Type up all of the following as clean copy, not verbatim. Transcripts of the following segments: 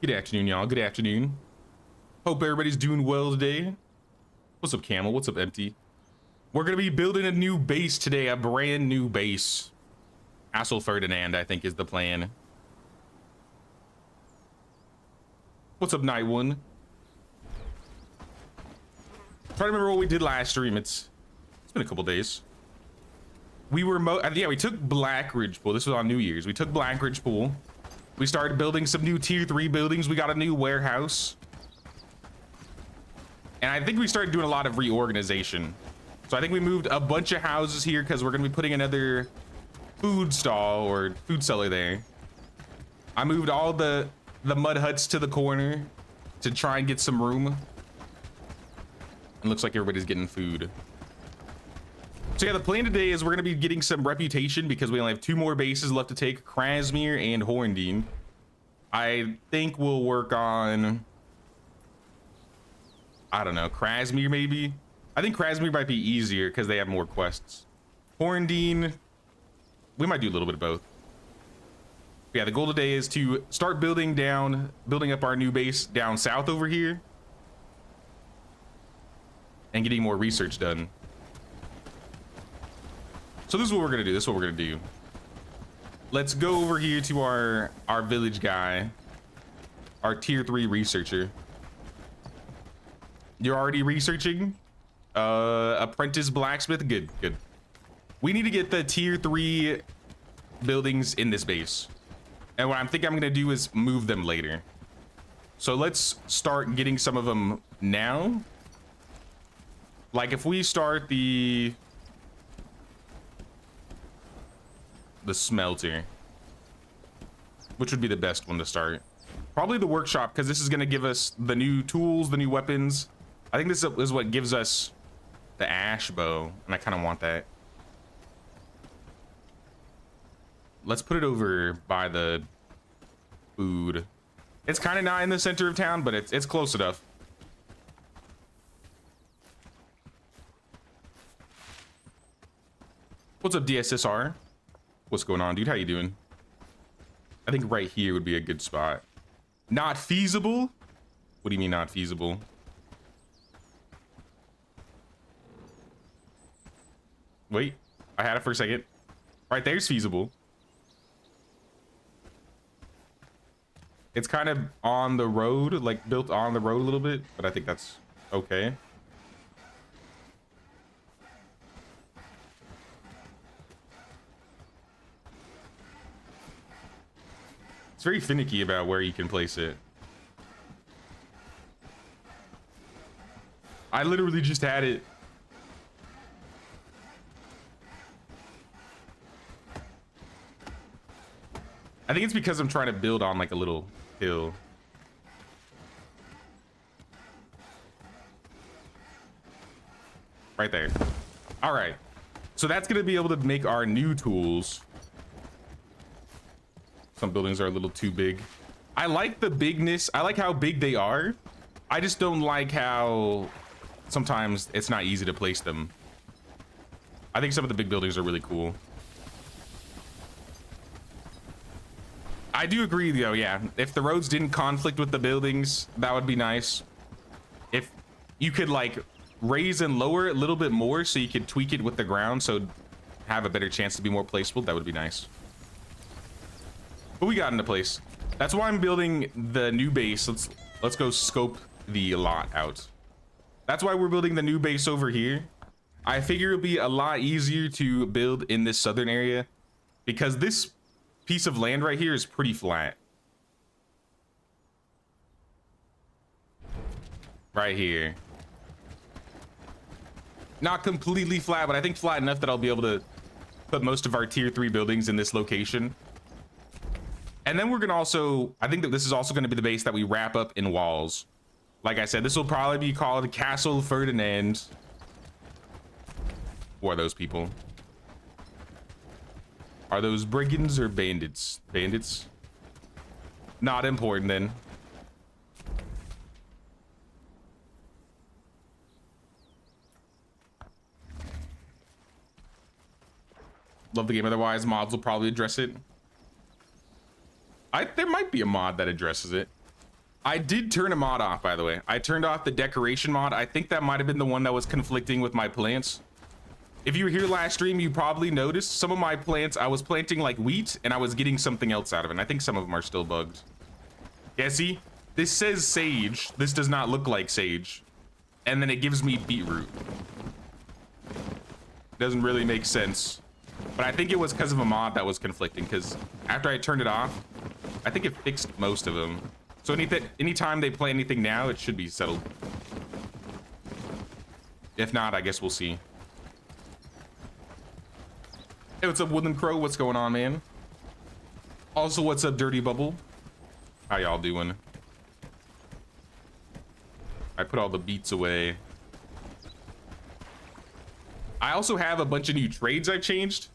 Good afternoon, y'all. Good afternoon. Hope everybody's doing well today. What's up, Camel? What's up, Empty? We're gonna be building a new base today, a brand new base. Castle Ferdinand, I think, is the plan. What's up, Night One? Trying to remember what we did last stream. It's been a couple days. We were we took Blackridge Pool. This was on New Year's. We took Blackridge Pool. We started building some new tier 3 buildings. We got a new warehouse. And I think we started doing a lot of reorganization. So I think we moved a bunch of houses here because we're going to be putting another food stall or food cellar there. I moved all the mud huts to the corner to try and get some room. It looks like everybody's getting food. So yeah, the plan today is we're going to be getting some reputation because we only have 2 more bases left to take, Krasmir and Horndine. I think we'll work on, I don't know, Krasmir maybe? I think Krasmir might be easier because they have more quests. Horndine, we might do a little bit of both. But yeah, the goal today is to start building up our new base down south over here. And getting more research done. So this is what we're gonna do. Let's go over here to our village guy, our tier 3 researcher. You're already researching? Apprentice blacksmith, good. We need to get the tier 3 buildings in this base. And what I'm gonna do is move them later. So let's start getting some of them now. Like if we start the smelter, which would be the best one to start? Probably the workshop, because this is going to give us the new tools, the new weapons. I think this is what gives us the ash bow, and I kind of want that. Let's put it over by the food. It's kind of not in the center of town, but it's close enough. What's up, DSSR? What's going on, dude? How you doing? I think right here would be a good spot. Not feasible? What do you mean not feasible? Wait, I had it for a second. Right there's feasible. It's kind of on the road, like built on the road a little bit, but I think that's okay. Very finicky about where you can place it. I literally just had it. I think it's because I'm trying to build on like a little hill. Right there. All right. So that's going to be able to make our new tools. Some buildings are a little too big. I like the bigness. I like how big they are. I just don't like how sometimes it's not easy to place them. I think some of the big buildings are really cool. I do agree though, yeah. If the roads didn't conflict with the buildings, that would be nice. If you could like raise and lower it a little bit more so you could tweak it with the ground so have a better chance to be more placeable, that would be nice. But we got into place. That's why I'm building the new base. Let's go scope the lot out. That's why we're building the new base over here. I figure it'll be a lot easier to build in this southern area because this piece of land right here is pretty flat. Right here. Not completely flat, but I think flat enough that I'll be able to put most of our tier 3 buildings in this location. And then we're gonna also, I think that this is also gonna be the base that we wrap up in walls. Like I said, this will probably be called Castle Ferdinand. Who are those people? Are those brigands or bandits? Bandits? Not important then. Love the game, otherwise mods will probably address it. There might be a mod that addresses it. I did turn a mod off, by the way. I turned off the decoration mod. I think that might have been the one that was conflicting with my plants. If you were here last stream, you probably noticed some of my plants, I was planting like wheat and I was getting something else out of it. And I think some of them are still bugged. Yeah, see, this says sage. This does not look like sage. And then it gives me beetroot. Doesn't really make sense. But I think it was because of a mod that was conflicting, because after I turned it off, I think it fixed most of them. So anytime they play anything now, it should be settled. If not, I guess we'll see. Hey, what's up, Woodland Crow? What's going on, man? Also, what's up, Dirty Bubble? How y'all doing? I put all the beets away. I also have a bunch of new trades I've changed.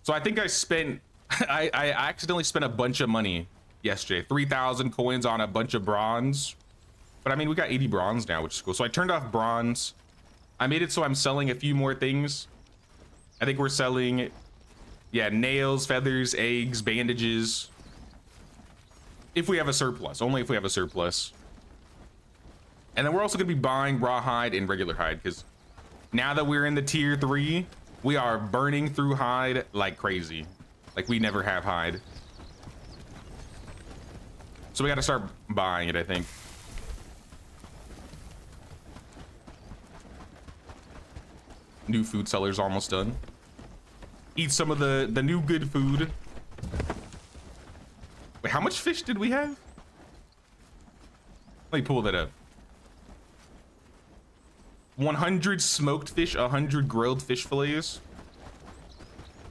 So I think I spent, I accidentally spent a bunch of money yesterday. 3,000 coins on a bunch of bronze. But I mean, we got 80 bronze now, which is cool. So I turned off bronze. I made it so I'm selling a few more things. I think we're selling, yeah, nails, feathers, eggs, bandages. If we have a surplus, only if we have a surplus. And then we're also gonna be buying raw hide and regular hide, because now that we're in the tier 3, we are burning through hide like crazy. Like we never have hide. So we gotta start buying it, I think. New food seller's almost done. Eat some of the new good food. Wait, how much fish did we have? Let me pull that up. 100 smoked fish, 100 grilled fish fillets.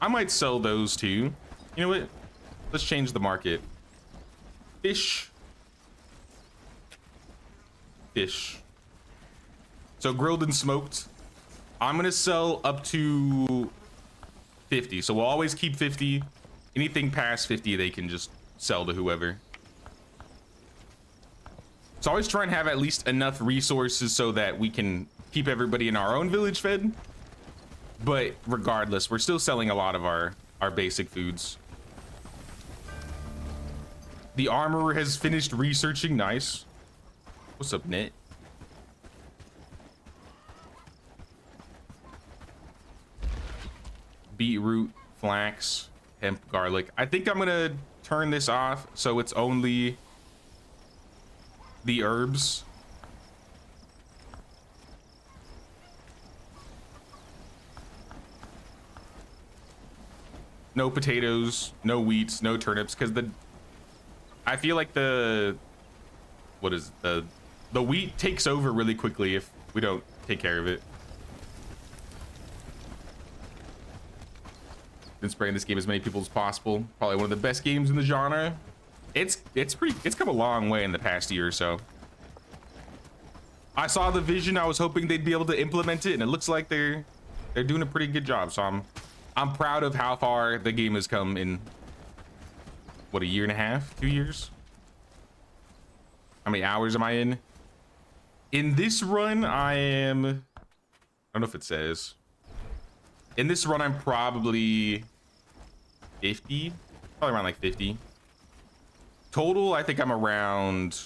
I might sell those too. You know what? Let's change the market. Fish. Fish. So grilled and smoked. I'm gonna sell up to 50. So we'll always keep 50. Anything past 50, they can just sell to whoever. So always try and have at least enough resources so that we can keep everybody in our own village fed. But regardless, we're still selling a lot of our basic foods. The armorer has finished researching. Nice. What's up, Nit? Beetroot, flax, hemp, garlic. I think I'm gonna turn this off so it's only the herbs. No potatoes, no wheats, no turnips, because I feel like the wheat takes over really quickly if we don't take care of it. Been spraying this game as many people as possible. Probably one of the best games in the genre. It's come a long way in the past year or so. I saw the vision. I was hoping they'd be able to implement it, and it looks like they're doing a pretty good job. So I'm proud of how far the game has come in, what, a year and a half, 2 years? How many hours am I in? In this run, I don't know if it says. In this run, I'm probably 50, probably around like 50. Total, I think I'm around,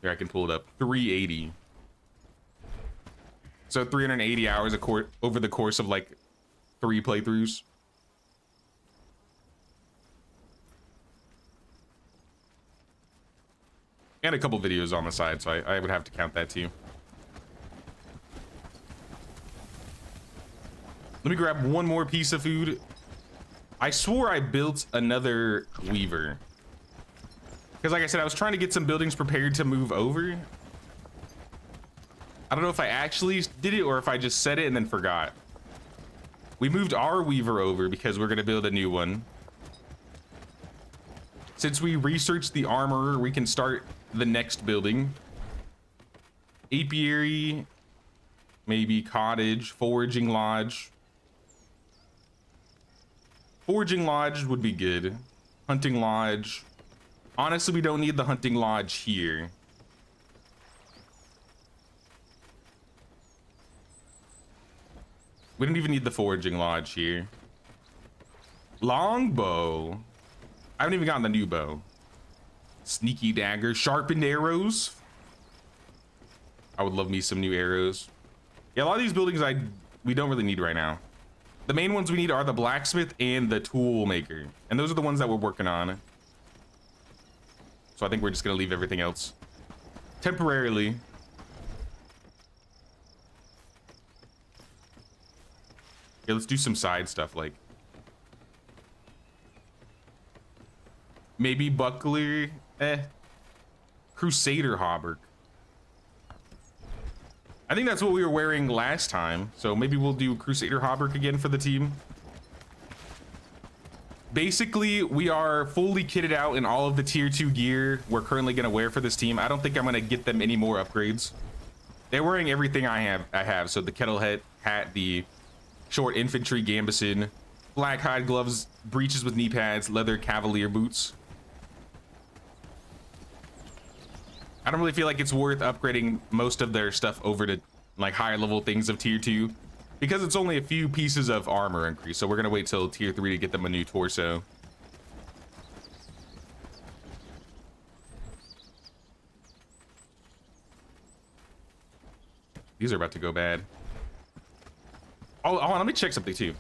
here, I can pull it up, 380. So 380 hours over the course of like 3 playthroughs. And a couple videos on the side, so I would have to count that too. Let me grab one more piece of food. I swore I built another weaver. Because like I said, I was trying to get some buildings prepared to move over. I don't know if I actually did it or if I just said it and then forgot. We moved our weaver over because we're going to build a new one. Since we researched the armorer, we can start the next building. Apiary, maybe cottage, foraging lodge. Foraging lodge would be good. Hunting lodge. Honestly, we don't need the hunting lodge here. We don't even need the foraging lodge here. Longbow. I haven't even gotten the new bow. Sneaky dagger, sharpened arrows. I would love me some new arrows. Yeah, a lot of these buildings we don't really need right now. The main ones we need are the blacksmith and the tool maker, and those are the ones that we're working on. So I think we're just gonna leave everything else temporarily. Yeah, let's do some side stuff, like maybe buckler, crusader hauberk. I think that's what we were wearing last time, so maybe we'll do crusader hauberk again for the team. Basically, we are fully kitted out in all of the tier 2 gear we're currently gonna wear for this team. I don't think I'm gonna get them any more upgrades. They're wearing everything I have. So the kettle hat, the short infantry gambeson, black hide gloves, breeches with knee pads, leather cavalier boots. I don't really feel like it's worth upgrading most of their stuff over to like higher level things of tier 2 because it's only a few pieces of armor increase. So we're gonna wait till tier 3 to get them a new torso. These are about to go bad. Oh, let me check something too.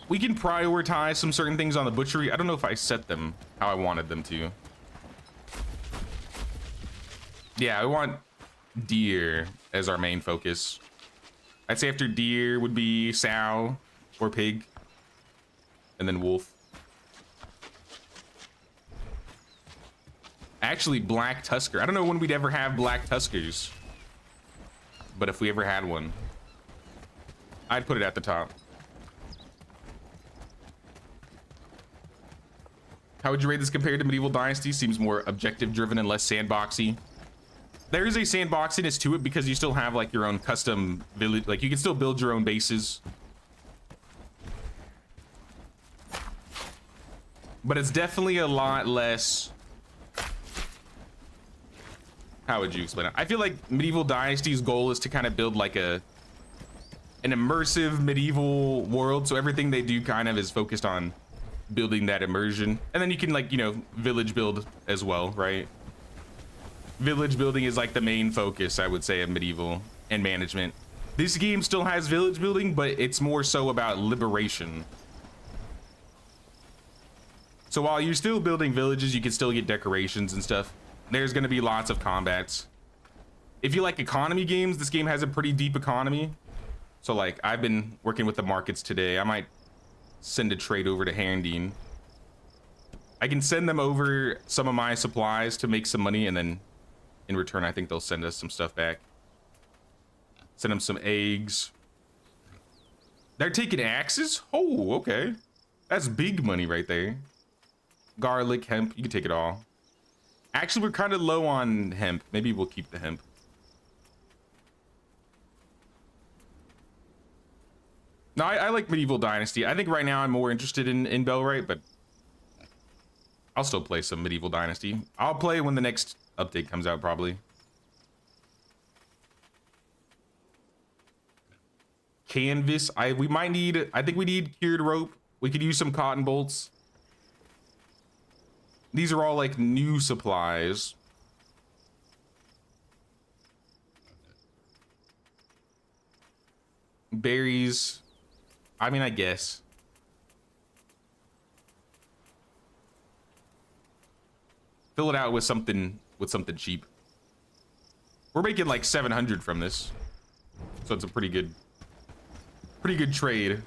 We can prioritize some certain things on the butchery. I don't know if I set them how I wanted them to. Yeah, I want deer as our main focus. I'd say after deer would be sow or pig, and then wolf. Actually, black tusker. I don't know when we'd ever have black tuskers, but if we ever had one, I'd put it at the top. How would you rate this compared to Medieval Dynasty? Seems more objective driven and less sandboxy. There is a sandboxiness to it because you still have like your own custom village, like you can still build your own bases. But it's definitely a lot less. How would you explain it? I feel like Medieval Dynasty's goal is to kind of build like an immersive medieval world. So everything they do kind of is focused on building that immersion. And then you can like, you know, village build as well, right? Village building is like the main focus, I would say, of medieval and management. This game still has village building, but it's more so about liberation. So while you're still building villages, you can still get decorations and stuff. There's going to be lots of combats. If you like economy games, this game has a pretty deep economy. So like I've been working with the markets today. I might send a trade over to Handine. I can send them over some of my supplies to make some money, and then in return, I think they'll send us some stuff back. Send them some eggs. They're taking axes? Oh, okay. That's big money right there. Garlic, hemp, you can take it all. Actually, we're kind of low on hemp. Maybe we'll keep the hemp. No, I like Medieval Dynasty. I think right now I'm more interested in Bellwright, but I'll still play some Medieval Dynasty. I'll play when the next update comes out, probably. Canvas. We might need, I think we need cured rope. We could use some cotton bolts. These are all like new supplies. Berries. I mean, I guess. Fill it out with something cheap. We're making like 700 from this. So it's a pretty good trade.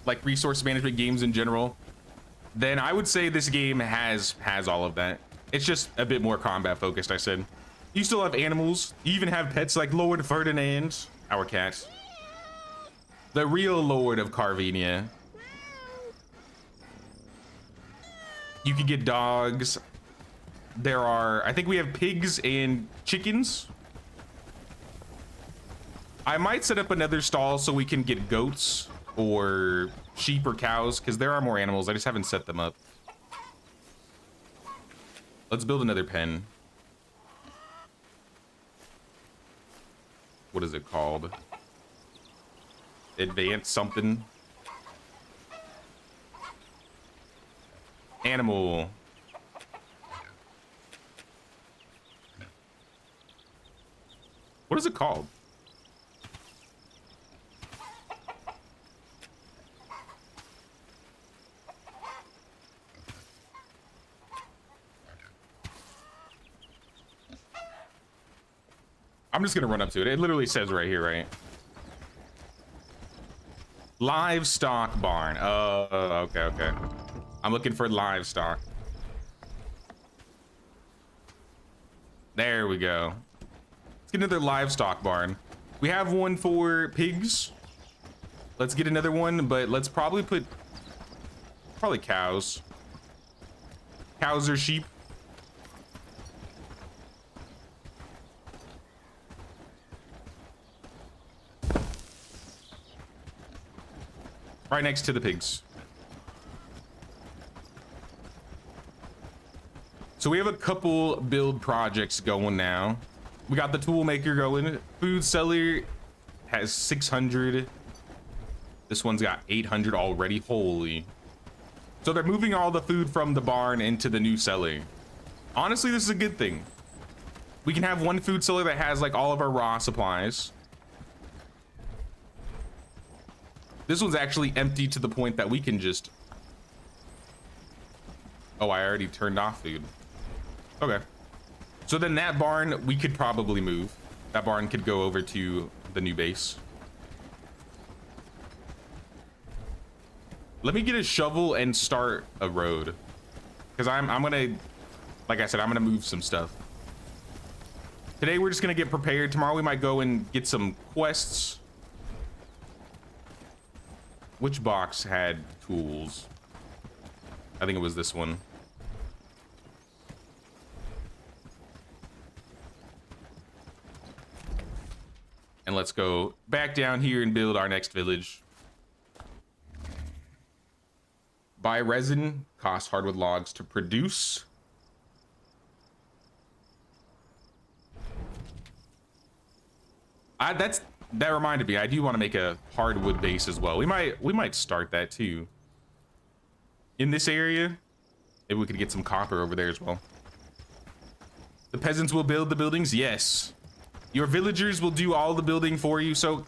Like resource management games in general, then I would say this game has all of that. It's just a bit more combat focused, I said. You still have animals. You even have pets like Lord Ferdinand, our cat. The real Lord of Carvenia. You can get dogs. There are, I think we have pigs and chickens. I might set up another stall so we can get goats or sheep or cows, because there are more animals. I just haven't set them up. Let's build another pen. What is it called? Advanced something. Animal. What is it called? I'm just gonna run up to it. It literally says right here, right? Livestock barn. Oh, okay, okay. I'm looking for livestock. There we go. Let's get another livestock barn. We have one for pigs. Let's get another one, but let's probably put cows. Cows or sheep. Right next to the pigs. So we have a couple build projects going now. We got the tool maker going. Food seller has 600. This one's got 800 already. Holy. So they're moving all the food from the barn into the new cellar. Honestly, this is a good thing. We can have one food cellar that has like all of our raw supplies. This one's actually empty to the point that we can just... Oh, I already turned off food. Okay. So then that barn, we could probably move. That barn could go over to the new base. Let me get a shovel and start a road. Because I'm gonna... Like I said, I'm gonna move some stuff. Today, we're just gonna get prepared. Tomorrow, we might go and get some quests. Which box had tools? I think it was this one. And let's go back down here and build our next village. Buy resin, cost hardwood logs to produce. That reminded me, I do want to make a hardwood base as well. We might start that too. In this area, maybe we could get some copper over there as well. The peasants will build the buildings. Yes. Your villagers will do all the building for you. So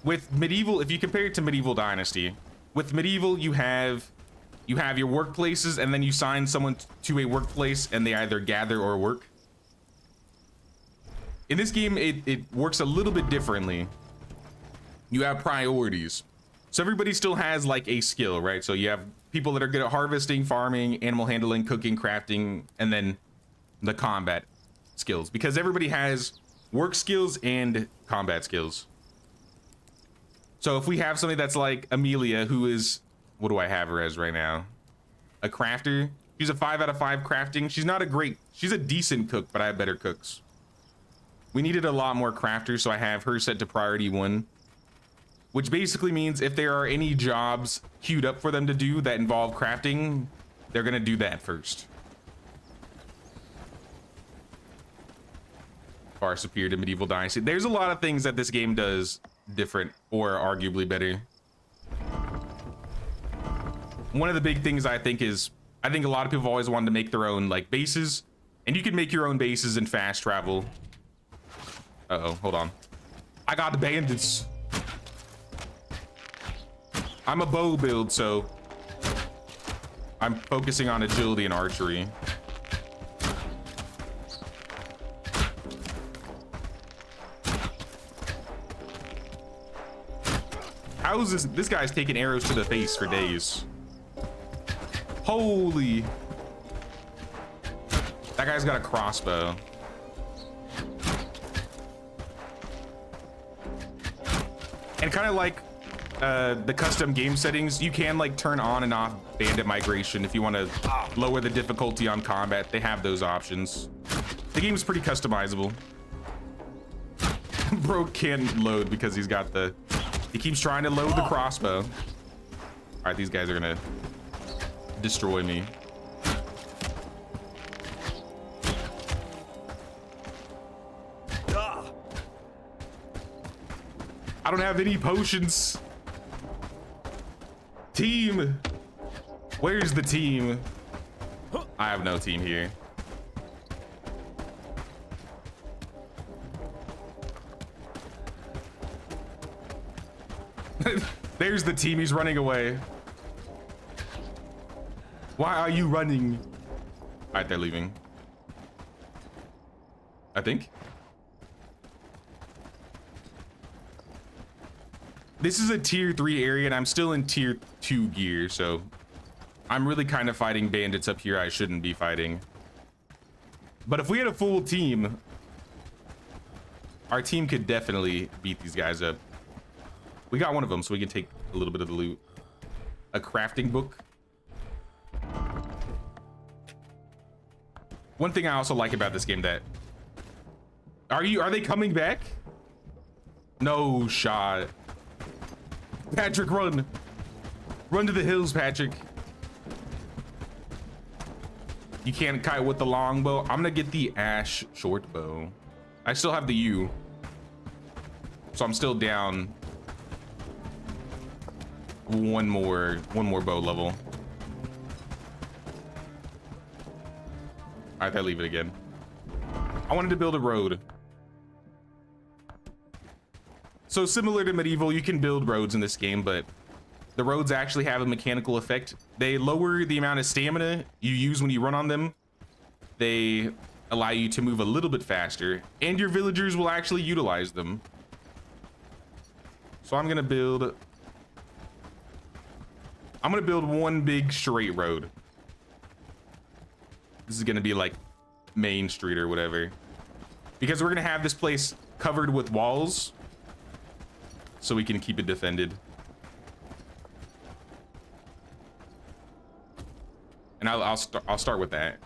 with medieval, if you compare it to medieval dynasty, with medieval, you have your workplaces and then you sign someone to a workplace and they either gather or work. In this game, it works a little bit differently. You have priorities. So everybody still has like a skill, right? So you have people that are good at harvesting, farming, animal handling, cooking, crafting, and then the combat skills. Because everybody has work skills and combat skills. So if we have somebody that's like Amelia, who is, what do I have her as right now? A crafter. She's a 5 out of 5 crafting. She's a decent cook, but I have better cooks. We needed a lot more crafters, so I have her set to priority 1, which basically means if there are any jobs queued up for them to do that involve crafting, they're gonna do that first. Far superior to medieval dynasty. There's a lot of things that this game does different or arguably better. One of the big things I think is, I think a lot of people have always wanted to make their own like bases, and you can make your own bases in fast travel. Uh-oh, hold on. I got the bandits. I'm a bow build, so I'm focusing on agility and archery. How is this guy's taking arrows to the face for days. Holy. That guy's got a crossbow. And kind of like the custom game settings, you can like turn on and off bandit migration if you want to lower the difficulty on combat. They have those options. The game's pretty customizable. Bro can't load because he keeps trying to load the crossbow. All right, these guys are gonna destroy me. I don't have any potions. Team, where's the team? I have no team here. There's the team. He's running away. Why are you running? All right, they're leaving. I think. This is a tier 3 area and I'm still in tier 2 gear, so I'm really kind of fighting bandits up here I shouldn't be fighting. But if we had a full team, our team could definitely beat these guys up. We got one of them, so we can take a little bit of the loot. A crafting book. One thing I also like about this game that... Are they coming back? No shot. Patrick, run. Run to the hills, Patrick. You can't kite with the longbow. I'm gonna get the ash short bow. I still have the U. So I'm still down one more bow level. All right, I leave it again. I wanted to build a road. So similar to medieval, you can build roads in this game, but the roads actually have a mechanical effect. They lower the amount of stamina you use when you run on them. They allow you to move a little bit faster, and your villagers will actually utilize them. So I'm gonna build one big straight road. This is gonna be like Main Street or whatever, because we're gonna have this place covered with walls so we can keep it defended. And I'll start with that.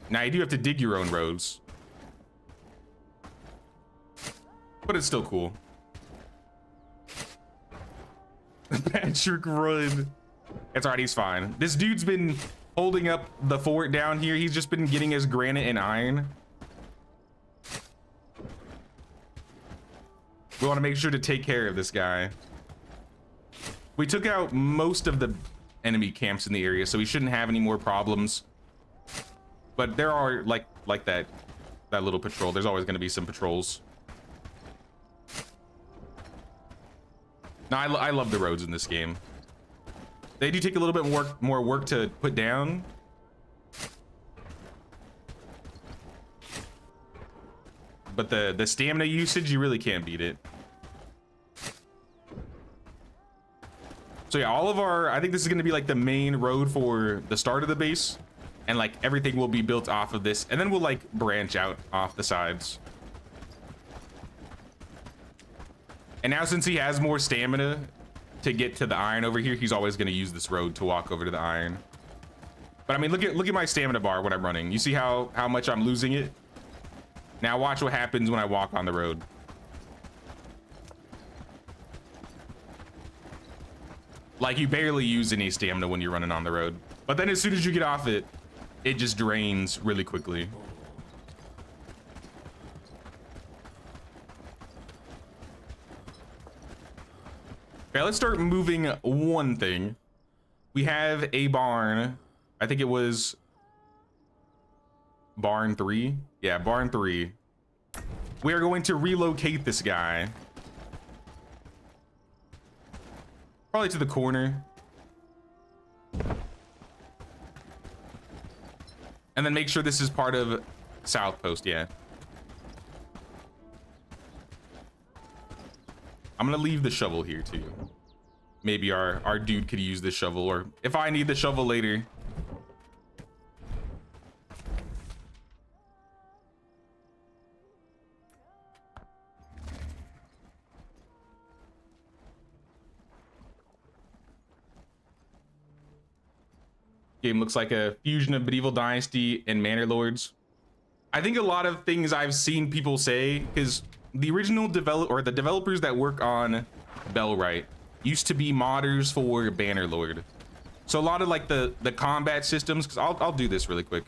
Now you do have to dig your own roads, but it's still cool. Patrick, run. It's alright, he's fine. This dude's been holding up the fort down here. He's just been getting his granite and iron. We want to make sure to take care of this guy. We took out most of the enemy camps in the area, so we shouldn't have any more problems. But there are like that little patrol. There's always going to be some patrols. No, I love the roads in this game. They do take a little bit more work to put down. But the stamina usage, you really can't beat it. So yeah, I think this is going to be like the main road for the start of the base. And like everything will be built off of this. And then we'll like branch out off the sides. And now since he has more stamina to get to the iron over here, he's always going to use this road to walk over to the iron. But I mean, look at my stamina bar when I'm running. You see how much I'm losing it? Now watch what happens when I walk on the road. Like you barely use any stamina when you're running on the road. But then as soon as you get off it, it just drains really quickly. Okay, let's start moving one thing. We have a barn. I think it was barn 3. Yeah, barn 3. We are going to relocate this guy. Probably to the corner. And then make sure this is part of South Post, yeah. I'm gonna leave the shovel here too. Maybe our dude could use the shovel, or if I need the shovel later. Game looks like a fusion of Medieval Dynasty and Manor Lords. I think a lot of things I've seen people say, because the original the developers that work on Bellwright used to be modders for Bannerlord. So a lot of like the combat systems, because I'll do this really quick.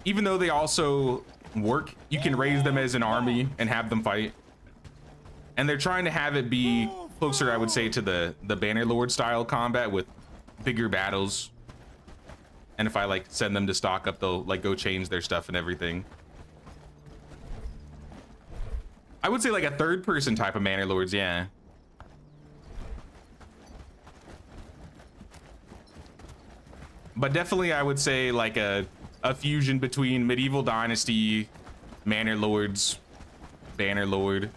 Even though they also work, you can raise them as an army and have them fight. And they're trying to have it be closer, I would say, to the Bannerlord style combat with bigger battles. And if I like send them to stock up, they'll like go change their stuff and everything. I would say like a third person type of Bannerlords, yeah. But definitely I would say like a fusion between Medieval Dynasty, Bannerlords, Bannerlord.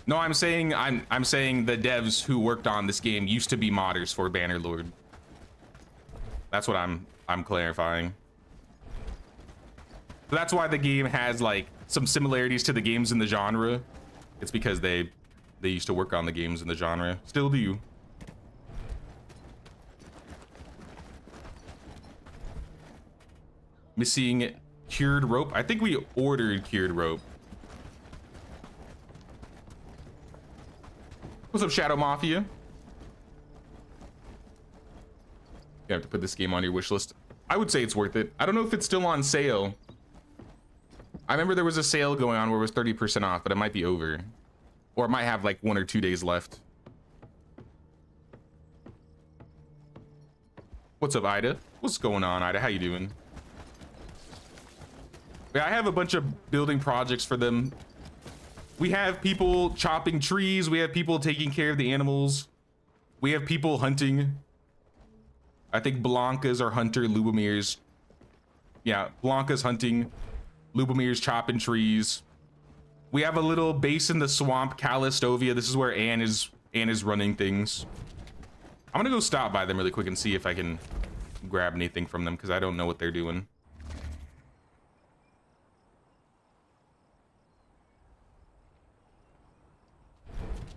No, I'm saying the devs who worked on this game used to be modders for Bannerlord. That's what I'm clarifying. So that's why the game has like some similarities to the games in the genre. It's because they used to work on the games in the genre. Still do. Missing cured rope. I think we ordered cured rope. What's up, Shadow Mafia? You have to put this game on your wish list. I would say it's worth it. I don't know if it's still on sale. I remember there was a sale going on where it was 30% off, but it might be over. Or it might have like 1 or 2 days left. What's up, Ida? What's going on, Ida? How you doing? Yeah, I have a bunch of building projects for them. We have people chopping trees. We have people taking care of the animals. We have people hunting. I think Blanca's our hunter, Lubomir's. Yeah, Blanca's hunting. Lubomir's chopping trees. We have a little base in the swamp, Callistovia. This is where Anne is running things. I'm gonna go stop by them really quick and see if I can grab anything from them because I don't know what they're doing.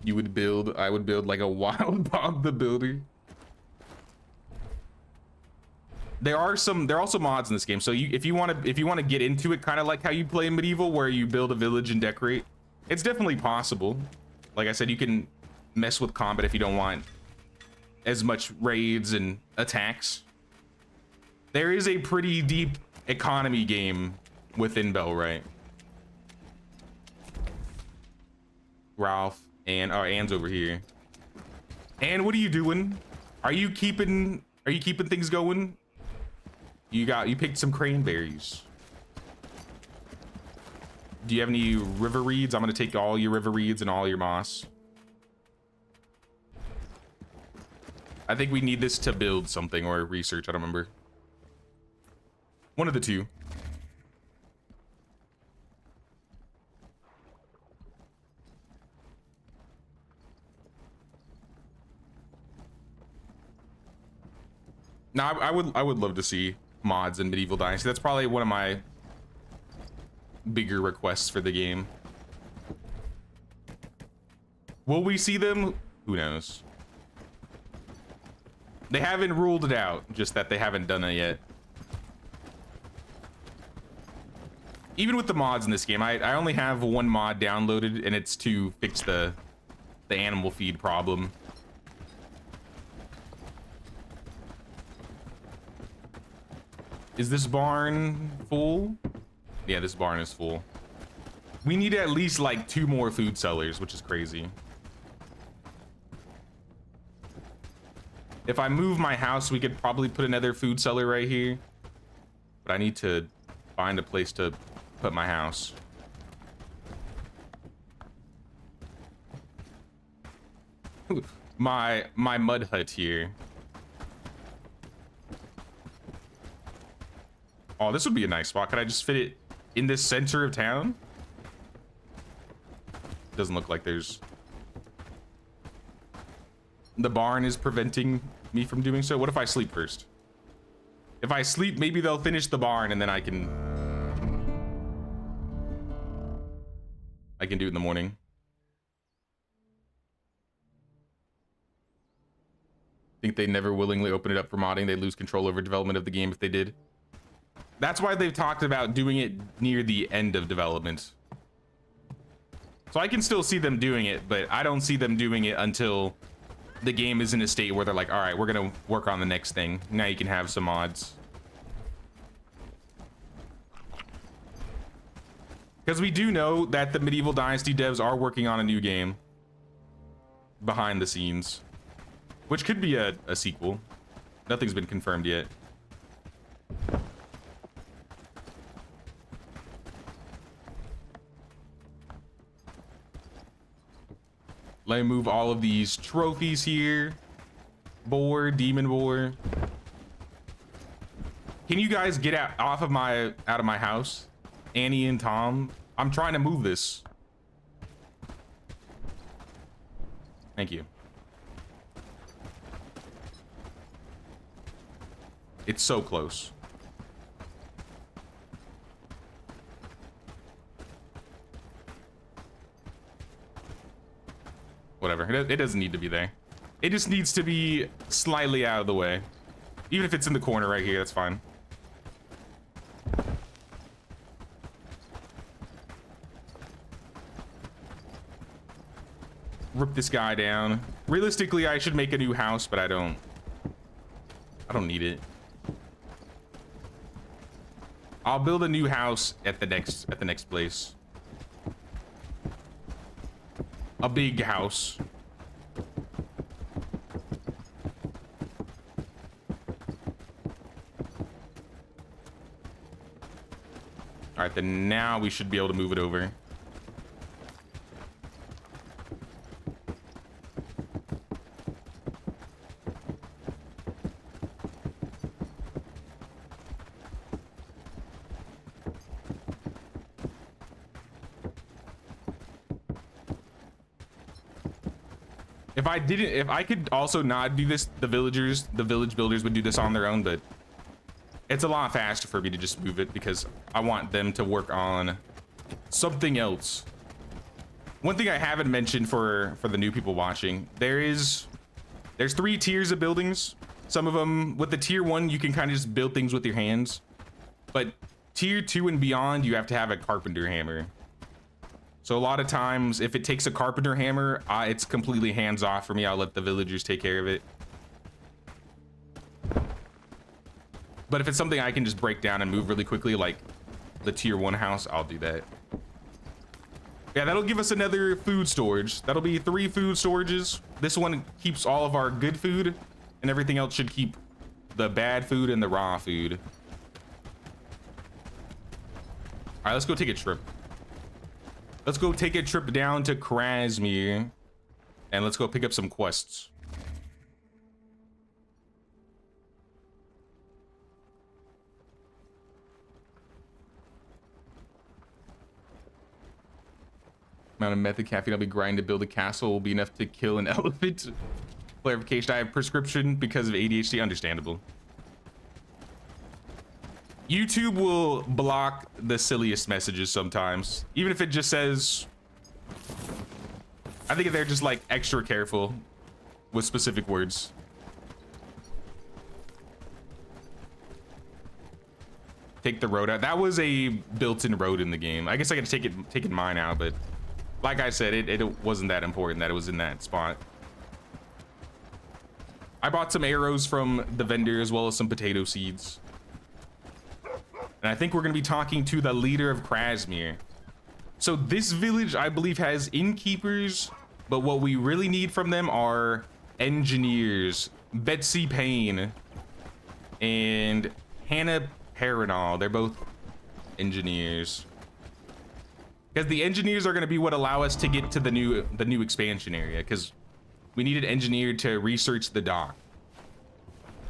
You would build, I would build like a wild Bob the Builder. There are also mods in this game. So if you want to get into it, kind of like how you play in Medieval, where you build a village and decorate, it's definitely possible. Like I said, you can mess with combat if you don't want as much raids and attacks. There is a pretty deep economy game within Bellwright. Ralph and Anne's over here. Anne, what are you doing? Are you keeping things going? You picked some cranberries. Do you have any river reeds? I'm gonna take all your river reeds and all your moss. I think we need this to build something or research. I don't remember. One of the two. Now, I would love to see mods in Medieval Dynasty. That's probably one of my bigger requests for the game. Will we see them? Who knows? They haven't ruled it out, just that they haven't done it yet. Even with the mods in this game, I only have one mod downloaded, and it's to fix the animal feed problem. Is this barn full? Yeah, this barn is full. We need at least like 2 more food sellers, which is crazy. If I move my house, we could probably put another food seller right here. But I need to find a place to put my house. My mud hut here. Oh, this would be a nice spot. Could I just fit it in this center of town? Doesn't look like there's... The barn is preventing me from doing so. What if I sleep first? If I sleep, maybe they'll finish the barn and then I can do it in the morning. Think they never willingly open it up for modding. They lose control over development of the game if they did. That's why they've talked about doing it near the end of development. So I can still see them doing it, but I don't see them doing it until the game is in a state where they're like, all right, we're gonna work on the next thing. Now you can have some mods. Because we do know that the Medieval Dynasty devs are working on a new game behind the scenes, which could be a sequel. Nothing's been confirmed yet. Let me move all of these trophies here. Boar, demon boar. Can you guys get out of my house? Annie and Tom, I'm trying to move this. Thank you. It's so close. Whatever, it doesn't need to be there. It just needs to be slightly out of the way. Even if it's in the corner right here, that's fine. Rip this guy down. Realistically, I should make a new house, but I don't need it. I'll build a new house at the next place. A big house. All right, then now we should be able to move it over. If I could also not do this, the village builders would do this on their own, but it's a lot faster for me to just move it because I want them to work on something else. One thing I haven't mentioned for the new people watching, there's 3 tiers of buildings. Some of them, with the tier 1, you can kind of just build things with your hands, but tier 2 and beyond, you have to have a carpenter hammer. So a lot of times, if it takes a carpenter hammer, it's completely hands off for me. I'll let the villagers take care of it. But if it's something I can just break down and move really quickly, like the tier 1 house, I'll do that. Yeah, that'll give us another food storage. That'll be 3 food storages. This one keeps all of our good food, and everything else should keep the bad food and the raw food. All right, let's go take a trip. Let's go take a trip down to Krasmir, and let's go pick up some quests. Amount of method caffeine I'll be grinding to build a castle will be enough to kill an elephant. Clarification, I have prescription because of ADHD, understandable. YouTube will block the silliest messages sometimes, even if it just says, I think they're just like extra careful with specific words. Take the road out. That was a built-in road in the game. I guess I gotta take mine out, but like I said, it wasn't that important that it was in that spot. I bought some arrows from the vendor as well as some potato seeds. And I think we're going to be talking to the leader of Krasmir. So this village, I believe, has innkeepers, but what we really need from them are engineers. Betsy Payne and Hannah Paranal. They're both engineers. Because the engineers are going to be what allow us to get to the new expansion area, because we need an engineer to research the dock.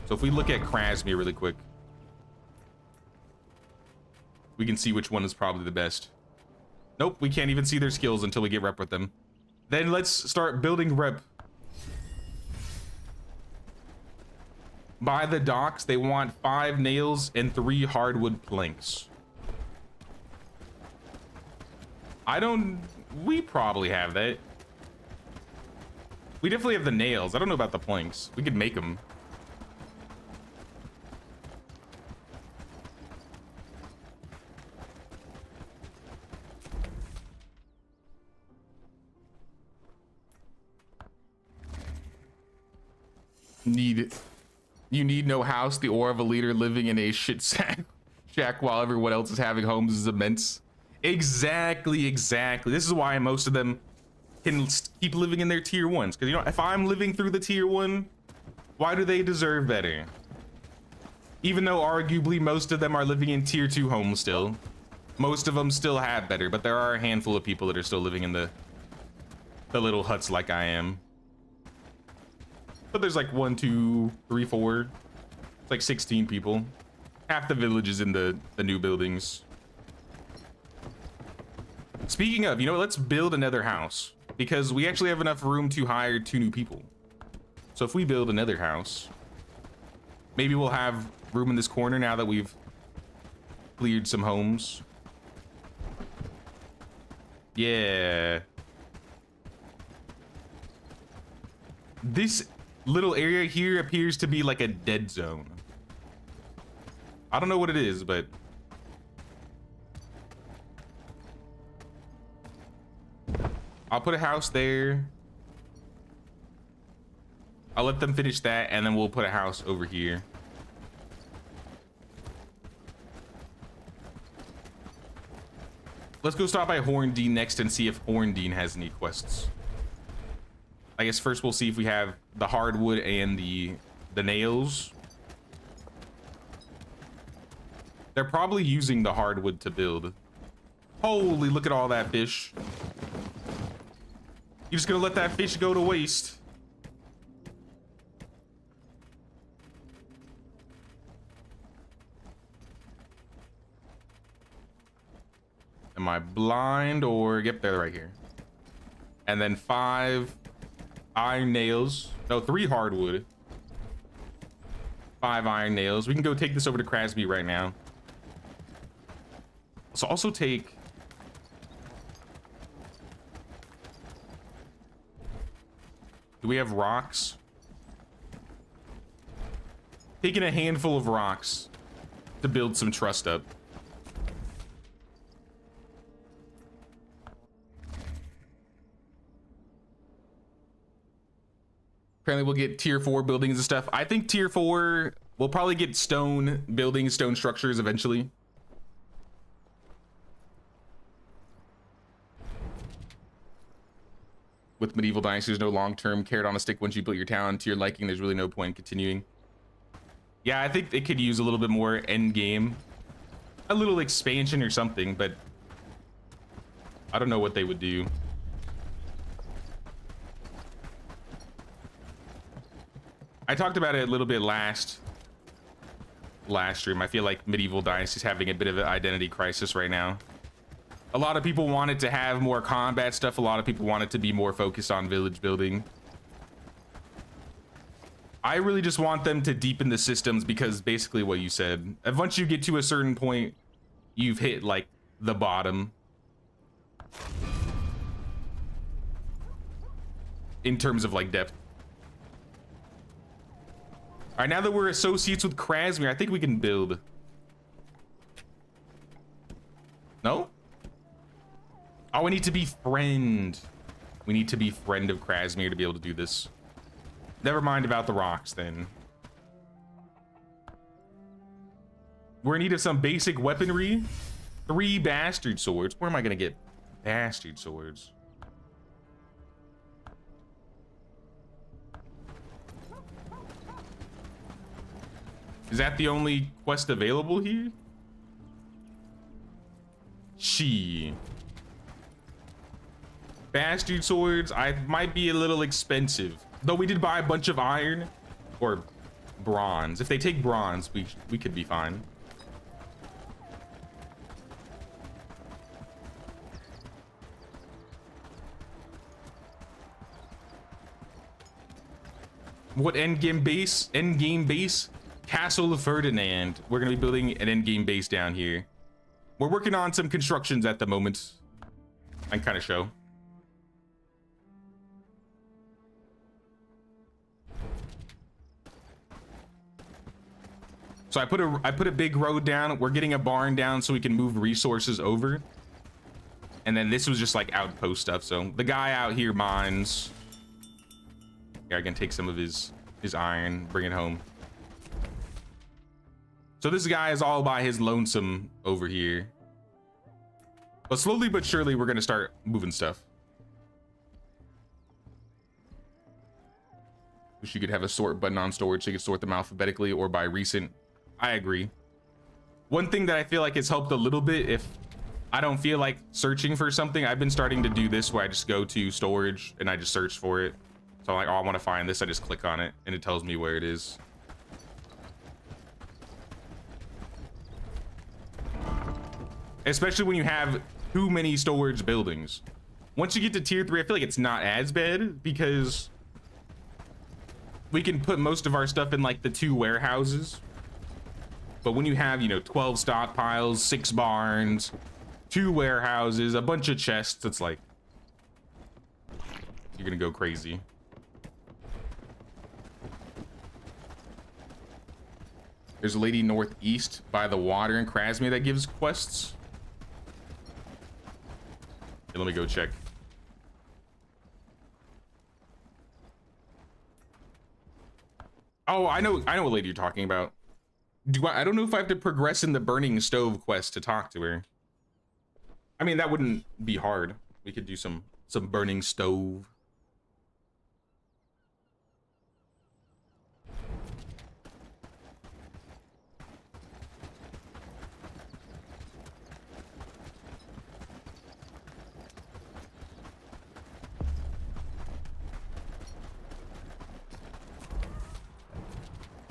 So if we look at Krasmir really quick, we can see which one is probably the best. Nope, we can't even see their skills until we get rep with them. Then let's start building rep. By the docks, they want 5 nails and 3 hardwood planks. We probably have that. We definitely have the nails. I don't know about the planks. We could make them. You need no house. The aura of a leader living in a shit shack while everyone else is having homes is immense. Exactly. This is why most of them can keep living in their tier ones. Because, you know, if I'm living through the tier one, why do they deserve better? Even though arguably most of them are living in tier two homes still. Most of them still have better, but there are a handful of people that are still living in the little huts like I am. But there's like 1, 2, 3, 4. It's like 16 people. Half the village is in the new buildings. Speaking of, you know, let's build another house because we actually have enough room to hire 2 new people. So if we build another house, maybe we'll have room in this corner now that we've cleared some homes. Yeah. This little area here appears to be like a dead zone. I don't know what it is, but I'll put a house there. I'll let them finish that, and then we'll put a house over here. Let's go stop by Horndean next and see if Horndean has any quests. I guess first we'll see if we have the hardwood and the nails. They're probably using the hardwood to build. Holy, look at all that fish. You're just gonna let that fish go to waste. Am I blind or yep, they're right here. And then 5 iron nails. No, 3 hardwood. 5 iron nails. We can go take this over to Crasby right now. Let's also take do we have rocks? Taking a handful of rocks to build some trust up. Apparently we'll get tier 4 buildings and stuff. I think tier 4 we'll probably get stone buildings, stone structures eventually. With medieval dynasty, there's no long-term carrot on a stick. Once you built your town to your liking, there's really no point in continuing. Yeah, I think it could use a little bit more end game, a little expansion or something, but I don't know what they would do. I talked about it a little bit last stream. I feel like medieval dynasty is having a bit of an identity crisis right now. A lot of people wanted to have more combat stuff. A lot of people wanted to be more focused on village building. I really just want them to deepen the systems because basically what you said, once you get to a certain point, you've hit like the bottom in terms of like depth. All right, now that we're associates with Krasmir, I think we can build. No? Oh, we need to be friend. We need to be friend of Krasmir to be able to do this. Never mind about the rocks then. We're in need of some basic weaponry. 3 bastard swords. Where am I gonna get bastard swords? Is that the only quest available here? Bastard swords, I might be a little expensive. Though we did buy a bunch of iron or bronze. If they take bronze, we could be fine. What endgame base? Endgame base? Castle of Ferdinand. We're gonna be building an endgame base down here. We're working on some constructions at the moment. I can kind of show. So I put a big road down. We're getting a barn down so we can move resources over. And then this was just like outpost stuff. So the guy out here mines. Yeah, I can take some of his iron, bring it home. So this guy is all by his lonesome over here. But slowly but surely, we're gonna start moving stuff. Wish you could have a sort button on storage so you could sort them alphabetically or by recent. I agree. One thing that I feel like has helped a little bit, if I don't feel like searching for something, I've been starting to do this where I just go to storage and I just search for it. So I'm like, oh, I want to find this. I just click on it and it tells me where it is. Especially when you have too many storage buildings. Once you get to tier 3, I feel like it's not as bad because we can put most of our stuff in like the 2 warehouses. But when you have, you know, 12 stockpiles, 6 barns, 2 warehouses, a bunch of chests, it's like you're gonna go crazy. There's a lady northeast by the water in Krasmir that gives quests. Okay, let me go check. Oh, I know what lady you're talking about. I don't know if I have to progress in the burning stove quest to talk to her. I mean, that wouldn't be hard. We could do some burning stove.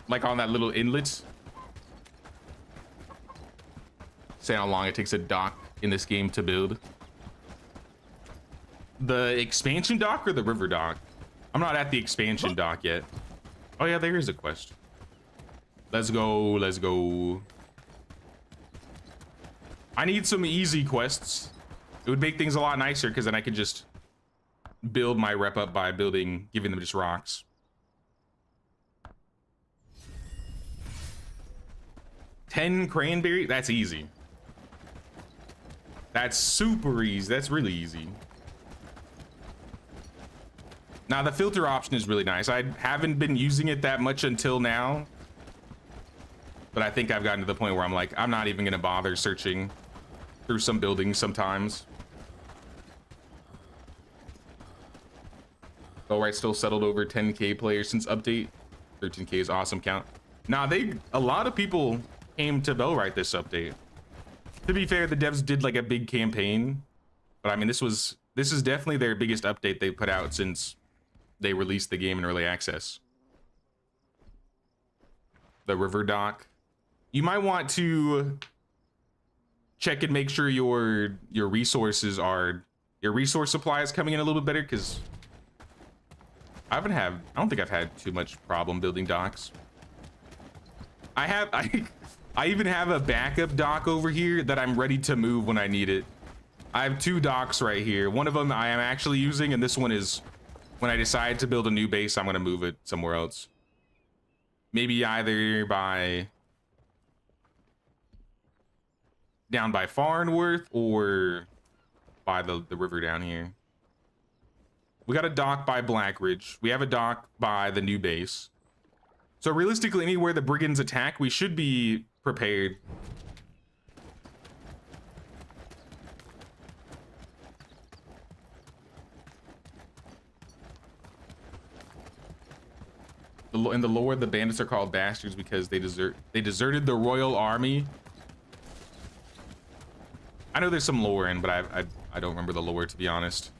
Like on that little inlet. Say how long it takes a dock in this game to build. The expansion dock or the river dock? I'm not at the expansion dock yet. Oh yeah, there is a quest. Let's go, let's go. I need some easy quests. It would make things a lot nicer because then I could just build my rep up by giving them just rocks. $10 cranberry, that's easy. That's super easy. That's really easy. Now the filter option is really nice. I haven't been using it that much until now, but I think I've gotten to the point where I'm like, I'm not even gonna bother searching through some buildings sometimes. Bellwright still settled over 10K players since update. 13K is awesome count. Nah, a lot of people came to Bellwright this update. To be fair, the devs did like a big campaign, but I mean, this is definitely their biggest update they put out since they released the game in early access. The river dock. You might want to check and make sure your resource supply is coming in a little bit better, because I don't think I've had too much problem building docks. I even have a backup dock over here that I'm ready to move when I need it. I have 2 docks right here. One of them I am actually using, and this one is when I decide to build a new base, I'm gonna move it somewhere else. Maybe either down by Farnworth or by the river down here. We got a dock by Blackridge. We have a dock by the new base. So realistically, anywhere the brigands attack, we should be prepared. In the lore, the bandits are called bastards because they deserted the royal army. I know there's some lore in, but I don't remember the lore, to be honest.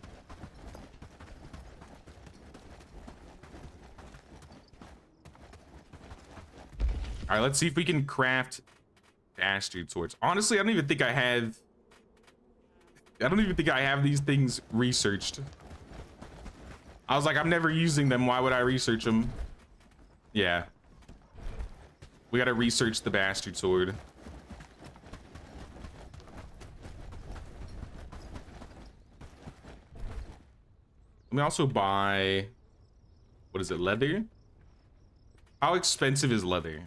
All right, let's see if we can craft bastard swords. Honestly, I don't even think I have these things researched. I was like, I'm never using them. Why would I research them? Yeah. We got to research the bastard sword. Let me also buy, what is it, leather? How expensive is leather?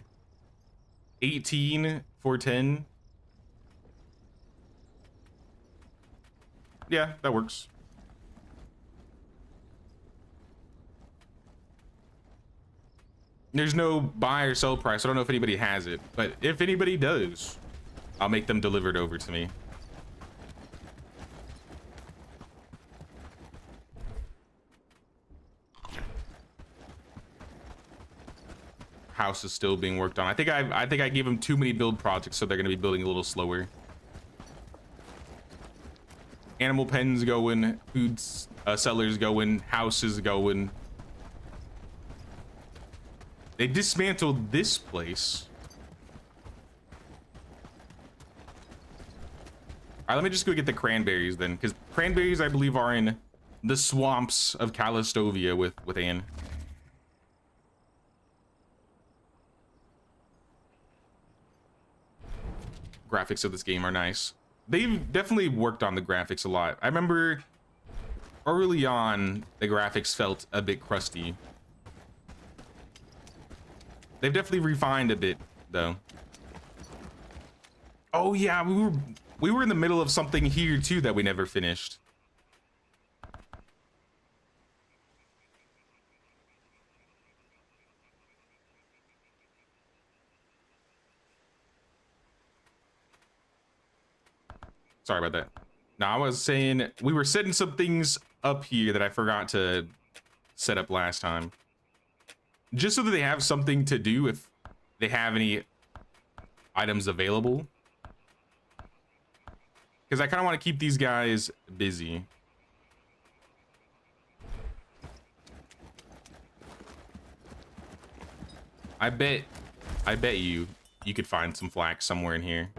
18 for 10. Yeah, that works. There's no buy or sell price. I don't know if anybody has it, but if anybody does, I'll make them delivered over to me. house is still being worked on. I think I gave them too many build projects, so they're gonna be building a little slower. Animal pens going, food sellers going, houses going. They dismantled this place. All right, let me just go get the cranberries then, because cranberries, I believe, are in the swamps of Calastovia with Anne. Graphics of this game are nice. They've definitely worked on the graphics a lot. I remember early on, the graphics felt a bit crusty. They've definitely refined a bit, though. Oh yeah, we were in the middle of something here too that we never finished. Sorry about that. Now I was saying we were setting some things up here that I forgot to set up last time. Just so that they have something to do if they have any items available. Because I kind of want to keep these guys busy. I bet you could find some flax somewhere in here.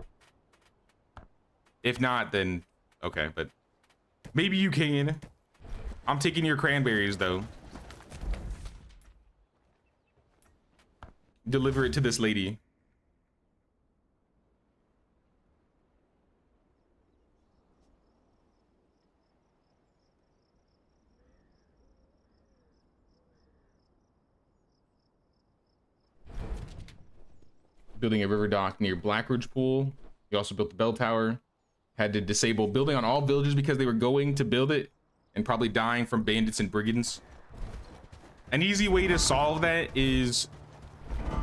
If not, then okay, but maybe you can. I'm taking your cranberries though. Deliver it to this lady. Building a river dock near Blackridge Pool. We also built the bell tower. Had to disable building on all villages because they were going to build it and probably dying from bandits and brigands. An easy way to solve that is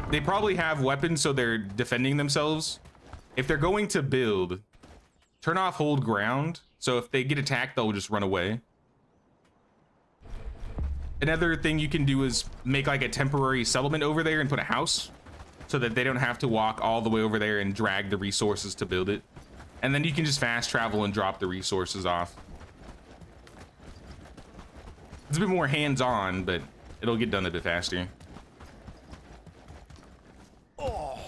they probably have weapons, so they're defending themselves. If they're going to build, turn off hold ground. So if they get attacked, they'll just run away. Another thing you can do is make like a temporary settlement over there and put a house so that they don't have to walk all the way over there and drag the resources to build it. And then you can just fast travel and drop the resources off. It's a bit more hands-on, but it'll get done a bit faster. Oh.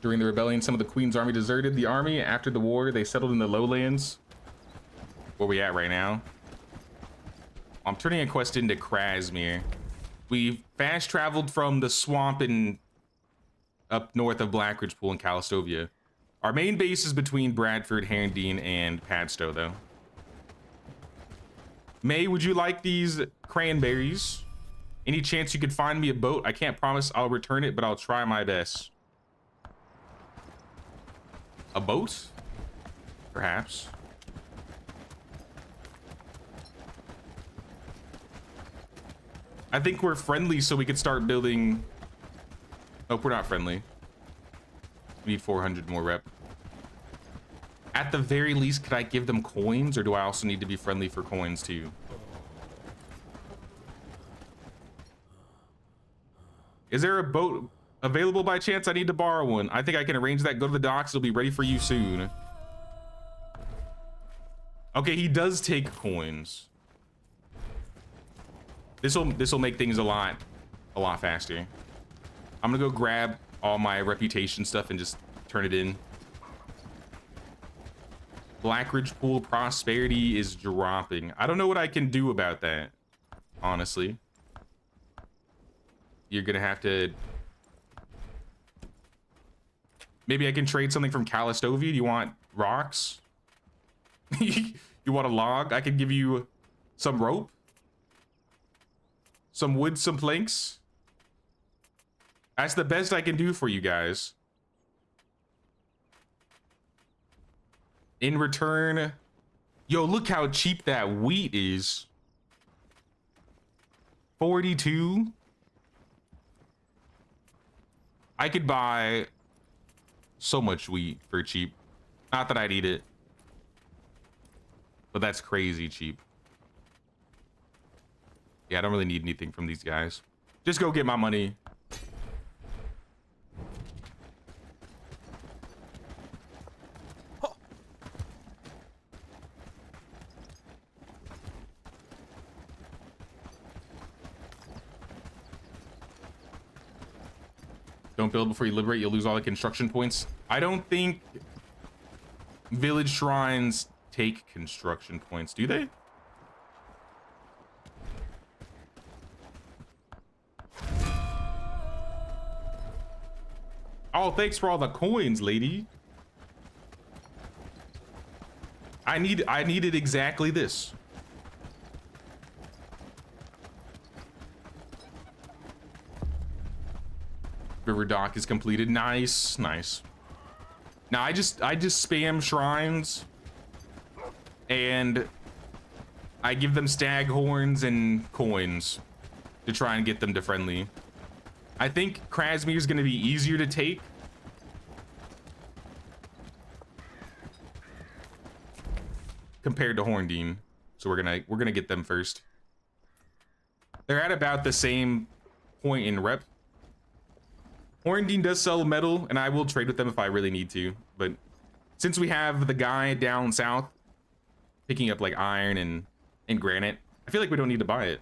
During the rebellion, some of the Queen's army deserted the army. After the war, they settled in the lowlands. Where we at right now? I'm turning a quest into Krasmir. We fast traveled from the swamp in up north of Blackridge Pool in Calastovia. Our main base is between Bradford, Herondine, and Padstow, though. May, would you like these cranberries? Any chance you could find me a boat? I can't promise I'll return it, but I'll try my best. A boat? Perhaps. I think we're friendly, so we could start building. Oh, we're not friendly. We need 400 more rep. At the very least, could I give them coins, or do I also need to be friendly for coins too? Is there a boat available by chance? I need to borrow one. I think I can arrange that. Go to the docks. It'll be ready for you soon. Okay, he does take coins. This will make things a lot faster. I'm gonna go grab all my reputation stuff and just turn it in. Blackridge Pool prosperity is dropping. I don't know what I can do about that, honestly. You're gonna have to. Maybe I can trade something from Calastovia. Do you want rocks? You want a log? I can give you some rope, some wood, some planks. That's the best I can do for you guys. In return, yo, look how cheap that wheat is. 42. I could buy so much wheat for cheap. Not that I'd eat it, but that's crazy cheap. Yeah, I don't really need anything from these guys. Just go get my money. Don't build before you liberate, you'll lose all the construction points. I don't think village shrines take construction points, do they? Oh, thanks for all the coins, lady. I needed exactly this. River dock is completed. Nice, nice. Now I just spam shrines and I give them stag horns and coins to try and get them to friendly. I think Krasmir is going to be easier to take. Compared to Horndean. So we're gonna get them first. They're at about the same point in rep. Horndean does sell metal, and I will trade with them if I really need to. But since we have the guy down south picking up like iron and granite, I feel like we don't need to buy it.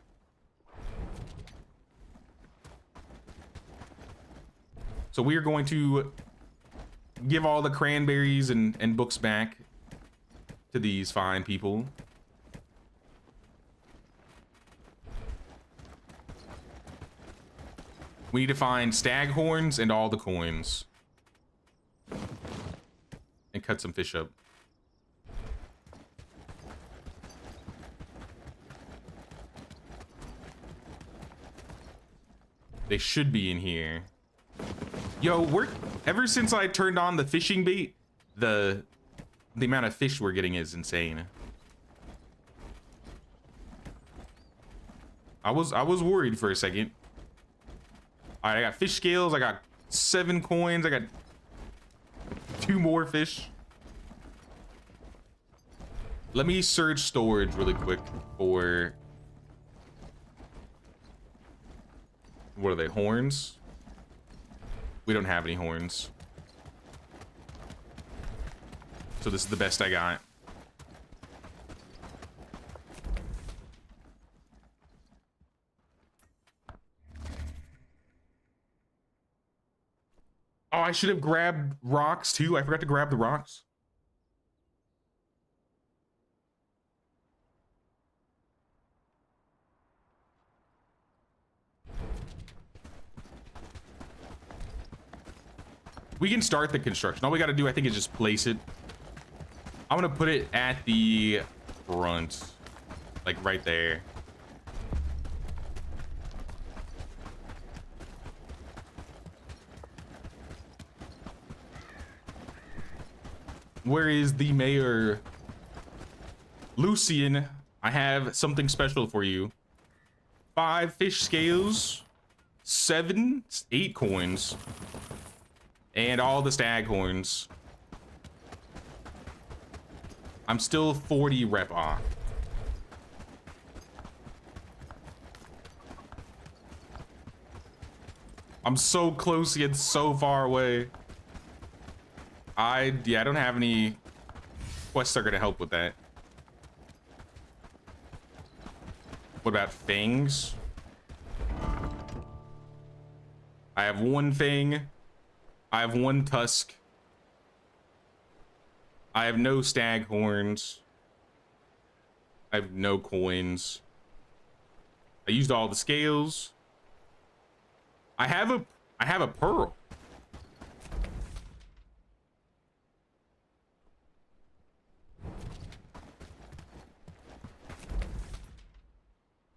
So we are going to give all the cranberries and books back to these fine people. We need to find stag horns and all the coins. And cut some fish up. They should be in here. Yo, ever since I turned on the fishing bait, the amount of fish we're getting is insane. I was worried for a second. All right, I got fish scales. I got 7 coins. I got 2 more fish. Let me search storage really quick for, what are they, horns? We don't have any horns. So this is the best I got. Oh, I should have grabbed rocks too. I forgot to grab the rocks. We can start the construction. All we got to do, I think, is just place it. I'm gonna put it at the front, like right there. Where is the mayor? Lucian, I have something special for you. 5 fish scales, 8 coins, and all the stag horns. I'm still 40 rep off. I'm so close yet so far away. I don't have any quests that are gonna help with that. What about fangs? I have 1 fang. I have 1 tusk. I have no stag horns. I have no coins. I used all the scales. I have a pearl.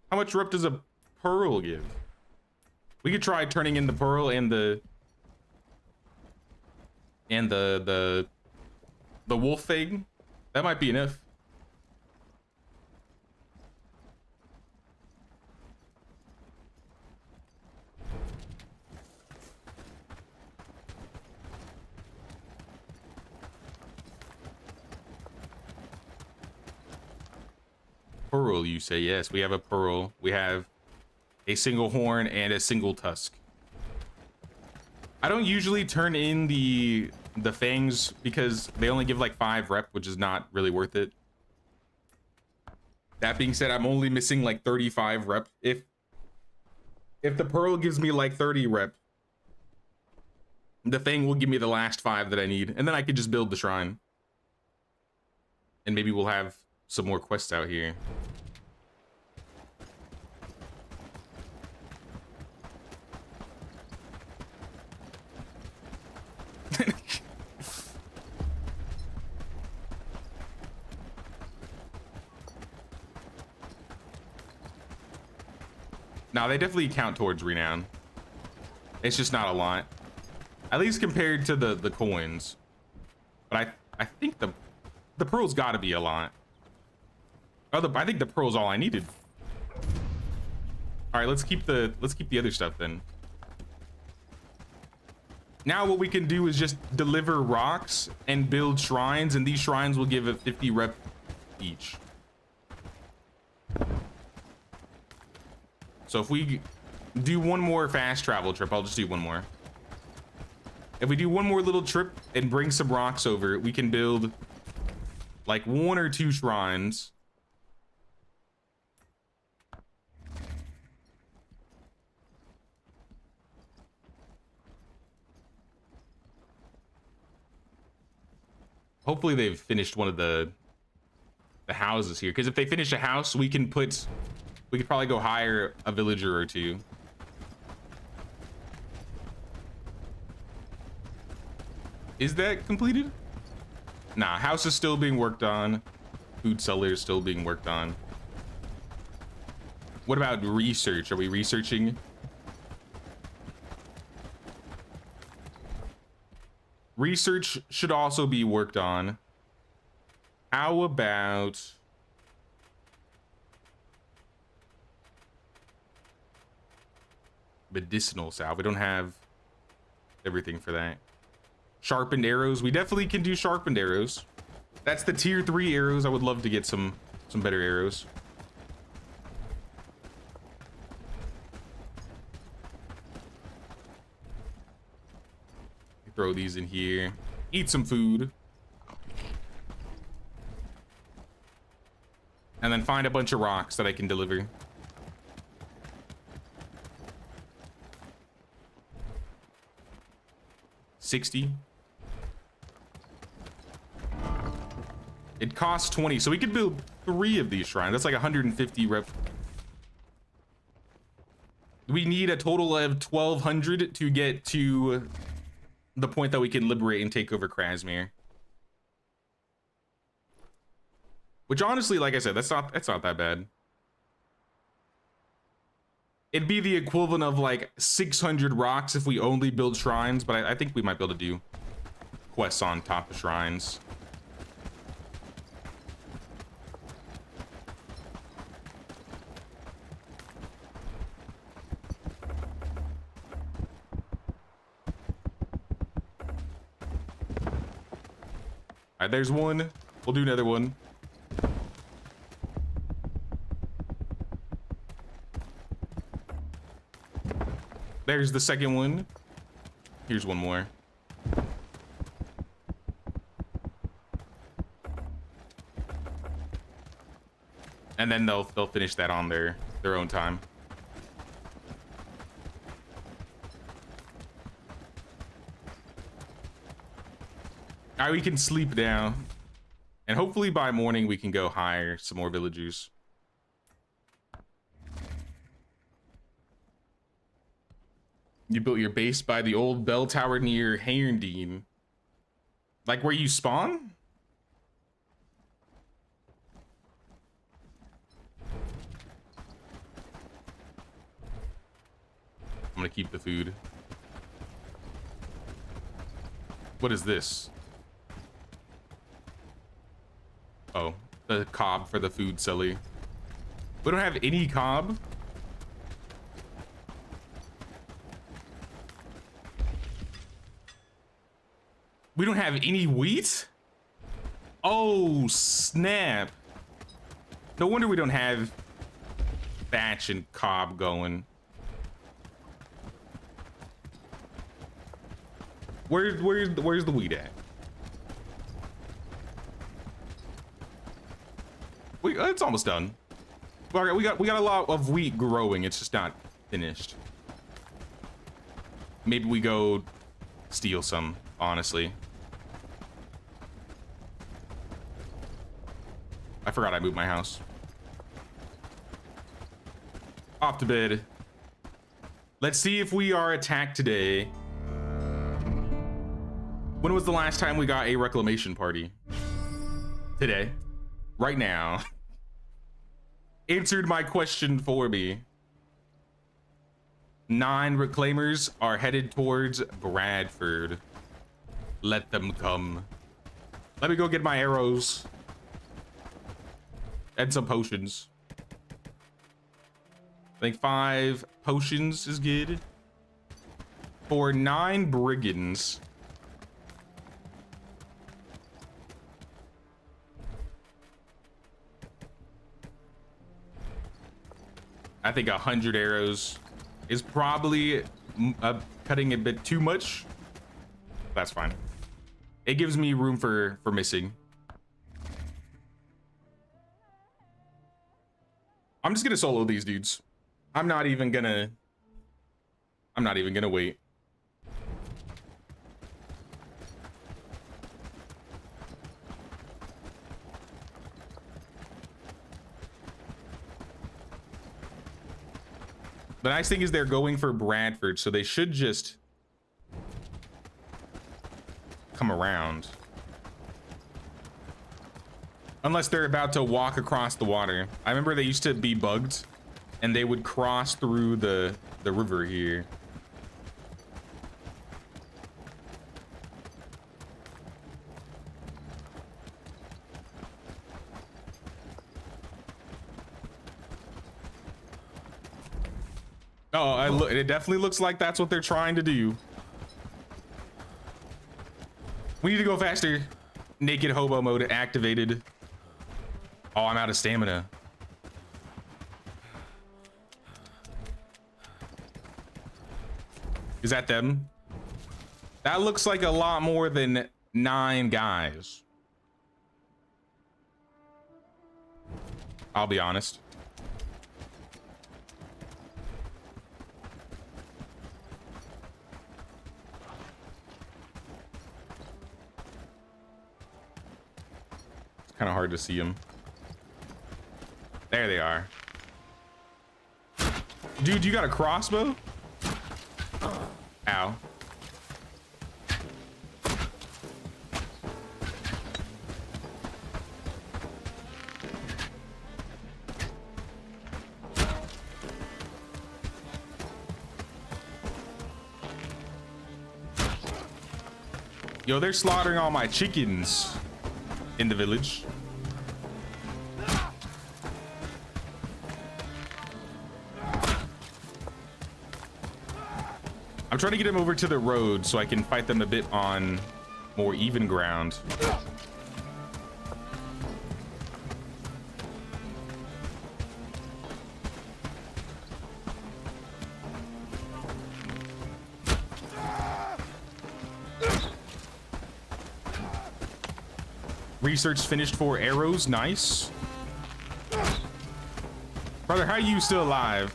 How much rep does a pearl give? We could try turning in the pearl and the wolf thing. That might be enough. Pearl, you say? Yes, we have a pearl. We have a single horn, and a single tusk. I don't usually turn in the fangs because they only give like 5 rep, which is not really worth it. That being said, I'm only missing like 35 rep. If the pearl gives me like 30 rep, the fang will give me the last 5 that I need, and then I could just build the shrine. And maybe we'll have some more quests out here. No, they definitely count towards renown. It's just not a lot, at least compared to the coins. But I think the pearl's got to be a lot. Oh, I think the pearl's all I needed. All right, let's keep the other stuff then. Now what we can do is just deliver rocks and build shrines, and these shrines will give it 50 rep each. So if we do one more fast travel trip, I'll just do one more. If we do one more little trip and bring some rocks over, we can build like 1 or 2 shrines. Hopefully they've finished one of the houses here, because if they finish a house, we could probably go hire a villager or 2. Is that completed? Nah, house is still being worked on. Food cellar is still being worked on. What about research? Are we researching? Research should also be worked on. How about medicinal salve? We don't have everything for that. Sharpened arrows. We definitely can do sharpened arrows. That's the tier 3 arrows. I would love to get some better arrows. Throw these in here. Eat some food. And then find a bunch of rocks that I can deliver. $60. It costs 20, so we could build 3 of these shrines. That's like 150 rep. We need a total of 1,200 to get to the point that we can liberate and take over Krasmir. Which honestly, like I said, that's not that bad. It'd be the equivalent of like 600 rocks if we only build shrines, but I think we might be able to do quests on top of shrines. All right, there's one. We'll do another one. There's the second one. Here's one more. And then they'll finish that on their own time. All right, we can sleep now. And hopefully by morning we can go hire some more villagers. You built your base by the old bell tower near Hayerndine. Like where you spawn? I'm gonna keep the food. What is this? Oh, the cob for the food celly. We don't have any cob. We don't have any wheat? Oh, snap. No wonder we don't have thatch and cob going. Where's the wheat at? It's almost done. We got a lot of wheat growing. It's just not finished. Maybe we go steal some, honestly. I forgot I moved my house. Off to bed. Let's see if we are attacked today. When was the last time we got a reclamation party? Today. Right now. Answered my question for me. 9 reclaimers are headed towards Bradford. Let them come. Let me go get my arrows. And some potions. I think 5 potions is good. For 9 brigands. I think 100 arrows is probably cutting a bit too much. That's fine. It gives me room for missing. I'm just gonna solo these dudes. I'm not even gonna wait. The nice thing is they're going for Bradford, so they should just come around. Unless they're about to walk across the water. I remember they used to be bugged and they would cross through the river here. Oh, it definitely looks like that's what they're trying to do. We need to go faster. Naked hobo mode activated. Oh, I'm out of stamina. Is that them? That looks like a lot more than 9 guys. I'll be honest. It's kind of hard to see them. There they are. Dude, you got a crossbow? Ow. Yo, they're slaughtering all my chickens in the village. I'm trying to get him over to the road so I can fight them a bit on more even ground. Research finished for arrows. Nice. Brother, how are you still alive?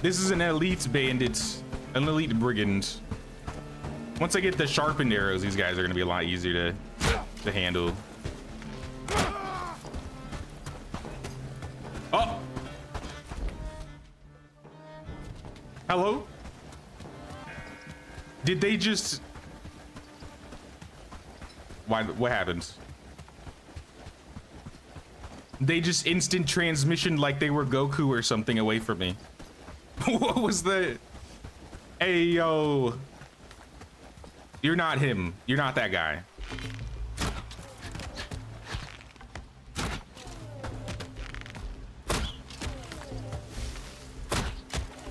This is an elite bandit, an elite brigand. Once I get the sharpened arrows, these guys are gonna be a lot easier to handle. Oh! Hello? Did they just... What happened? They just instant transmission like they were Goku or something away from me. What was that? Hey, yo. You're not him. You're not that guy.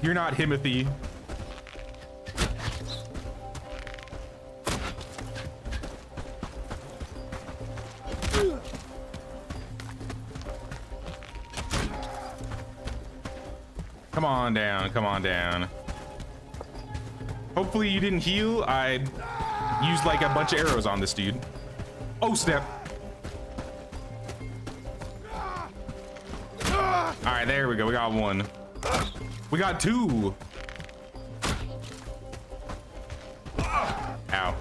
You're not Himothy. Come on down, come on down. Hopefully you didn't heal. I used like a bunch of arrows on this dude. Oh, snap. All right, there we go. We got one. We got two. Ow.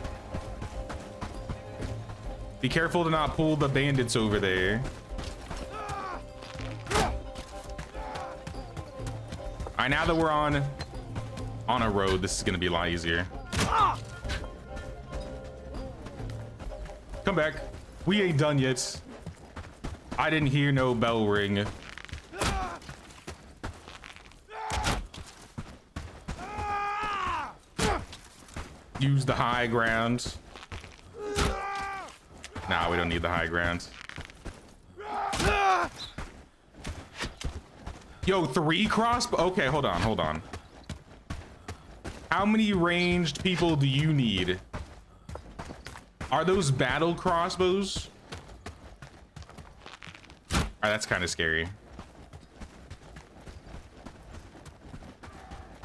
Be careful to not pull the bandits over there. All right, now that we're on a road, this is gonna be a lot easier. Come back. We ain't done yet. I didn't hear no bell ring. Use the high ground. Nah, we don't need the high ground. Yo, 3 crossbow? Okay, hold on, hold on. How many ranged people do you need? Are those battle crossbows? All right, that's kind of scary.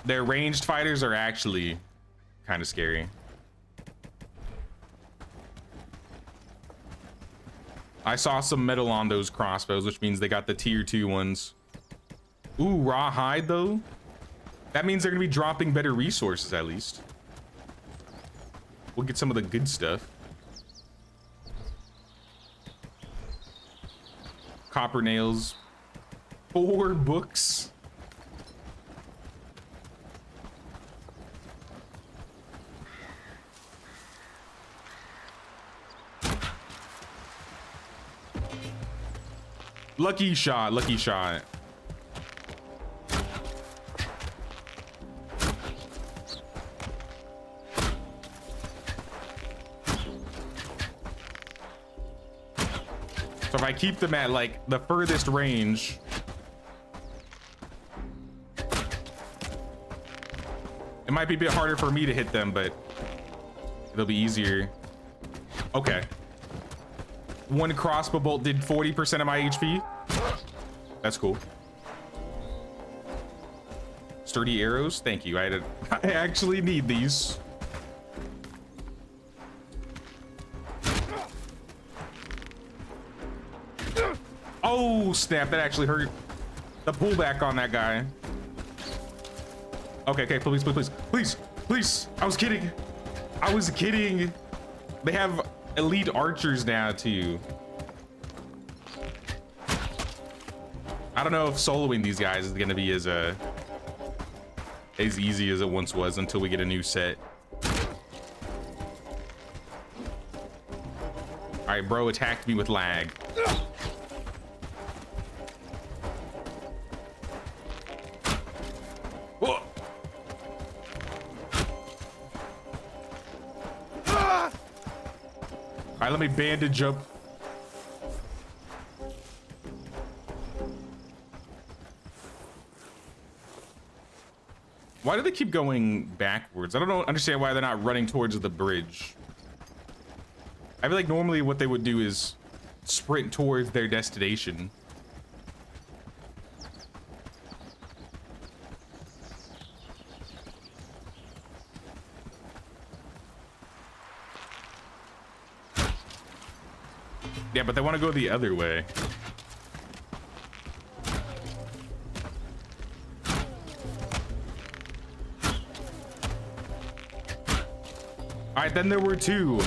Their ranged fighters are actually kind of scary. I saw some metal on those crossbows, which means they got the tier 2 ones. Ooh, raw hide though. That means they're gonna be dropping better resources at least. We'll get some of the good stuff. Copper nails. 4 books. Lucky shot, lucky shot. So if I keep them at like the furthest range, it might be a bit harder for me to hit them, but it'll be easier. Okay. 1 crossbow bolt did 40% of my HP. That's cool. Sturdy arrows. Thank you. I actually need these. Oh, snap. That actually hurt. The pullback on that guy. Okay, okay. Please, please, please. Please, please. I was kidding. I was kidding. They have elite archers now too. I don't know if soloing these guys is gonna be as easy as it once was until we get a new set. All right, bro attacked me with lag. Whoa. All right, let me bandage up. Why do they keep going backwards? I don't understand why they're not running towards the bridge. I feel like normally what they would do is sprint towards their destination. Yeah, but they want to go the other way. All right, then there were 2.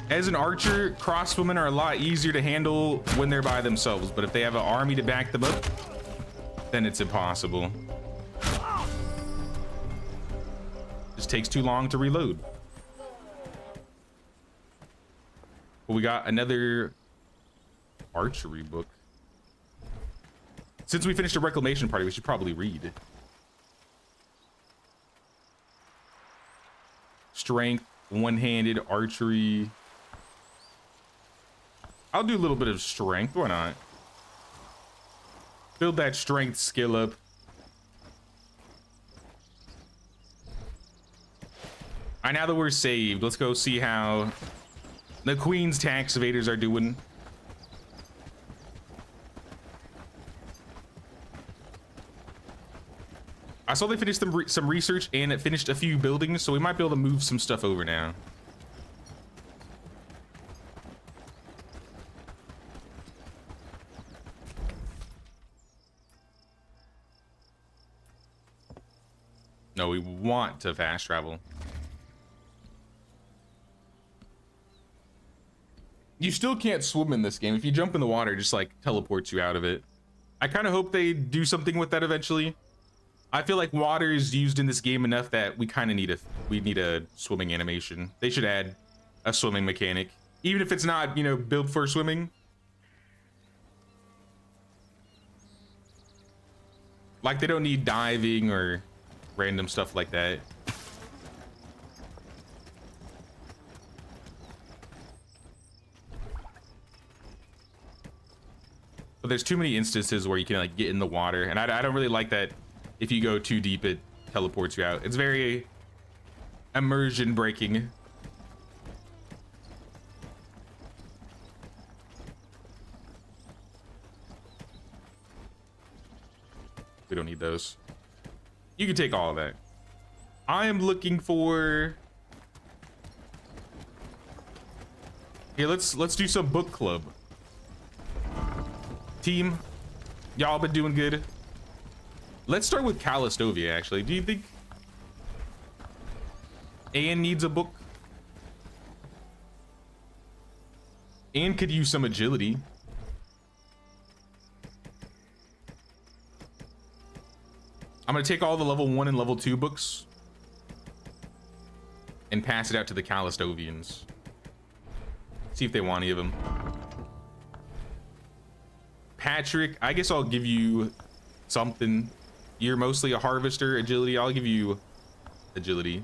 As an archer, crossbowmen are a lot easier to handle when they're by themselves, but if they have an army to back them up, then it's impossible. Just takes too long to reload. But we got another archery book. Since we finished a reclamation party, we should probably read. Strength, one-handed, archery. I'll do a little bit of strength. Why not? Build that strength skill up. right, now that we're saved, let's go see how the Queen's tax evaders are doing. I saw they finished some research and it finished a few buildings, so we might be able to move some stuff over now. No, we want to fast travel. You still can't swim in this game. If you jump in the water, it just like teleports you out of it. I kind of hope they do something with that eventually. I feel like water is used in this game enough that we kind of need a swimming animation. They should add a swimming mechanic, even if it's not, you know, built for swimming. Like they don't need diving or random stuff like that. But there's too many instances where you can like get in the water, and I don't really like that. If you go too deep, it teleports you out. It's very immersion breaking. We don't need those. You can take all of that. I am looking for... Here, let's do some book club. Team, y'all been doing good. Let's start with Callistovia, actually. Do you think Anne needs a book? Anne could use some agility. I'm gonna take all the level 1 and level 2 books and pass it out to the Callistovians. See if they want any of them. Patrick, I guess I'll give you something. You're mostly a harvester. Agility, I'll give you agility.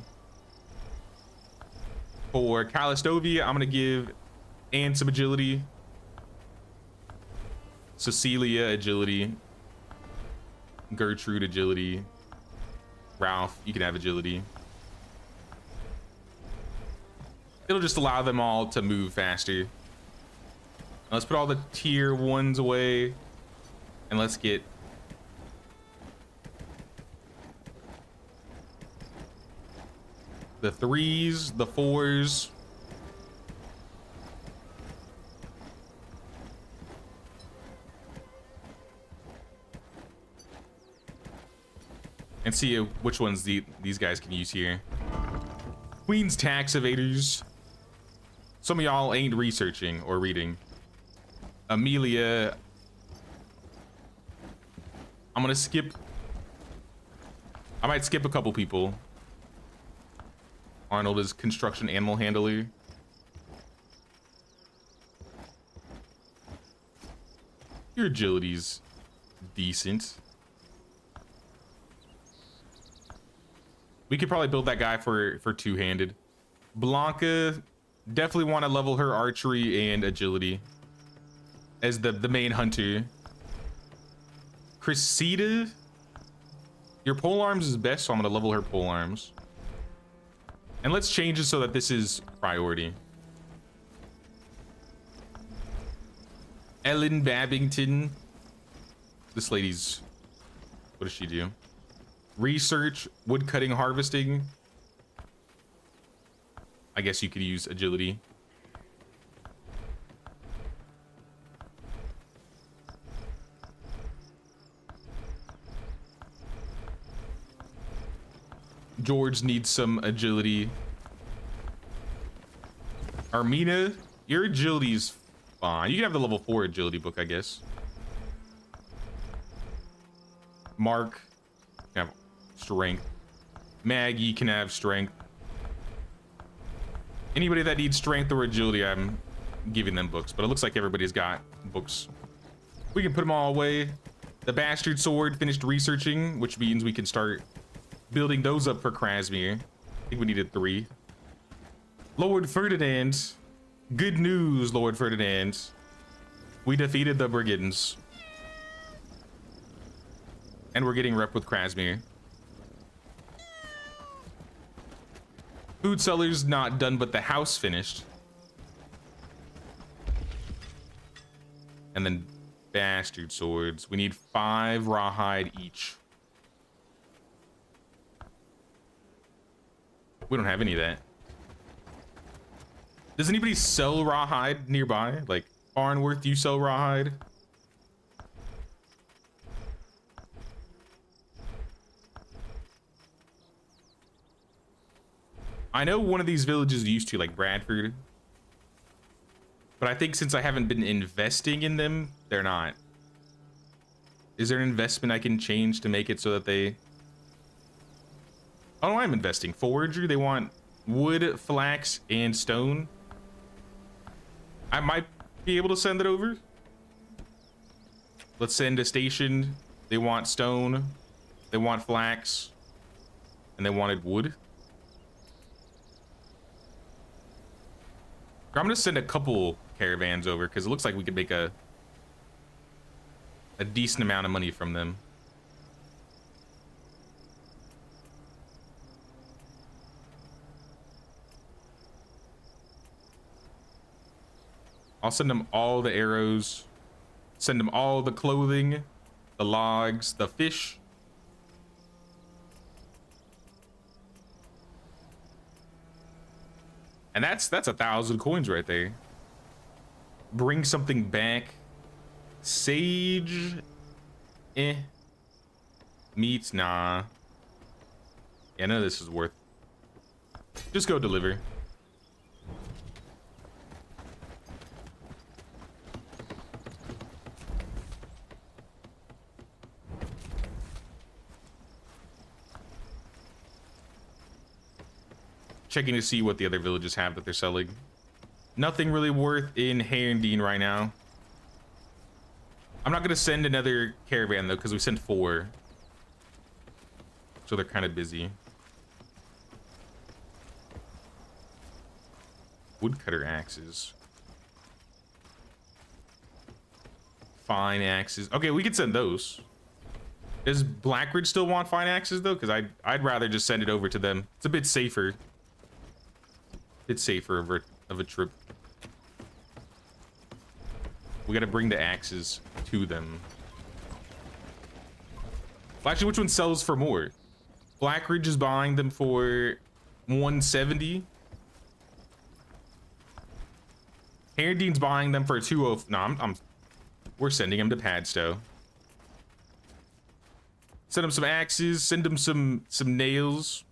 For Callistovia, I'm gonna give Anne some agility. Cecilia, agility. Gertrude, agility. Ralph, you can have agility. It'll just allow them all to move faster. Now let's put all the tier 1s away, and let's get the 3s, the 4s. And see which ones these guys can use here. Queen's tax evaders. Some of y'all ain't researching or reading. Amelia. I'm gonna skip. I might skip a couple people. Arnold is construction animal handler. Your agility's decent. We could probably build that guy for two-handed. Blanca, definitely want to level her archery and agility as the main hunter. Cressida, your pole arms is best, so I'm gonna level her pole arms. And let's change it so that this is priority. Ellen Babington. This lady's, what does she do? Research, woodcutting, harvesting. I guess you could use agility. George needs some agility. Armina, your agility's fine. You can have the level 4 agility book, I guess. Mark can have strength. Maggie can have strength. Anybody that needs strength or agility, I'm giving them books, but it looks like everybody's got books. We can put them all away. The bastard sword finished researching, which means we can start building those up for Krasmir. I think we needed 3. Lord Ferdinand. Good news, Lord Ferdinand. We defeated the brigands. And we're getting rep with Krasmir. Food seller's not done, but the house finished. And then bastard swords. We need 5 rawhide each. We don't have any of that. Does anybody sell rawhide nearby? Like, Farnworth, do you sell rawhide? I know one of these villages used to, like Bradford. But I think since I haven't been investing in them, they're not. Is there an investment I can change to make it so that they... Oh, I'm investing. Forager, they want wood, flax, and stone. I might be able to send it over. Let's send a station. They want stone. They want flax. And they wanted wood. I'm gonna send a couple caravans over because it looks like we could make a decent amount of money from them. I'll send them all the arrows, send them all the clothing, the logs, the fish. And that's 1,000 coins right there. Bring something back. Sage. Meat, nah. Yeah, none of this is worth. Just go deliver. Checking to see what the other villages have that they're selling. Nothing really worth in Herendeen right now. I'm not gonna send another caravan though, because we sent 4. So they're kind of busy. Woodcutter axes. Fine axes. Okay, we could send those. Does Blackridge still want fine axes though? Because I'd rather just send it over to them. It's a bit safer. It's safer of a trip. We gotta bring the axes to them. Well, actually, which one sells for more? Blackridge is buying them for 170. Herendeen's buying them for 205. No, we're sending him to Padstow. Send him some axes. Send him some nails.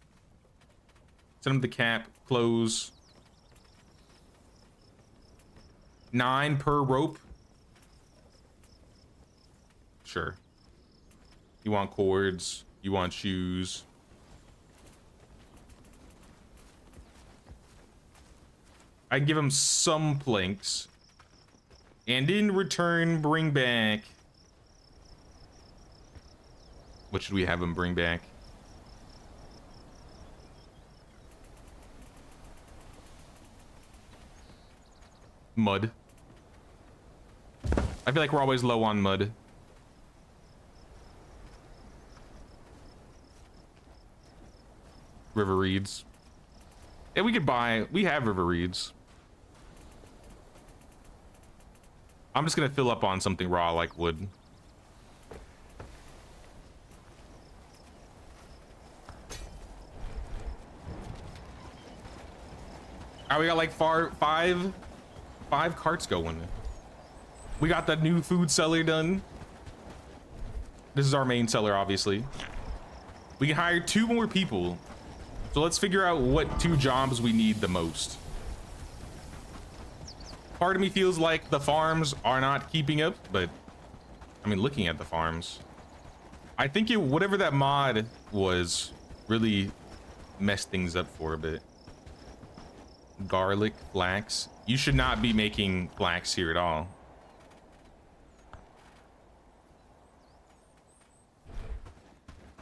Send him the cap, clothes. 9 per rope. Sure. You want cords. You want shoes. I can give him some planks. And in return, bring back... What should we have him bring back? Mud. I feel like we're always low on mud. River reeds. Yeah, we have river reeds. I'm just gonna fill up on something raw like wood. Alright, we got like five carts going. We got the new food seller done. This is our main seller, obviously. We can hire 2 more people. So let's figure out what 2 jobs we need the most. Part of me feels like the farms are not keeping up, but I mean, looking at the farms, I think whatever that mod was really messed things up for a bit. Garlic, flax. You should not be making flax here at all.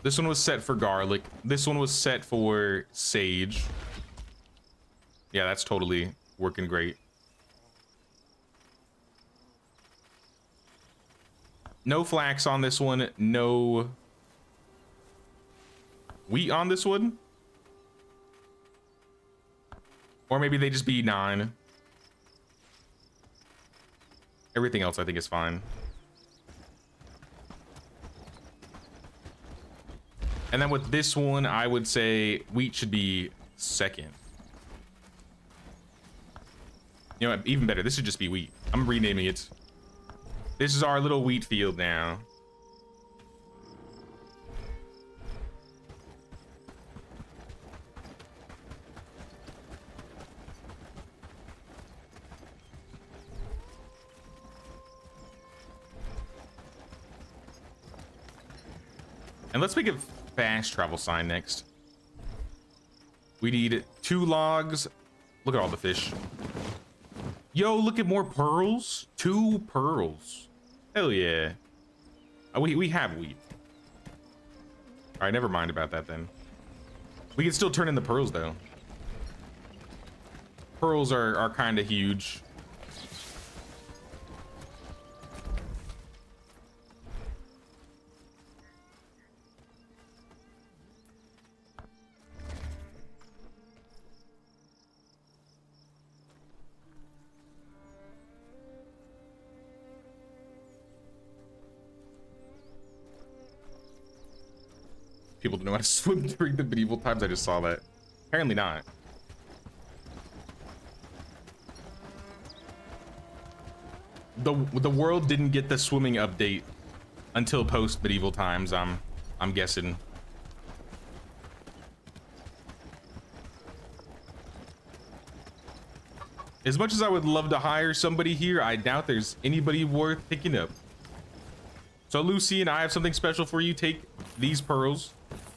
This one was set for garlic. This one was set for sage. Yeah, that's totally working great. No flax on this one. No wheat on this one. Or maybe they just be 9. Everything else I think is fine. And then with this one, I would say wheat should be 2nd. You know what, even better, this should just be wheat. I'm renaming it. This is our little wheat field now. And let's make a fast travel sign next. We need 2 logs. Look at all the fish. Yo, look at more pearls. 2 pearls. Hell yeah. Oh, we have wheat. All right, never mind about that then. We can still turn in the pearls though. Pearls are kind of huge. People don't know how to swim during the medieval times. I just saw that. Apparently not. The world didn't get the swimming update until post medieval times. I'm guessing. As much as I would love to hire somebody here, I doubt there's anybody worth picking up. So Lucy and I have something special for you. Take these pearls.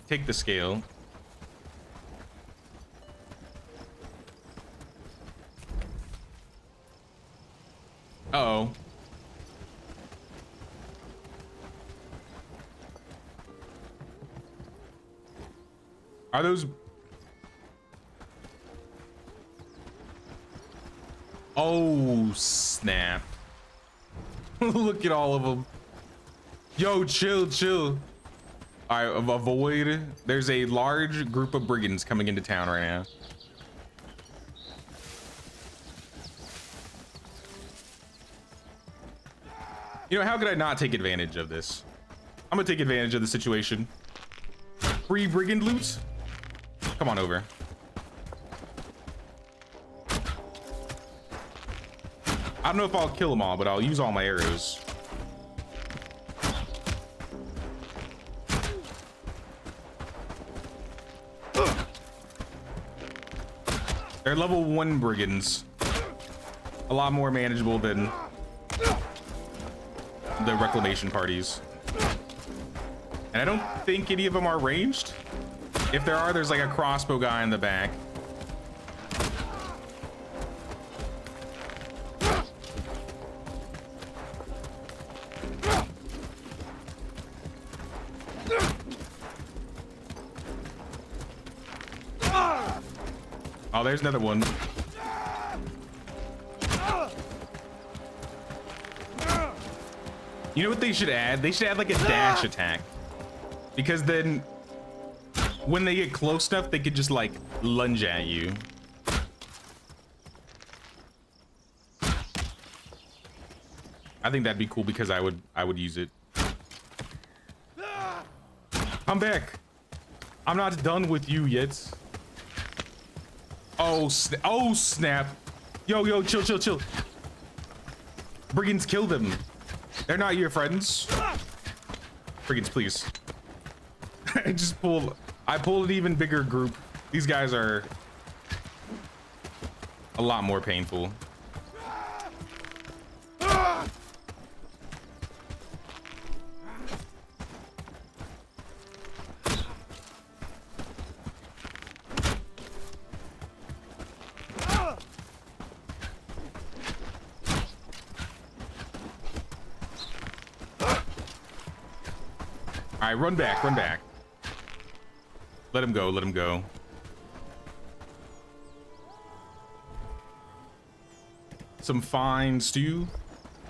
Take the scale. Uh-oh. Are those... Oh, snap. Look at all of them. Yo, chill, chill. All right, avoid. There's a large group of brigands coming into town right now. You know, how could I not take advantage of this? I'm gonna take advantage of the situation. Free brigand loot? Come on over. I don't know if I'll kill them all, but I'll use all my arrows. They're level 1 brigands. A lot more manageable than the reclamation parties. And I don't think any of them are ranged. If there are, there's like a crossbow guy in the back. Oh, there's another one. You know what they should add? They should add like a dash attack. Because then when they get close enough, they could just like lunge at you. I think that'd be cool because I would use it. Come back. I'm not done with you yet. Oh, oh snap. Yo, chill, chill, chill. Brigands, kill them. They're not your friends. Brigands, please. I pulled an even bigger group. These guys are a lot more painful. All right, run back, run back. Let him go, let him go. Some fine stew.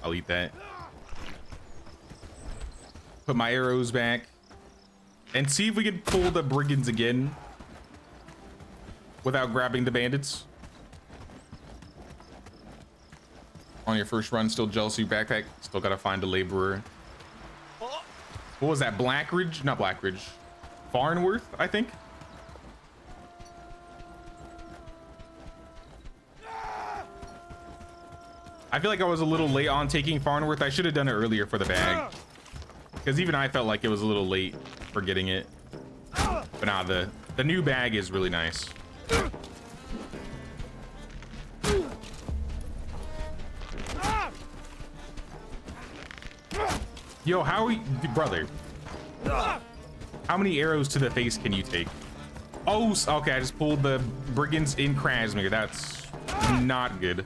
I'll eat that. Put my arrows back. And see if we can pull the brigands again without grabbing the bandits. On your first run, still jealous of your backpack. Still gotta find a laborer. What was that? Blackridge? Not Blackridge. Farnworth, I think. I feel like I was a little late on taking Farnworth. I should have done it earlier for the bag. Because even I felt like it was a little late for getting it. But nah, the new bag is really nice. Yo, how are you, brother? How many arrows to the face can you take? Oh, okay, I just pulled the brigands in Krasmir. That's not good.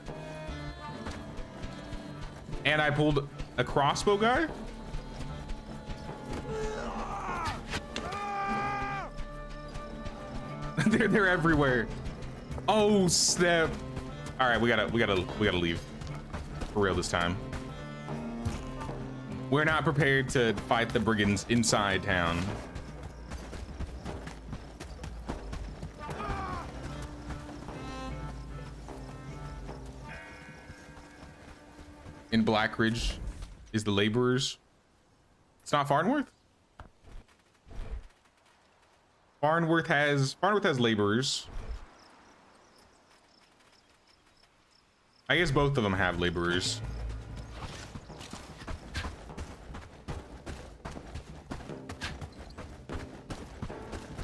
And I pulled a crossbow guy? they're everywhere. Oh snap. All right, we gotta leave for real this time. We're not prepared to fight the brigands inside town. In Blackridge is the laborers. It's not Farnworth? Farnworth has laborers. I guess both of them have laborers.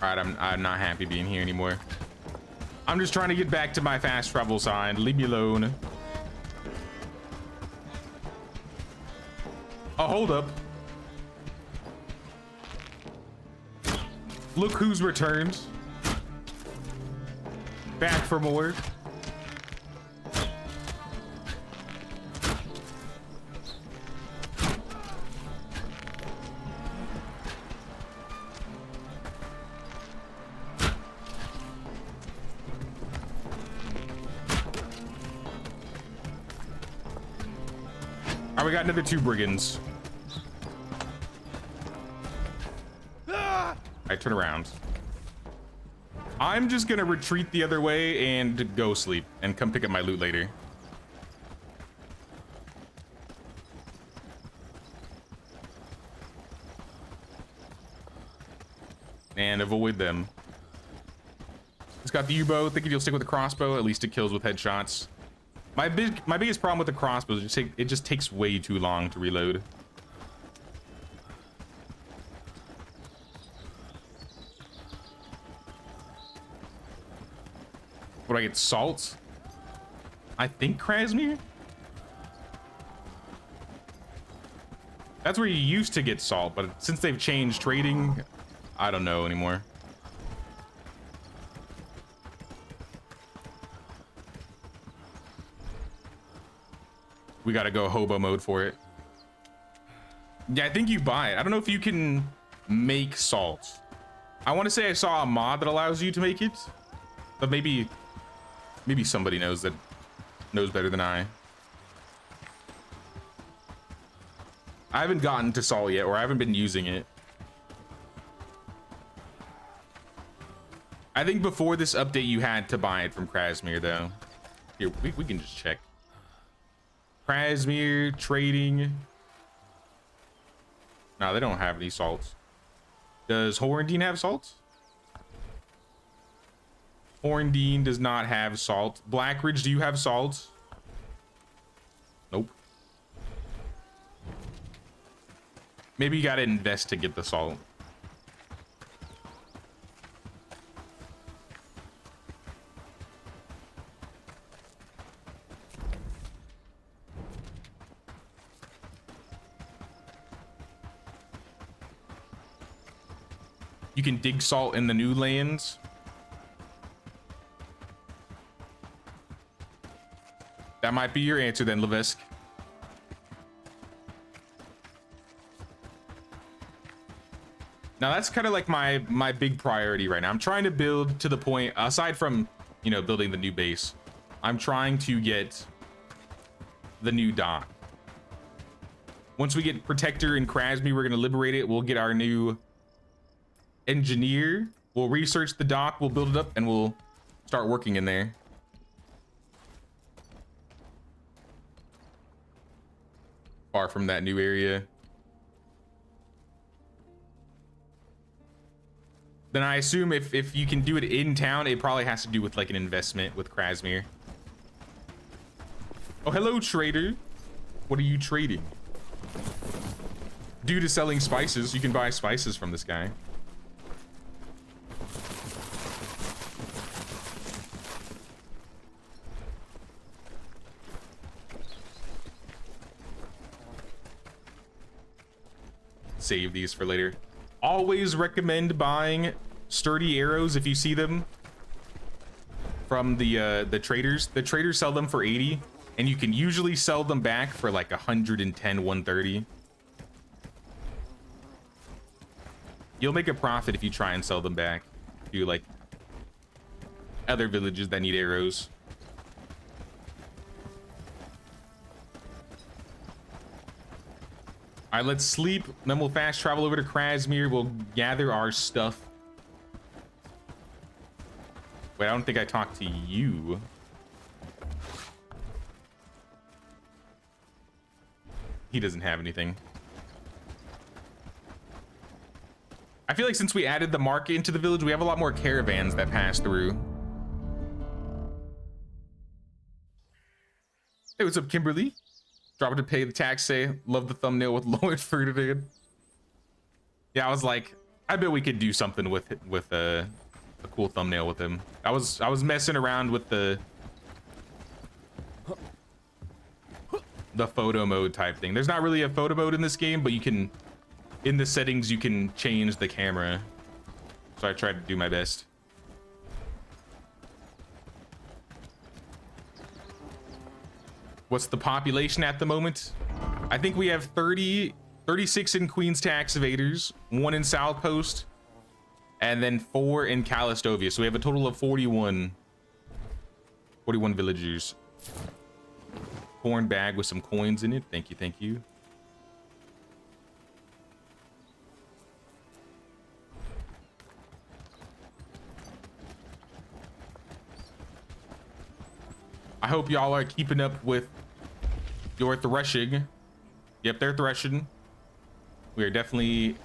All right, I'm not happy being here anymore. I'm just trying to get back to my fast travel sign. Leave me alone. Oh, hold up. Look who's returned. Back for more. All right, we got another 2 brigands. I turn around. I'm just gonna retreat the other way and go sleep and come pick up my loot later. And avoid them. It's got the U-bow. Thinking you'll stick with the crossbow. At least it kills with headshots. My biggest problem with the crossbow is it just takes way too long to reload. What do I get? Salt? I think Krasmir? That's where you used to get salt, but since they've changed trading, I don't know anymore. We gotta go hobo mode for it. Yeah, I think you buy it. I don't know if you can make salt. I want to say I saw a mod that allows you to make it, but maybe somebody knows better than I. I haven't gotten to salt yet, or I haven't been using it. I think before this update you had to buy it from Krasmir though. Here, we can just check. Krasmir trading. No, they don't have any salts. Does Horndine have salt? Horndine does not have salt. Blackridge, do you have salt? Nope. Maybe you gotta invest to get the salt. You can dig salt in the new lands. That might be your answer then, Levisk. Now that's kind of like my big priority right now. I'm trying to build to the point, aside from, you know, building the new base, I'm trying to get the new dock. Once we get Protector and Krasmir, we're gonna liberate it. We'll get our new engineer. We'll research the dock, we'll build it up, and we'll start working in there. far from that new area. Then I assume if you can do it in town, it probably has to do with like an investment with Krasmir. Oh, hello, trader. What are you trading? Due to selling spices, you can buy spices from this guy. Save these for later. Always recommend buying sturdy arrows if you see them from the traders. The traders sell them for 80, and you can usually sell them back for like 110, 130. You'll make a profit if you try and sell them back to like other villages that need arrows. All right, let's sleep. Then we'll fast travel over to Krasmir. We'll gather our stuff. Wait, I don't think I talked to you. He doesn't have anything. I feel like since we added the market into the village, we have a lot more caravans that pass through. Hey, what's up, Kimberly? Drop it to pay the tax, say, love the thumbnail with Lord Ferdinand. Yeah, I was like, I bet we could do something with a cool thumbnail with him. I was messing around with the photo mode type thing. There's not really a photo mode in this game, but you can, in the settings, you can change the camera. So I tried to do my best. What's the population at the moment? I think we have 36 in Queenstown Excavators, 1 in South Post, and then 4 in Calastovia. So we have a total of 41 villagers. Corn bag with some coins in it. Thank you, thank you. I hope y'all are keeping up with your threshing. Yep, they're threshing. We are definitely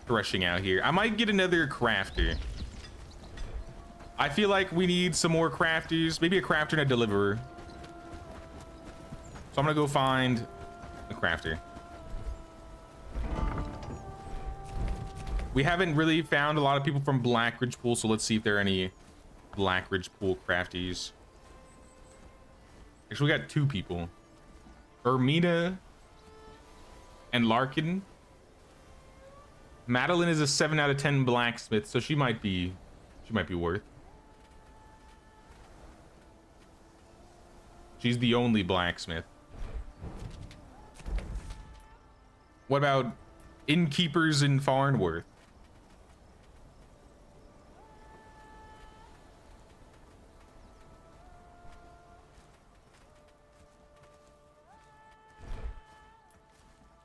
threshing out here. I might get another crafter. I feel like we need some more crafters. Maybe a crafter and a deliverer. So I'm gonna go find a crafter. We haven't really found a lot of people from Blackridge Pool, so let's see if there are any Blackridge Pool crafties. Actually, we got 2 people. Ermina and Larkin. Madeline is a 7 out of 10 blacksmith, so she might be worth. She's the only blacksmith. What about innkeepers in Farnworth?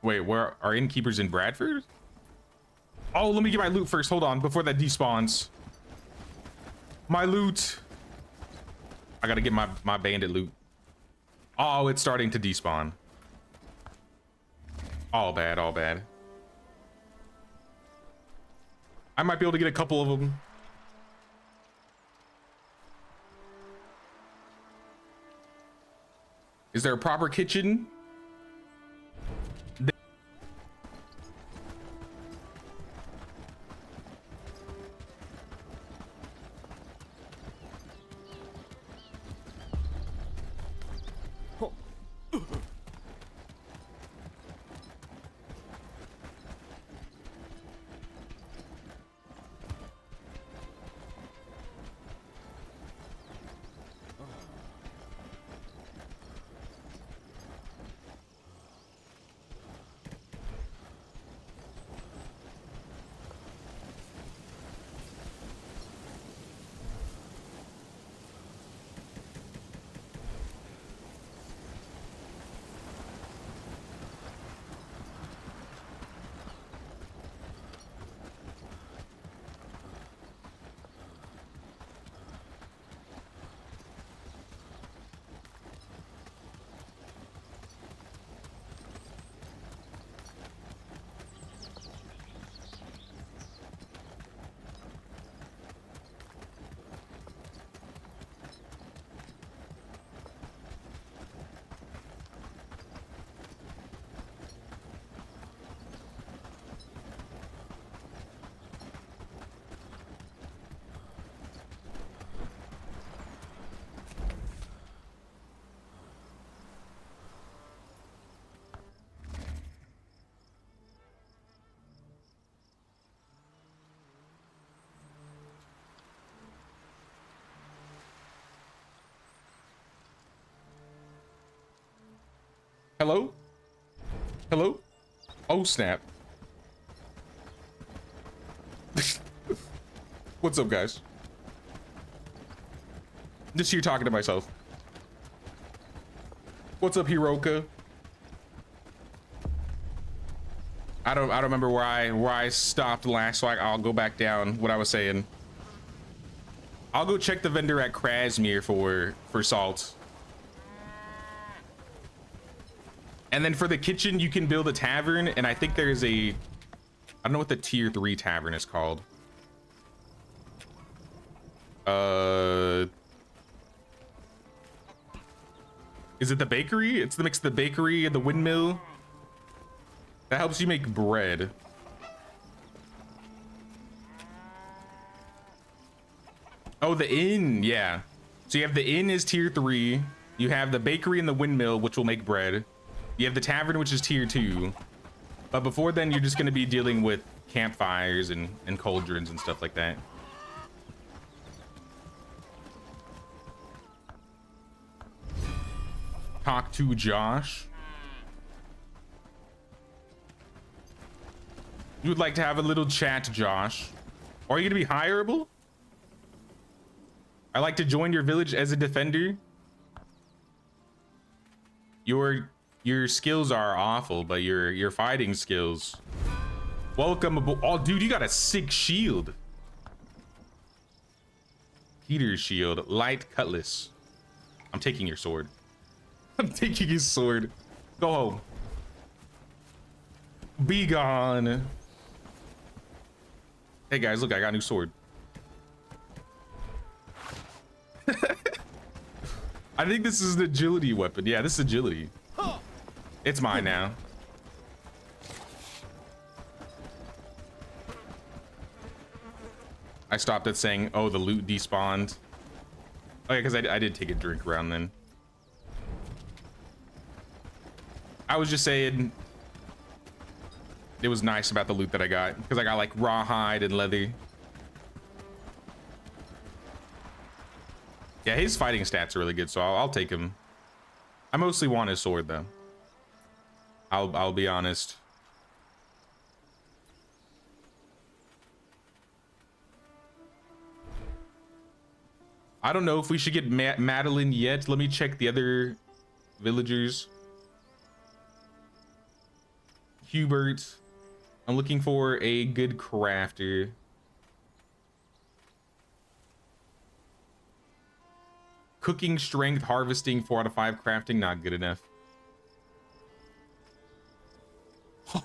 Wait, where are innkeepers in Bradford? Oh, let me get my loot first. Hold on, before that despawns. My loot. I gotta get my bandit loot. Oh, it's starting to despawn. All bad, all bad. I might be able to get a couple of them. Is there a proper kitchen? Hello? Hello? Oh, snap. What's up, guys? Just here talking to myself. What's up, Hiroka? I don't remember where I stopped last, so I'll go back down what I was saying. I'll go check the vendor at Krasmir for salt. And then for the kitchen, you can build a tavern, and I think there's a, I don't know what the tier 3 tavern is called. Is it the bakery? It's the mix of the bakery and the windmill. That helps you make bread. Oh, the inn, yeah. So you have the inn is tier 3. You have the bakery and the windmill, which will make bread. You have the tavern, which is tier 2. But before then, you're just going to be dealing with campfires and cauldrons and stuff like that. Talk to Josh. You would like to have a little chat, Josh. Are you going to be hireable? I like to join your village as a defender. Your skills are awful, but your fighting skills. Welcome aboard. Oh, dude, you got a sick shield. Peter's shield, light cutlass. I'm taking your sword. I'm taking his sword. Go home. Be gone. Hey guys, look, I got a new sword. I think this is an agility weapon. Yeah, this is agility. It's mine now. I stopped at saying, oh, the loot despawned. Oh yeah, because I did take a drink around then. I was just saying it was nice about the loot that I got, because I got like rawhide and leather. Yeah, his fighting stats are really good, so I'll take him. I mostly want his sword though. I'll be honest. I don't know if we should get Madeline yet. Let me check the other villagers. Hubert. I'm looking for a good crafter. Cooking, strength, harvesting, 4 out of 5. Crafting, not good enough.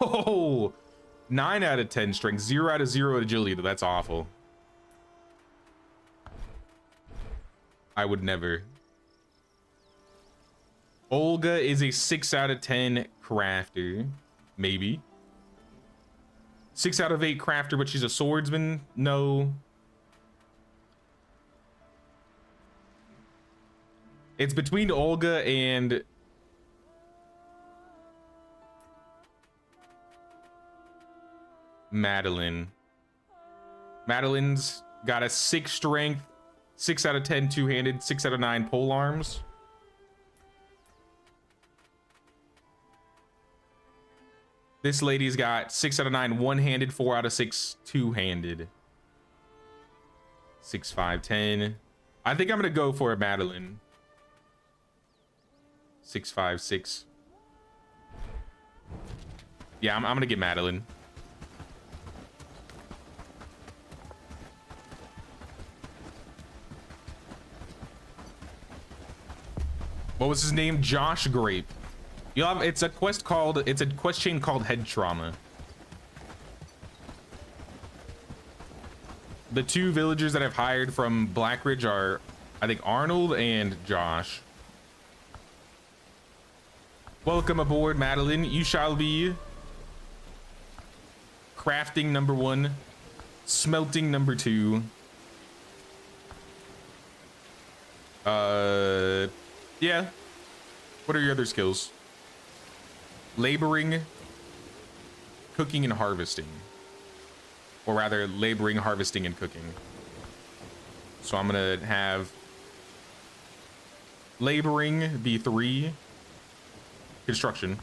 Oh, 9 out of 10 strength, 0 out of 0 agility. That's awful. I would never. Olga is a 6 out of 10 crafter. Maybe. 6 out of 8 crafter, but she's a swordsman. No. It's between Olga and Madeline. Madeline's got a 6 strength, 6 out of 10 two-handed, 6 out of 9 pole arms. This lady's got 6 out of 9 one-handed, 4 out of 6 two-handed. 6, 5, 10. I think I'm gonna go for a Madeline. 6, 5, 6. Yeah, I'm gonna get Madeline. What was his name? Josh Grape. You'll have, it's a quest chain called Head Trauma. The 2 villagers that I've hired from Blackridge are, I think, Arnold and Josh. Welcome aboard, Madeline. You shall be crafting number 1, smelting number 2. Yeah. What are your other skills? Laboring, cooking, and harvesting. Or rather, laboring, harvesting, and cooking. So I'm gonna have laboring be 3. construction.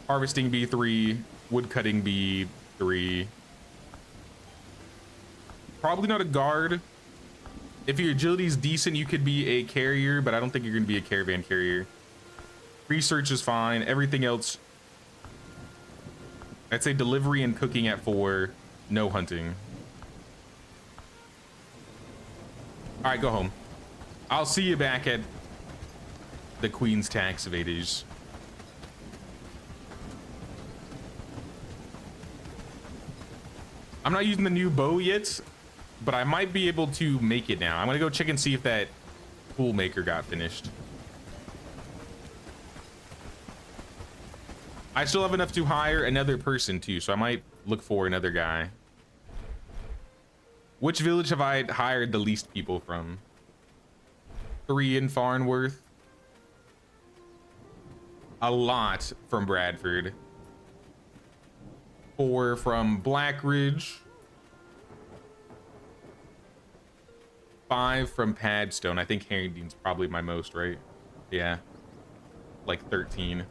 Harvesting B3, wood cutting B3. Probably not a guard. If your agility is decent, you could be a carrier, but I don't think you're going to be a caravan carrier. Research is fine. Everything else, I'd say delivery and cooking at 4. No hunting. All right, go home. I'll see you back at the Queen's Tax Evaders. I'm not using the new bow yet, but I might be able to make it now. I'm gonna go check and see if that tool maker got finished. I still have enough to hire another person too, so I might look for another guy. Which village have I hired the least people from? 3 in Farnworth. A lot from Bradford. 4 from Blackridge. 5 from Padstone. I think Harrington's probably my most, right? Yeah. Like 13.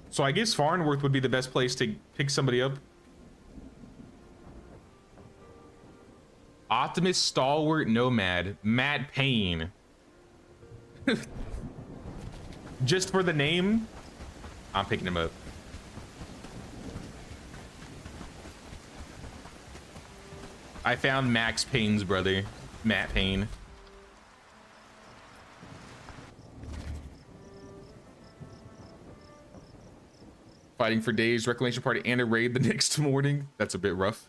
So I guess Farnworth would be the best place to pick somebody up. Optimus Stalwart Nomad. Matt Payne. Just for the name, I'm picking him up. I found Max Payne's brother, Matt Payne. Fighting for days, reclamation party, and a raid the next morning. That's a bit rough.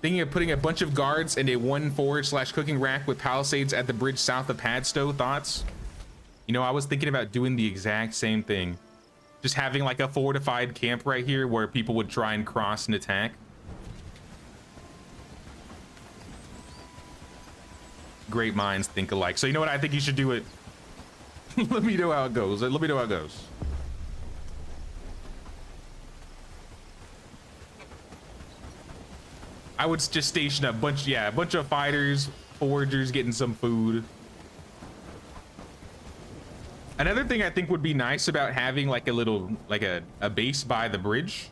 Thinking of putting a bunch of guards and a 1 forage/cooking rack with palisades at the bridge south of Padstow. Thoughts? You know, I was thinking about doing the exact same thing. Just having like a fortified camp right here where people would try and cross and attack. Great minds think alike. So you know what? I think you should do it. Let me know how it goes. Let me know how it goes. I would just station a bunch, yeah, a bunch of fighters, foragers getting some food. Another thing I think would be nice about having like a little, like a base by the bridge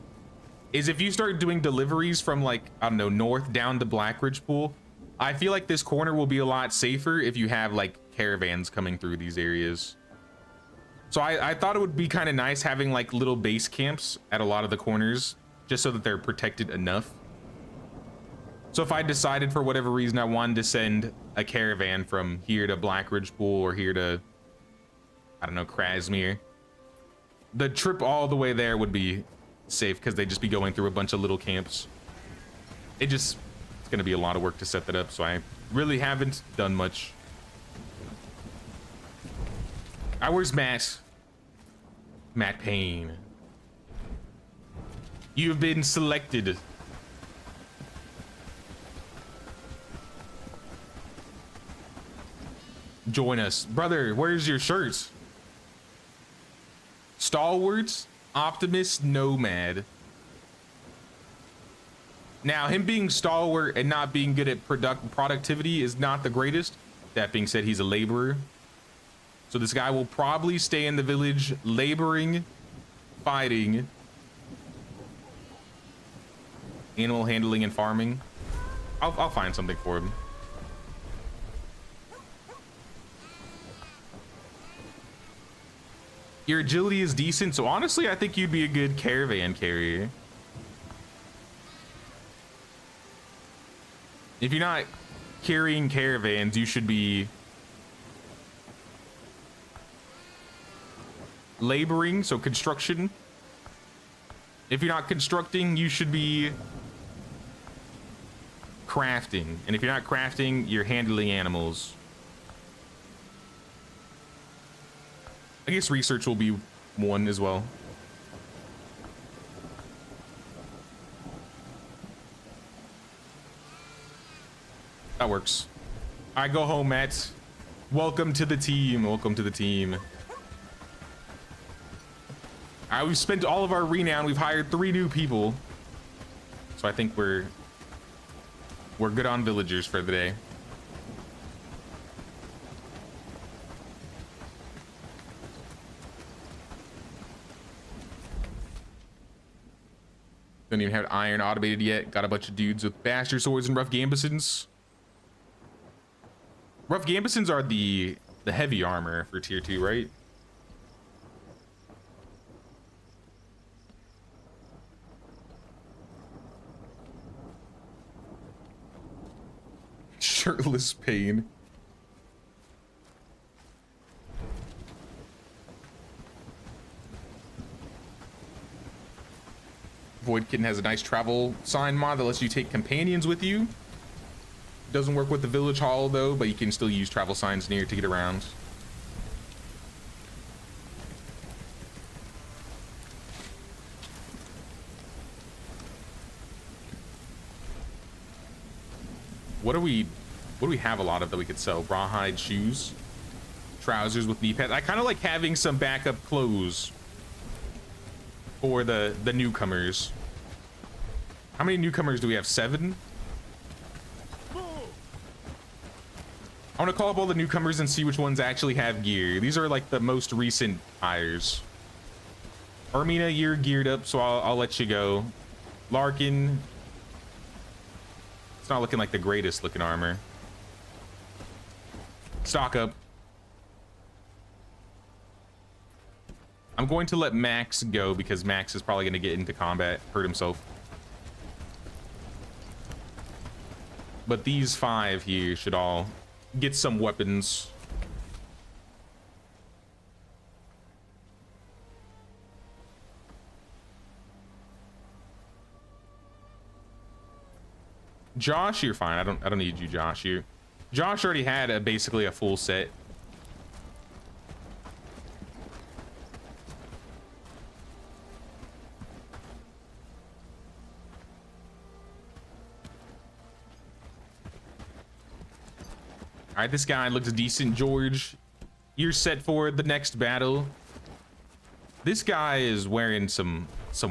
is if you start doing deliveries from like, I don't know, north down to Blackridge Pool. I feel like this corner will be a lot safer if you have like caravans coming through these areas. So I thought it would be kind of nice having like little base camps at a lot of the corners just so that they're protected enough. So if I decided for whatever reason I wanted to send a caravan from here to Blackridge Pool or here to, I don't know, Krasmere, the trip all the way there would be safe because they'd just be going through a bunch of little camps. It's gonna be a lot of work to set that up, so I really haven't done much. Where's Matt? Matt Payne. You've been selected. Join us. Brother, where's your shirt? Stalwarts, Optimus, Nomad. Now, him being stalwart and not being good at productivity is not the greatest. That being said, he's a laborer. So this guy will probably stay in the village laboring, fighting, animal handling, and farming. I'll find something for him. Your agility is decent, so honestly, I think you'd be a good caravan carrier. If you're not carrying caravans, you should be laboring, so construction. If you're not constructing, you should be crafting. And if you're not crafting, you're handling animals. I guess research will be one as well. That works. All right, go home, Matt. Welcome to the team. Welcome to the team. All right, we've spent all of our renown. We've hired 3 new people. So I think we're We're good on villagers for the day. Don't even have iron automated yet. Got a bunch of dudes with bastard swords and rough gambesons. Rough gambesons are the heavy armor for tier 2, right? Shirtless pain. Voidkin has a nice travel sign mod that lets you take companions with you. Doesn't work with the village hall though, but you can still use travel signs near to get around. What do we have a lot of that we could sell? Rawhide shoes, trousers with knee pads. I kind of like having some backup clothes for the newcomers. How many newcomers do we have? 7? I want to call up all the newcomers and see which ones actually have gear. These are like the most recent hires. Armina, you're geared up, so I'll let you go. Larkin, it's not looking like the greatest looking armor. Stock up. I'm going to let Max go because Max is probably going to get into combat, hurt himself. But these 5 here should all get some weapons. Josh, you're fine. I don't need you, Josh. Josh already had basically a full set. All right, this guy looks decent, George. You're set for the next battle. This guy is wearing some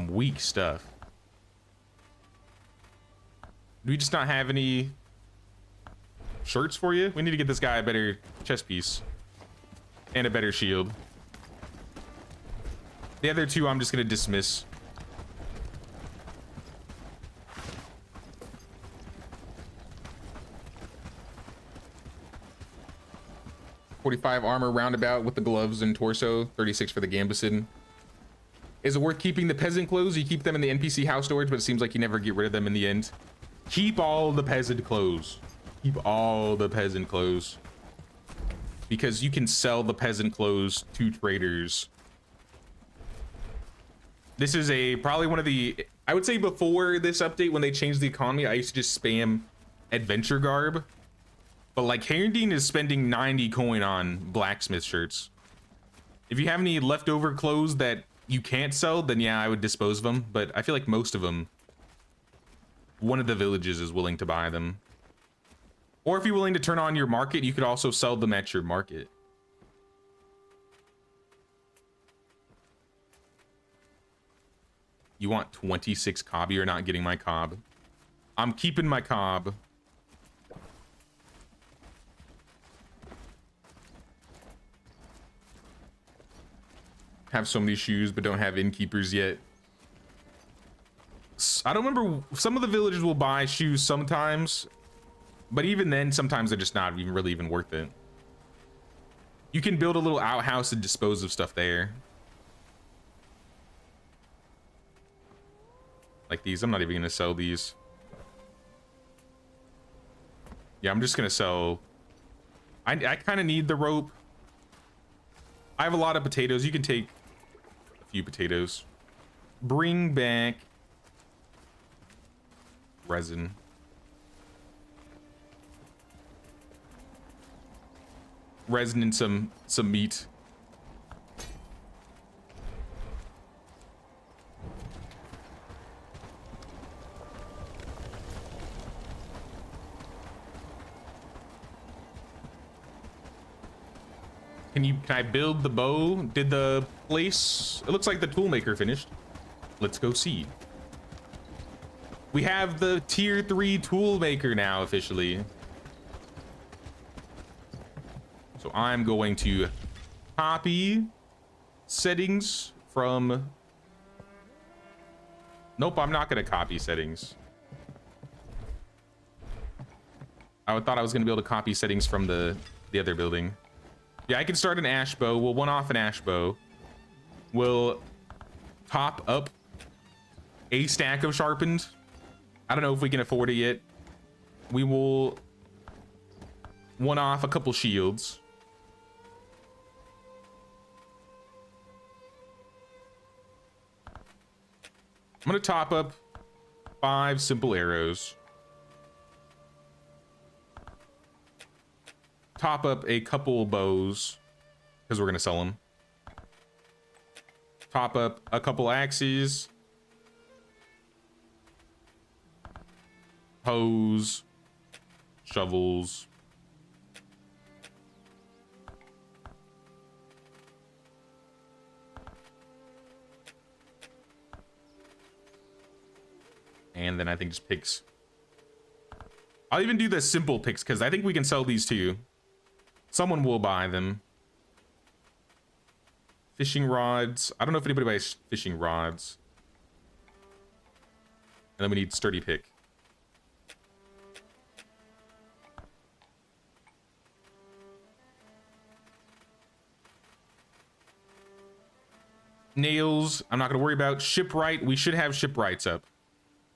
weak stuff. Do we just not have any shirts for you? We need to get this guy a better chest piece and a better shield. The other 2 I'm just gonna dismiss. $45 armor roundabout with the gloves and torso, 36 for the gambeson. Is it worth keeping the peasant clothes? You keep them in the NPC house storage, but it seems like you never get rid of them in the end. Keep all the peasant clothes. Keep all the peasant clothes. Because you can sell the peasant clothes to traders. This is probably one of the, I would say before this update, when they changed the economy, I used to just spam adventure garb. But like Herondine is spending 90 coin on blacksmith shirts. If you have any leftover clothes that you can't sell, then yeah, I would dispose of them. But I feel like most of them, one of the villages is willing to buy them. Or if you're willing to turn on your market, you could also sell them at your market. You want 26 cob? You're not getting my cob. I'm keeping my cob. Have so many shoes, but don't have innkeepers yet. I don't remember. Some of the villagers will buy shoes sometimes, but even then, sometimes they're just not even really worth it. You can build a little outhouse and dispose of stuff there. Like these. I'm not even gonna sell these. Yeah, I'm just gonna sell. I kind of need the rope. I have a lot of potatoes. You can take a few potatoes. Bring back resin. Resin and some meat. Can I build the bow? Did the place, it looks like the toolmaker finished. Let's go see. We have the tier 3 tool maker now officially. So I'm going to copy settings from... Nope, I'm not going to copy settings. I thought I was going to be able to copy settings from the other building. Yeah, I can start an ash bow. We'll one off an ash bow. We'll top up a stack of sharpened. I don't know if we can afford it yet. We will one off a couple shields. I'm gonna top up 5 simple arrows. Top up a couple bows because we're gonna sell them. Top up a couple axes. Hoes. Shovels. And then I think just picks. I'll even do the simple picks because I think we can sell these too. Someone will buy them. Fishing rods. I don't know if anybody buys fishing rods. And then we need sturdy pick. Nails, I'm not going to worry about. Shipwright, we should have shipwrights up.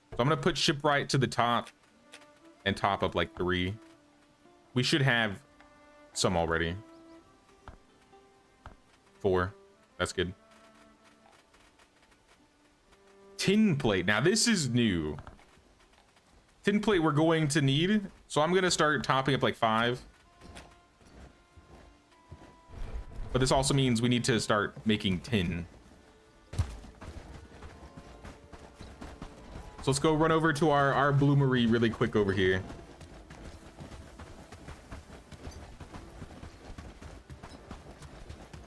So I'm going to put shipwright to the top and top up like 3. We should have some already. 4. That's good. Tin plate. Now this is new. Tin plate we're going to need. So I'm going to start topping up like 5. But this also means we need to start making tin. So let's go run over to our bloomery really quick over here.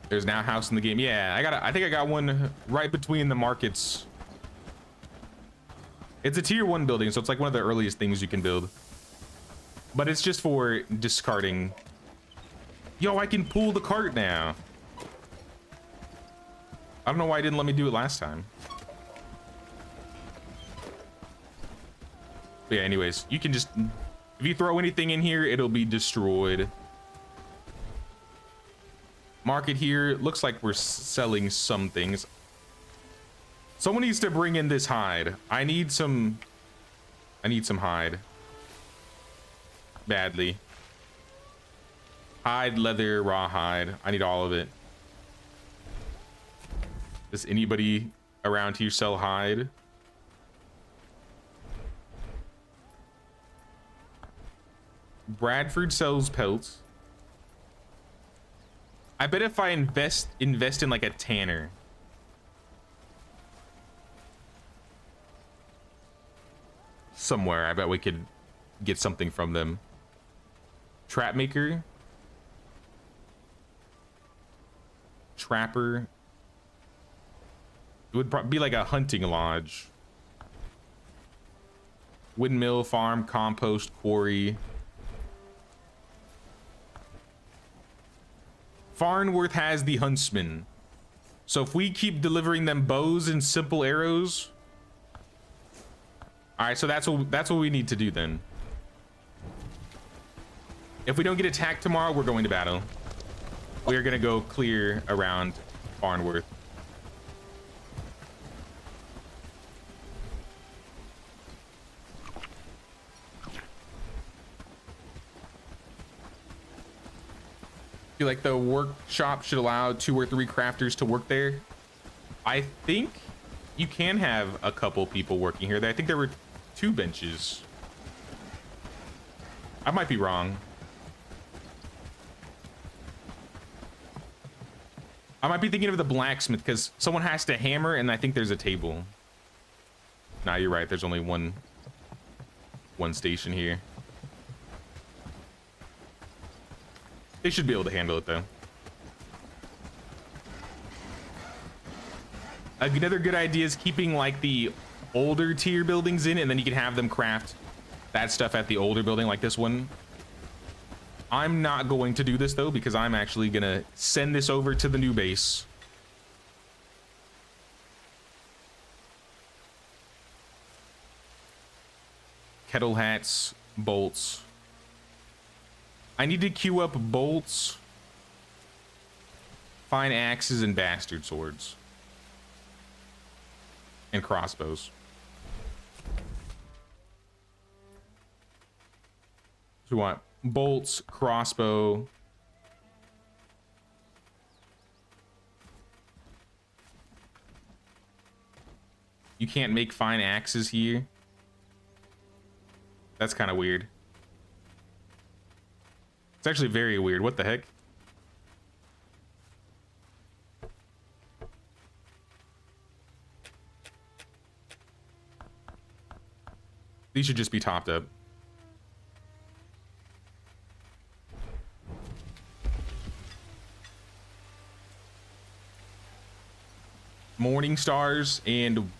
There's now a house in the game. Yeah, I think I got one right between the markets. It's a tier 1 building, so it's like one of the earliest things you can build. But it's just for discarding. Yo, I can pull the cart now. I don't know why it didn't let me do it last time. But yeah, anyways, you can just, if you throw anything in here, it'll be destroyed. Market here, looks like we're selling some things. Someone needs to bring in this hide. I need some hide. Badly. Hide, leather, rawhide. I need all of it. Does anybody around here sell hide? Bradford sells pelts. I bet if I invest in like a tanner. Somewhere, I bet we could get something from them. Trap maker. Trapper. It would probably be like a hunting lodge. Windmill, farm, compost, quarry. Farnworth has the huntsman. So if we keep delivering them bows and simple arrows. All right, so that's what we need to do then. If we don't get attacked tomorrow, we're going to battle. We're gonna go clear around Farnworth. Feel like the workshop should allow 2 or 3 crafters to work there. I think you can have a couple people working here. I think there were 2 benches. I might be wrong. I might be thinking of the blacksmith because someone has to hammer and I think there's a table. Nah, you're right. There's only one station here. They should be able to handle it though. Another good idea is keeping like the older tier buildings in, and then you can have them craft that stuff at the older building like this one. I'm not going to do this though, because I'm actually gonna send this over to the new base. Kettle hats, bolts. I need to queue up bolts, fine axes, and bastard swords. And crossbows. So we want bolts, crossbow. You can't make fine axes here. That's kind of weird. It's actually very weird. What the heck? These should just be topped up. Morning stars and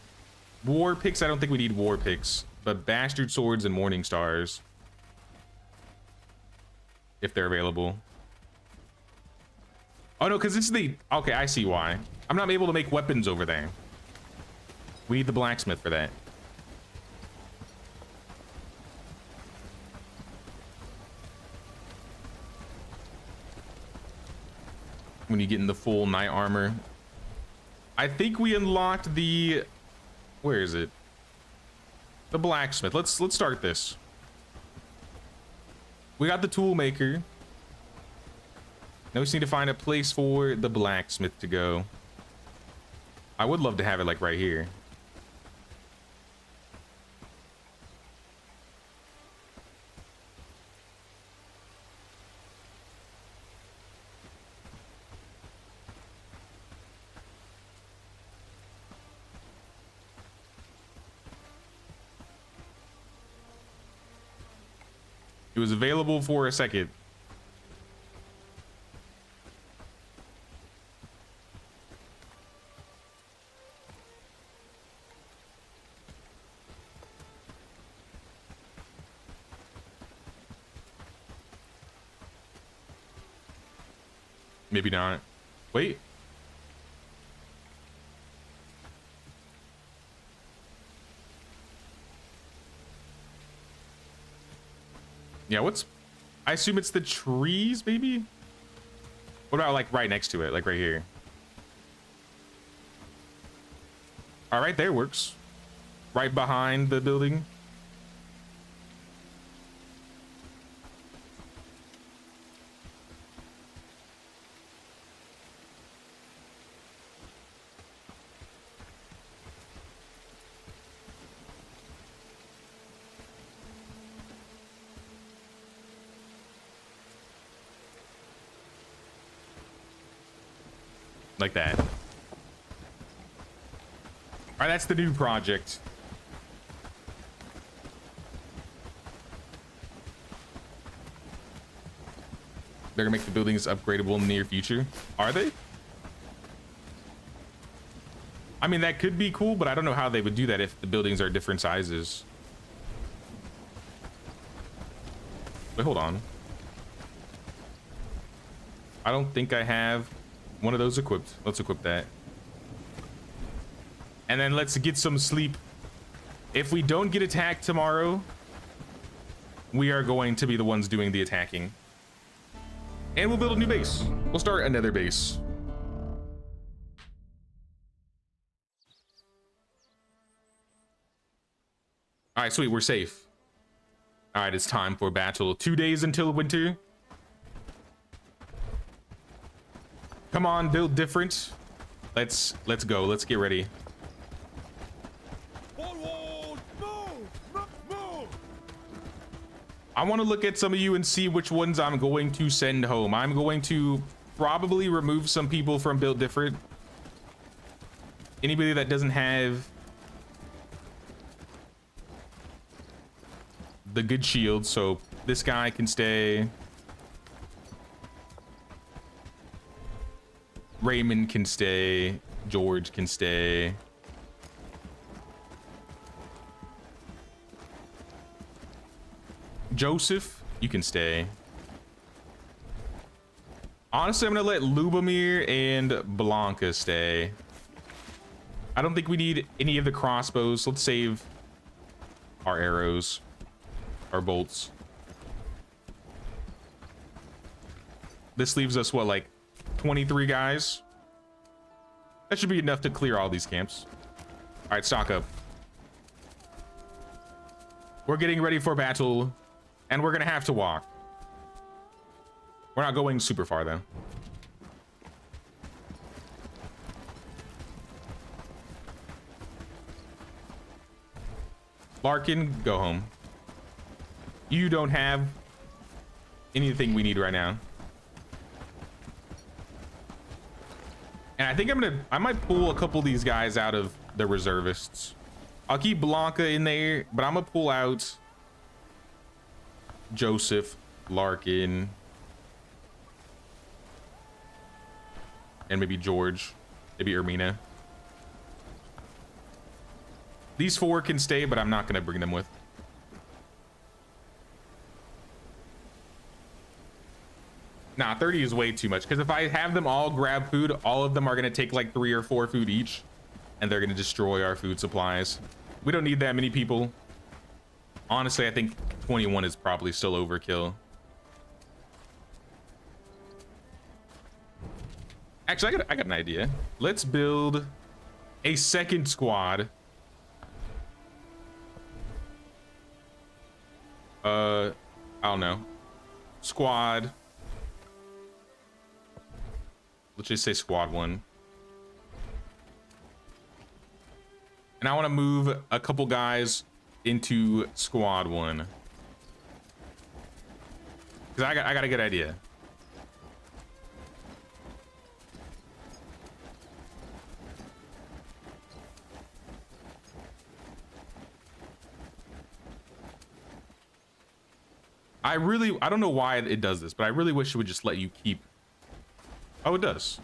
war picks. I don't think we need war picks, but bastard swords and morning stars, if they're available. Oh no, because it's the... Okay, I see why. I'm not able to make weapons over there. We need the blacksmith for that. When you get in the full knight armor. I think we unlocked the... Where is it? The blacksmith. Let's start this. We got the tool maker. Now we just need to find a place for the blacksmith to go. I would love to have it like right here. It was available for a second. Maybe not. Wait. Yeah, what's... I assume it's the trees, maybe? What about, like, right next to it? Like, right here? All right, there works. Right behind the building. Like that. All right, that's the new project. They're gonna make the buildings upgradable in the near future. Are they? I mean, that could be cool, but I don't know how they would do that if the buildings are different sizes. Wait, hold on. I don't think I have one of those equipped. Let's equip that. And then let's get some sleep. If we don't get attacked tomorrow, we are going to be the ones doing the attacking. And we'll build a new base. We'll start another base. All right, sweet, we're safe. All right, it's time for battle. 2 days until winter. Come on, build different. Let's go. Let's get ready. Forward, move. I want to look at some of you and see which ones I'm going to send home. I'm going to probably remove some people from build different. Anybody that doesn't have the good shield, so this guy can stay. Raymond can stay. George can stay. Joseph, you can stay. Honestly, I'm gonna let Lubomir and Blanca stay. I don't think we need any of the crossbows. Let's save our arrows, our bolts. This leaves us, what, like 23 guys? That should be enough to clear all these camps. All right, stock up. We're getting ready for battle, and we're gonna have to walk. We're not going super far, though. Larkin, go home. You don't have anything we need right now. And I think I might pull a couple of these guys out of the reservists. I'll keep Blanca in there, but I'm gonna pull out Joseph, Larkin, and maybe George, maybe Ermina. These 4 can stay, but I'm not gonna bring them with. Nah, 30 is way too much, because if I have them all grab food, all of them are gonna take like 3 or 4 food each, and they're gonna destroy our food supplies. We don't need that many people. Honestly, I think 21 is probably still overkill. Actually, I got an idea. Let's build a second squad. I don't know. Squad. Let's just say squad 1. And I want to move a couple guys into squad 1. Because I got a good idea. I don't know why it does this, but I really wish it would just let you keep. Oh, it does.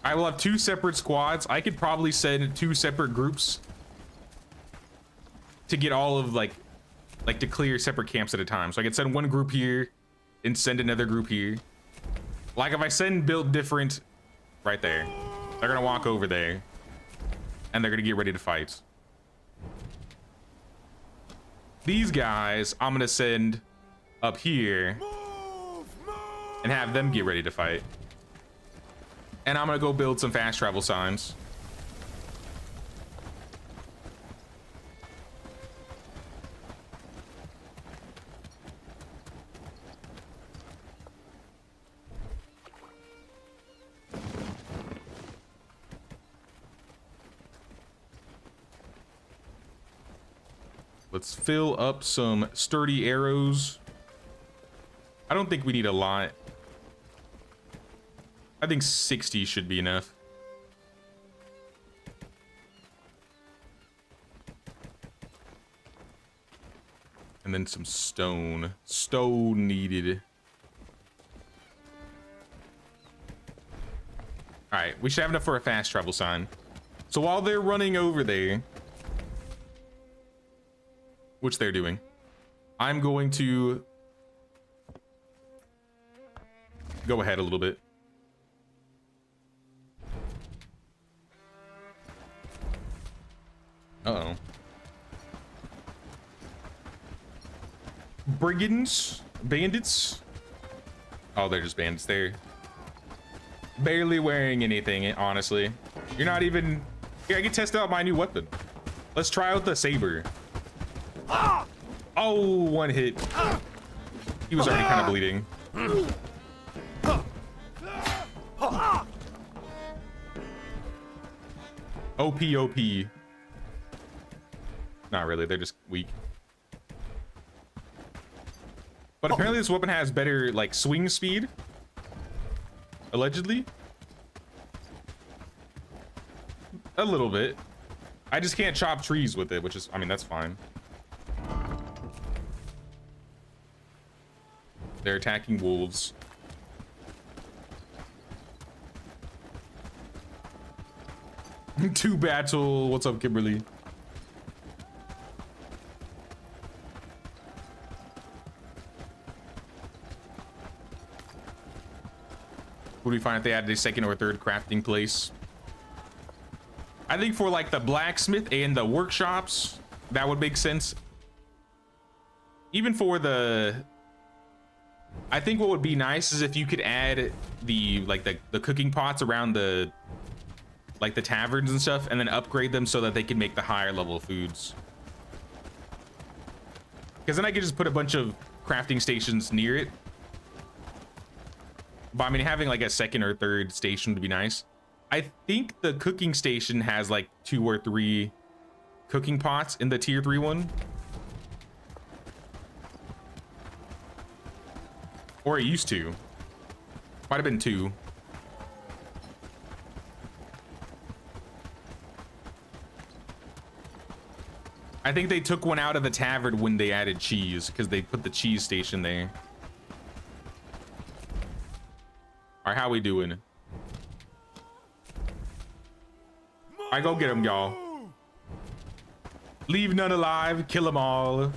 I will have 2 separate squads. I could probably send 2 separate groups to get all of like to clear separate camps at a time. So I could send one group here and send another group here. Like if I send build different right there, they're gonna walk over there and they're gonna get ready to fight. These guys I'm gonna send up here and have them get ready to fight. And I'm gonna go build some fast travel signs. Let's fill up some sturdy arrows. I don't think we need a lot. I think 60 should be enough. And then some stone. Stone needed. All right, we should have enough for a fast travel sign. So while they're running over there, which they're doing, I'm going to go ahead a little bit. Uh-oh. Brigands? Bandits? Oh, they're just bandits. They're barely wearing anything, honestly. You're not even... Here, I can test out my new weapon. Let's try out the saber. Oh, one hit. He was already kind of bleeding. OP. Not really, they're just weak. But apparently this weapon has better, like, swing speed. Allegedly. A little bit. I just can't chop trees with it, which is, I mean, that's fine. They're attacking wolves. To battle. What's up, Kimberly? Would be fine if they added a second or third crafting place. I think for like the blacksmith and the workshops, that would make sense. Even for the, I think what would be nice is if you could add the like the cooking pots around the like the taverns and stuff, and then upgrade them so that they can make the higher level foods. Because then I could just put a bunch of crafting stations near it. But I mean, having like a second or third station would be nice. I think the cooking station has like 2 or 3 cooking pots in the tier 3 one. Or it used to. Might have been 2. I think they took one out of the tavern when they added cheese, because they put the cheese station there. All right, how we doing? All right, go get them, y'all. Leave none alive, kill them all.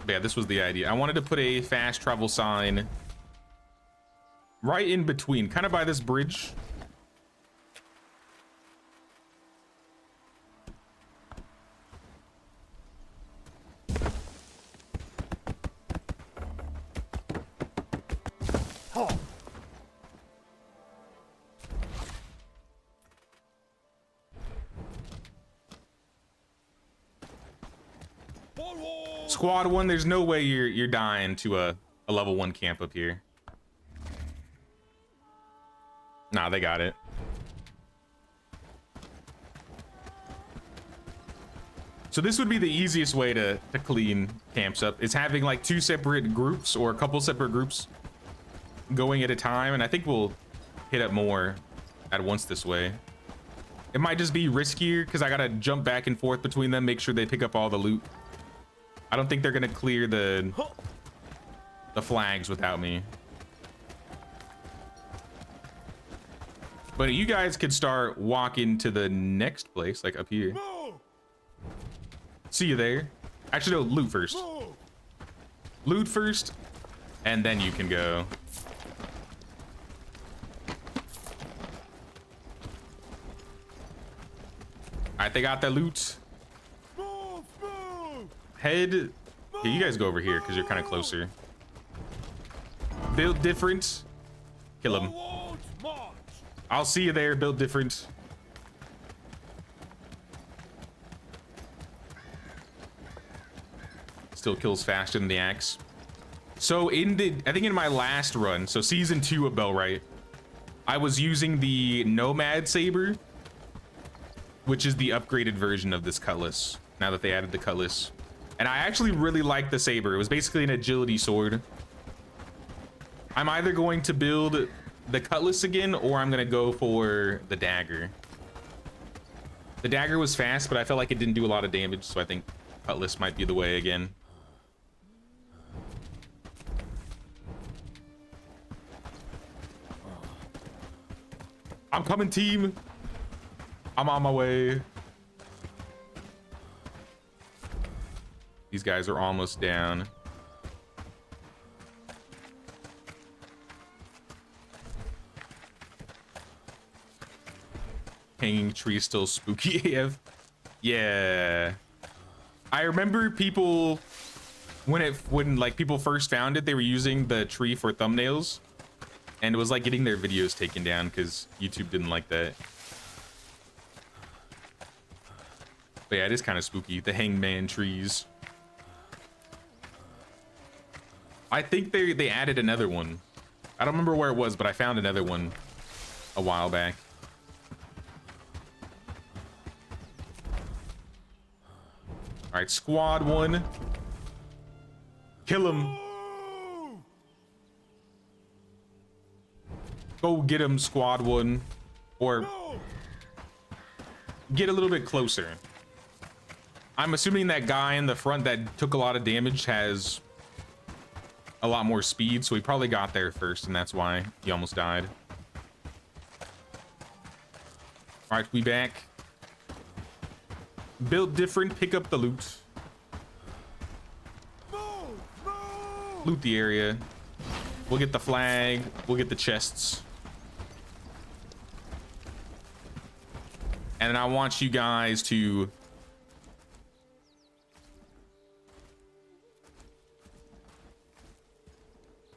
Yeah, this was the idea. I wanted to put a fast travel sign right in between, kind of by this bridge. Squad 1, there's no way you're dying to a level 1 camp up here. Nah, they got it. So this would be the easiest way to clean camps up, is having like 2 separate groups or a couple separate groups going at a time, and I think we'll hit up more at once this way. It might just be riskier because I gotta jump back and forth between them, make sure they pick up all the loot. I don't think they're gonna clear the flags without me. But you guys could start walking to the next place, like up here. See you there. Actually, no, loot first. Loot first, and then you can go. All right, they got the loot. Head. Here, you guys go over here because you're kind of closer. Build different. Kill him. I'll see you there. Build different. Still kills faster than the axe. So I think in my last run, so season 2 of Bellwright, I was using the Nomad Saber, which is the upgraded version of this cutlass, now that they added the cutlass. And I actually really like the saber. It was basically an agility sword. I'm either going to build the cutlass again, or I'm gonna go for the dagger. The dagger was fast, but I felt like it didn't do a lot of damage, so I think cutlass might be the way again. I'm coming, team. I'm on my way. These guys are almost down. Hanging tree still spooky AF. Yeah. I remember people when like people first found it, they were using the tree for thumbnails, and it was like getting their videos taken down because YouTube didn't like that. But yeah, it is kind of spooky. The hangman trees. I think they added another one. I don't remember where it was, but I found another one a while back. All right, squad 1. Kill him. Go get him, squad 1. Or get a little bit closer. I'm assuming that guy in the front that took a lot of damage has a lot more speed, so he probably got there first, and that's why he almost died. All right, we back. Build different, pick up the loot. Move! Move! Loot the area. We'll get the flag. We'll get the chests. And then I want you guys to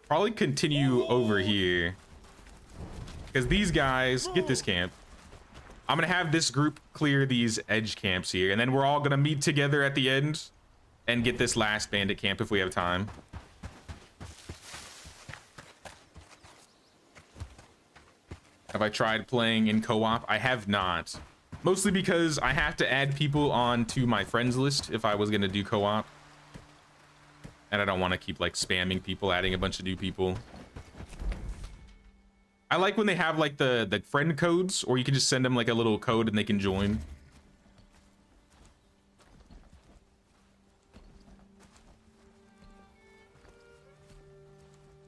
probably continue over here. Because these guys, get this camp. I'm gonna have this group clear these edge camps here, and then we're all gonna meet together at the end and get this last bandit camp if we have time. Have I tried playing in co-op? I have not. Mostly because I have to add people onto my friends list if I was gonna do co-op. And I don't want to keep like spamming people, adding a bunch of new people. I like when they have like the friend codes, or you can just send them like a little code and they can join.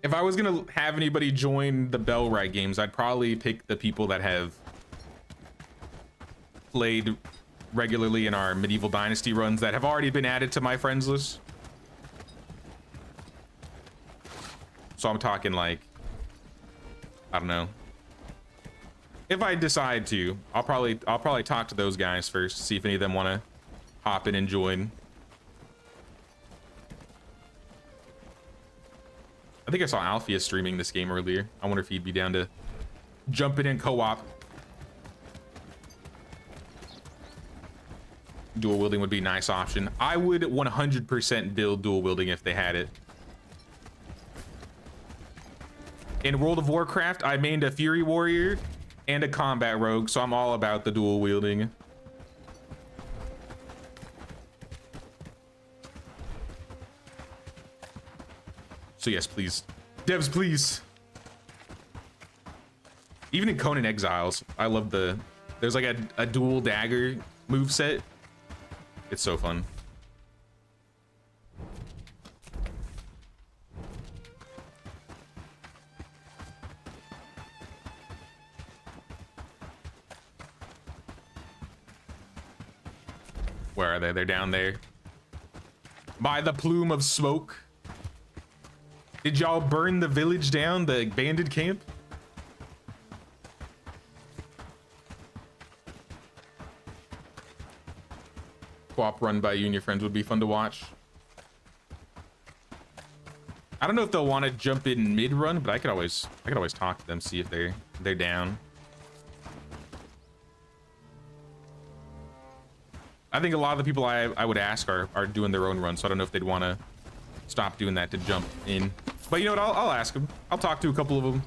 If I was gonna have anybody join the Bellwright games, I'd probably pick the people that have played regularly in our medieval dynasty runs that have already been added to my friends list. So I'm talking like, I don't know. If I decide to, I'll probably talk to those guys first, see if any of them want to hop in and join. I think I saw Alfia streaming this game earlier. I wonder if he'd be down to jump in co-op. Dual wielding would be a nice option. I would 100% build dual wielding if they had it. In World of Warcraft, I mained a Fury Warrior and a Combat Rogue, so I'm all about the dual wielding. So yes, please. Devs, please. Even in Conan Exiles, I love there's like a dual dagger moveset. It's so fun. Where are they? They're down there. By the plume of smoke. Did y'all burn the village down, the bandit camp? Co-op run by you and your friends would be fun to watch. I don't know if they'll want to jump in mid-run, but I could always talk to them, see if they're down. I think a lot of the people I would ask are doing their own run, so I don't know if they'd want to stop doing that to jump in. But you know what? I'll ask them. I'll talk to a couple of them.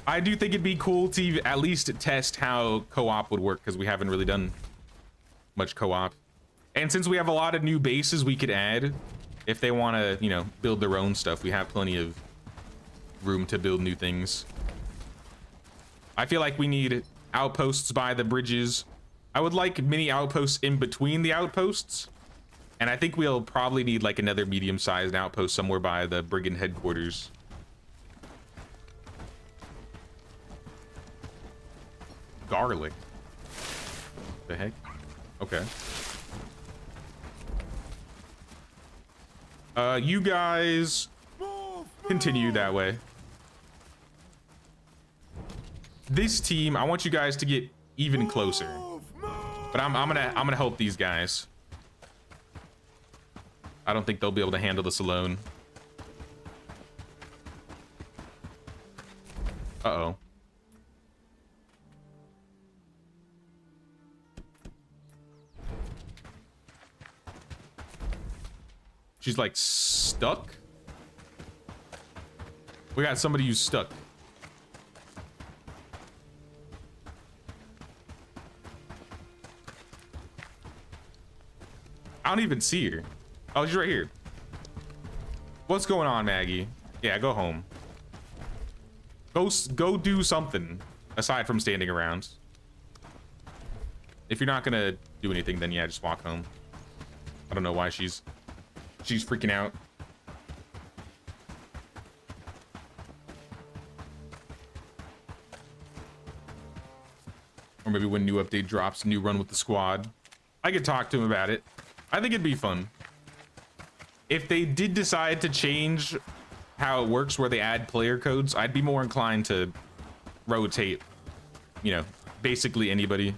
I do think it'd be cool to at least test how co-op would work, because we haven't really done much co-op. And since we have a lot of new bases we could add, if they want to, you know, build their own stuff, we have plenty of room to build new things. I feel like we need outposts by the bridges. I would like mini outposts in between the outposts. And I think we'll probably need like another medium-sized outpost somewhere by the brigand headquarters. Garlic. The heck? Okay. You guys continue that way. This team, I want you guys to get even closer. But I'm gonna help these guys. I don't think they'll be able to handle this alone. Uh-oh. She's like stuck. We got somebody who's stuck. I don't even see her. Oh, she's right here. What's going on, Maggie? Yeah, go home. Go do something aside from standing around. If you're not gonna do anything, then yeah, just walk home. I don't know why she's freaking out. Or maybe when new update drops, new run with the squad. I could talk to him about it. I think it'd be fun. If they did decide to change how it works where they add player codes, I'd be more inclined to rotate, you know, basically anybody.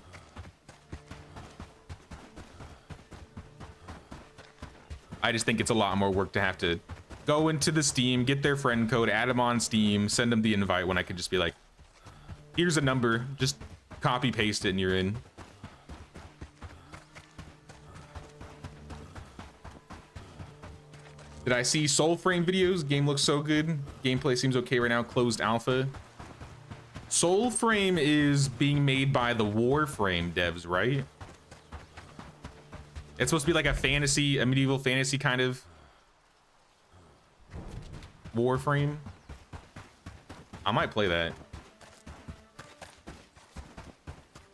I just think it's a lot more work to have to go into the Steam, get their friend code, add them on Steam, send them the invite, when I could just be like, here's a number, just copy paste it and you're in. Did I see Soulframe videos? Game looks so good. Gameplay seems okay right now. Closed alpha. Soulframe is being made by the Warframe devs, right? It's supposed to be like a fantasy, a medieval fantasy kind of Warframe. I might play that.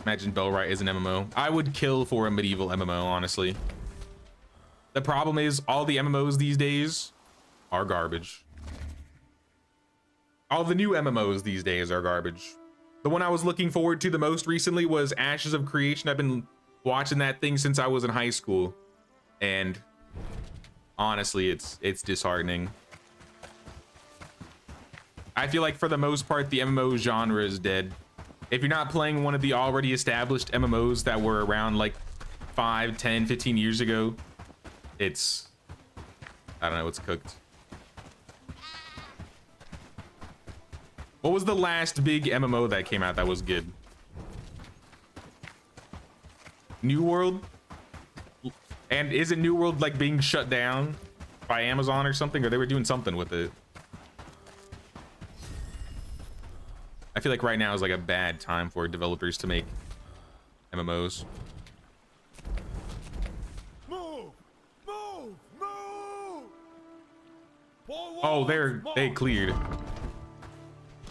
Imagine Bellwright is an MMO. I would kill for a medieval MMO, honestly. The problem is all the MMOs these days are garbage. All the new MMOs these days are garbage. The one I was looking forward to the most recently was Ashes of Creation. I've been watching that thing since I was in high school, and honestly, it's disheartening. I feel like for the most part, the MMO genre is dead. If you're not playing one of the already established MMOs that were around like 5, 10, 15 years ago, it's, I don't know, it's cooked. What was the last big MMO that came out that was good? New World? And isn't New World like being shut down by Amazon or something? Or they were doing something with it? I feel like right now is like a bad time for developers to make MMOs. Oh, they cleared.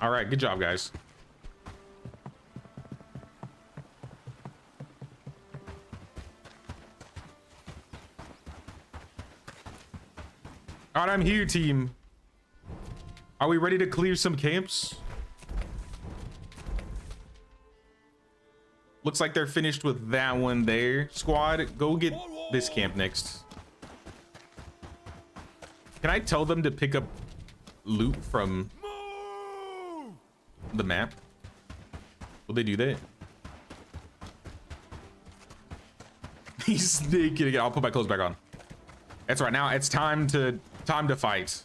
All right, good job, guys. All right, I'm here, team. Are we ready to clear some camps? Looks like they're finished with that one there. Squad, go get this camp next. Can I tell them to pick up loot from the map? Will they do that? He's naked again. I'll put my clothes back on. That's right. Now it's time to fight.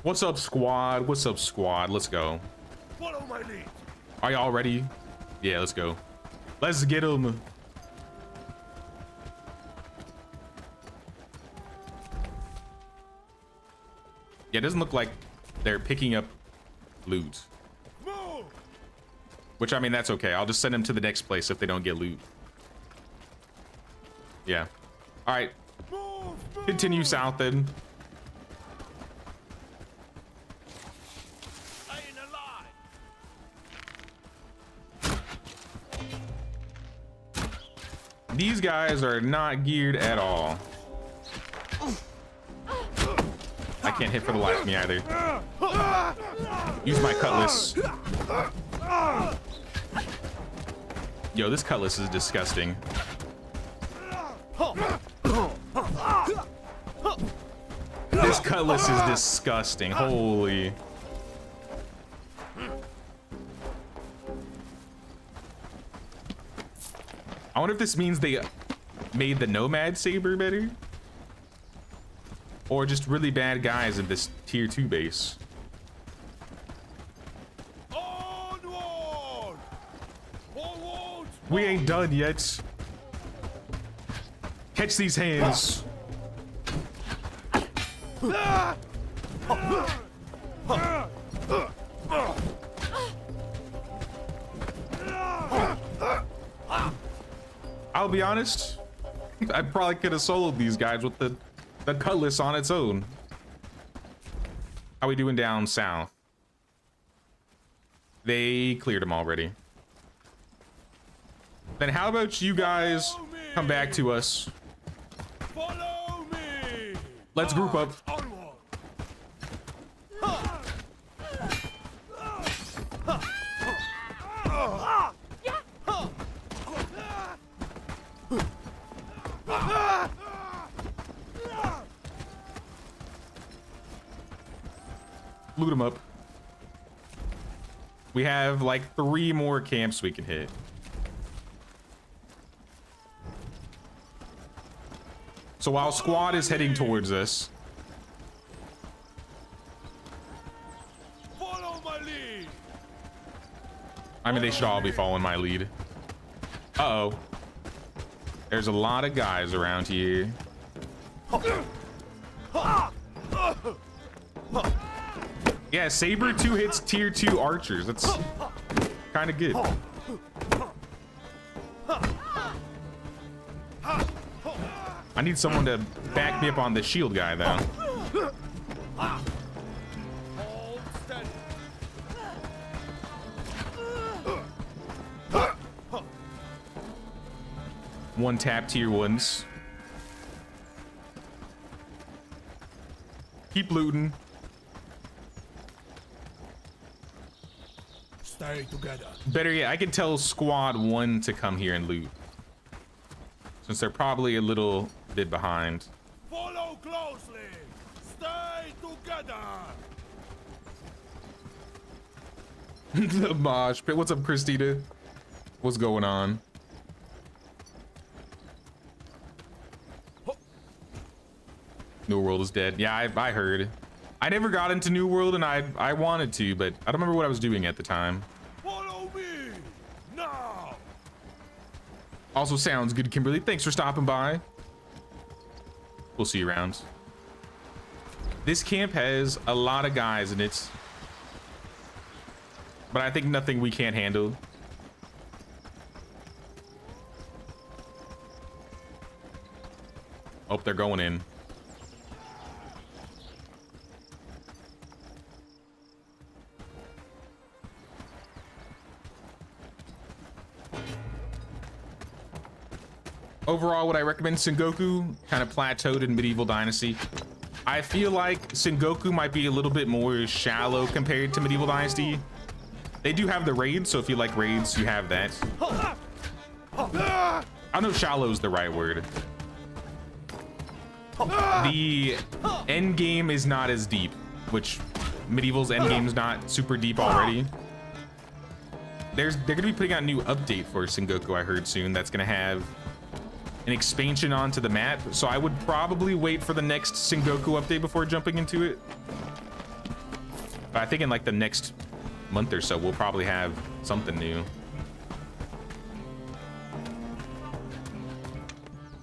What's up, squad? What's up, squad? Let's go. Follow my lead. Are y'all ready? Yeah, let's go. Let's get them. Yeah, it doesn't look like they're picking up loot. Move. Which, I mean, that's okay. I'll just send them to the next place if they don't get loot. Yeah. All right. Move. Continue south then. Staying alive. These guys are not geared at all. I can't hit for the life of me either. Use my cutlass. Yo, this cutlass is disgusting. This cutlass is disgusting. Holy. I wonder if this means they made the Nomad Saber better? Or just really bad guys in this tier 2 base. Onward. Forward. We ain't done yet. Catch these hands. I'll be honest, I probably could have soloed these guys with the cutlass on its own. How we doing down south? They cleared them already. Then how about you guys come back to us? Follow me. Let's group up. Onward. Loot them up. We have like 3 more camps we can hit. So while squad is heading towards us, Follow my lead. I mean, they should all be following my lead. Uh-oh. There's a lot of guys around here. Yeah, Saber 2 hits tier 2 archers. That's kind of good. I need someone to back me up on the shield guy, though. Hold steady. One tap tier 1s. Keep looting. Stay together. Better yet, I can tell squad 1 to come here and loot, since they're probably a little bit behind. Follow closely. Stay together. The mosh pit. What's up, Christina? What's going on? New World is dead. Yeah, I heard. I never got into New World, and I wanted to, but I don't remember what I was doing at the time. Follow me now. Also sounds good, Kimberly. Thanks for stopping by. We'll see you around. This camp has a lot of guys in it, but I think nothing we can't handle. Oh, they're going in. Overall, would I recommend Sengoku? Kind of plateaued in Medieval Dynasty. I feel like Sengoku might be a little bit more shallow compared to Medieval Dynasty. They do have the raids, so if you like raids, you have that. I don't know if shallow is the right word. The endgame is not as deep, which Medieval's endgame is not super deep already. They're gonna be putting out a new update for Sengoku, I heard soon, that's gonna have an expansion onto the map, so I would probably wait for the next Sengoku update before jumping into it. But I think in like the next month or so, we'll probably have something new.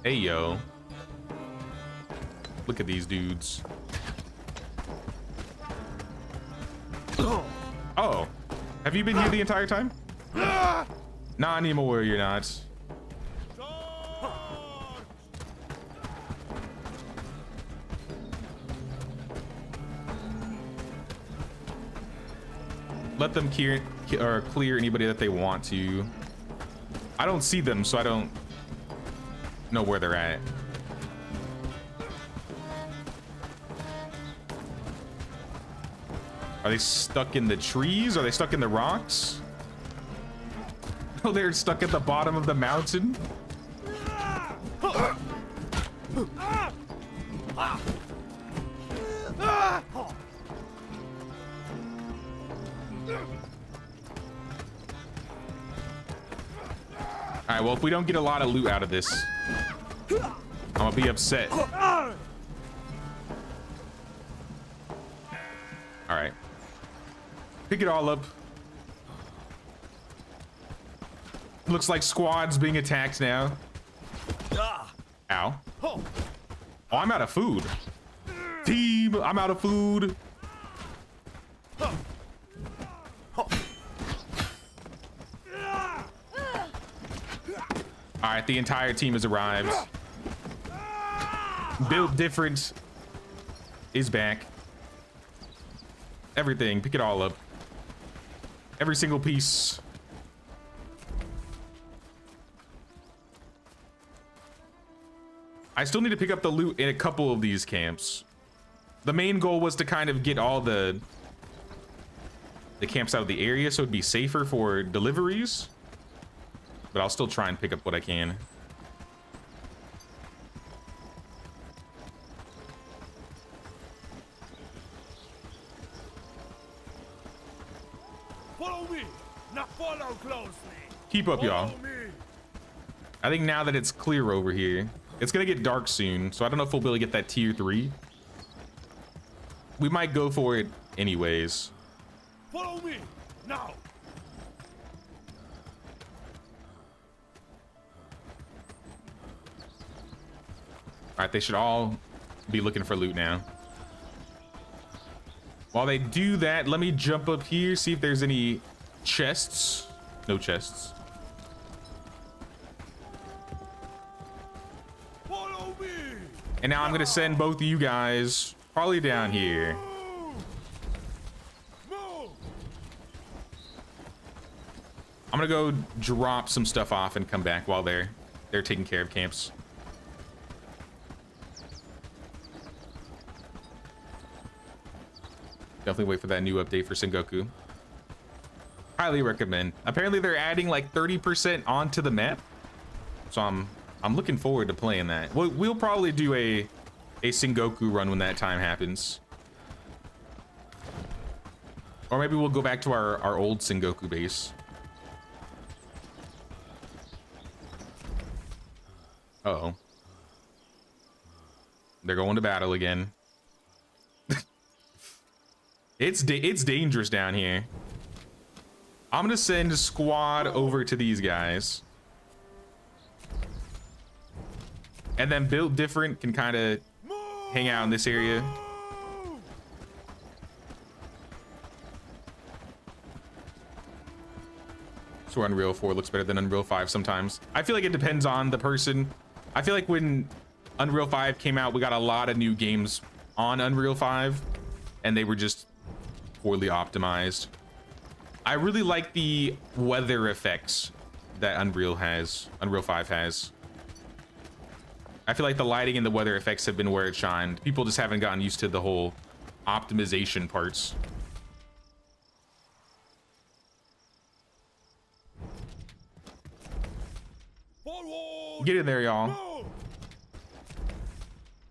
Hey, yo. Look at these dudes. Oh, have you been here the entire time? Not anymore, you're not. Let them clear anybody that they want to. I don't see them, so I don't know where they're at. Are they stuck in the trees? Are they stuck in the rocks? Oh, they're stuck at the bottom of the mountain. All right, well, if we don't get a lot of loot out of this, I'm gonna be upset. All right. Pick it all up. Looks like squad's being attacked now. Ow. Oh, I'm out of food. Team, I'm out of food. All right, the entire team has arrived. Built different is back. Everything, pick it all up. Every single piece. I still need to pick up the loot in a couple of these camps. The main goal was to kind of get all the camps out of the area so it'd be safer for deliveries. But I'll still try and pick up what I can. Follow me. Now follow closely. Keep up, y'all. Follow me. I think now that it's clear over here, it's gonna get dark soon, so I don't know if we'll be able to get that tier 3. We might go for it anyways. Follow me. Now. All right, they should all be looking for loot now. While they do that, let me jump up here, see if there's any chests. No chests. Follow me. And now I'm gonna send both of you guys probably down here. Move. I'm gonna go drop some stuff off and come back while they're taking care of camps. Definitely wait for that new update for Sengoku. Highly recommend. Apparently they're adding like 30% onto the map, so I'm looking forward to playing that. We'll probably do a Sengoku run when that time happens, or maybe we'll go back to our old Sengoku base. Uh-oh, they're going to battle again. It's dangerous down here. I'm gonna send a squad over to these guys, and then Built Different can kind of hang out in this area. So Unreal 4 looks better than Unreal 5 sometimes. I feel like it depends on the person. I feel like when Unreal 5 came out, we got a lot of new games on Unreal 5, and they were just poorly optimized. I really like the weather effects that Unreal 5 has. I feel like the lighting and the weather effects have been where it shined. People just haven't gotten used to the whole optimization parts. Forward. Get in there, y'all.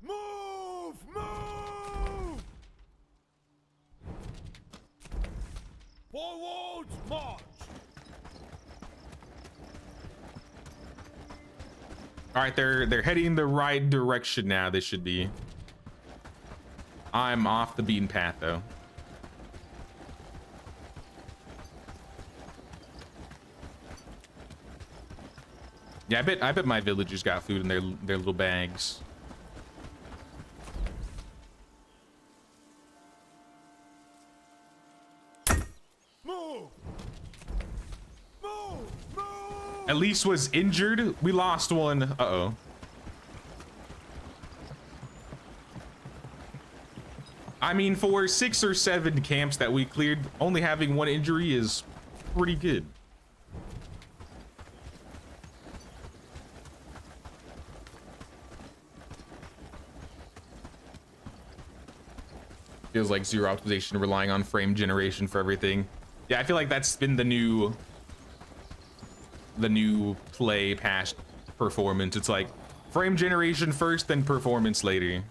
Move. Move. Forward march. All right, they're heading the right direction now. They should be. I'm off the beaten path though. Yeah, I bet my villagers got food in their little bags. Move. Move. Move. Elise was injured. We lost one. Uh-oh. I mean, for 6 or 7 camps that we cleared, only having 1 injury is pretty good. Feels like zero optimization, relying on frame generation for everything. Yeah, I feel like that's been the new play past performance. It's like frame generation first, then performance later.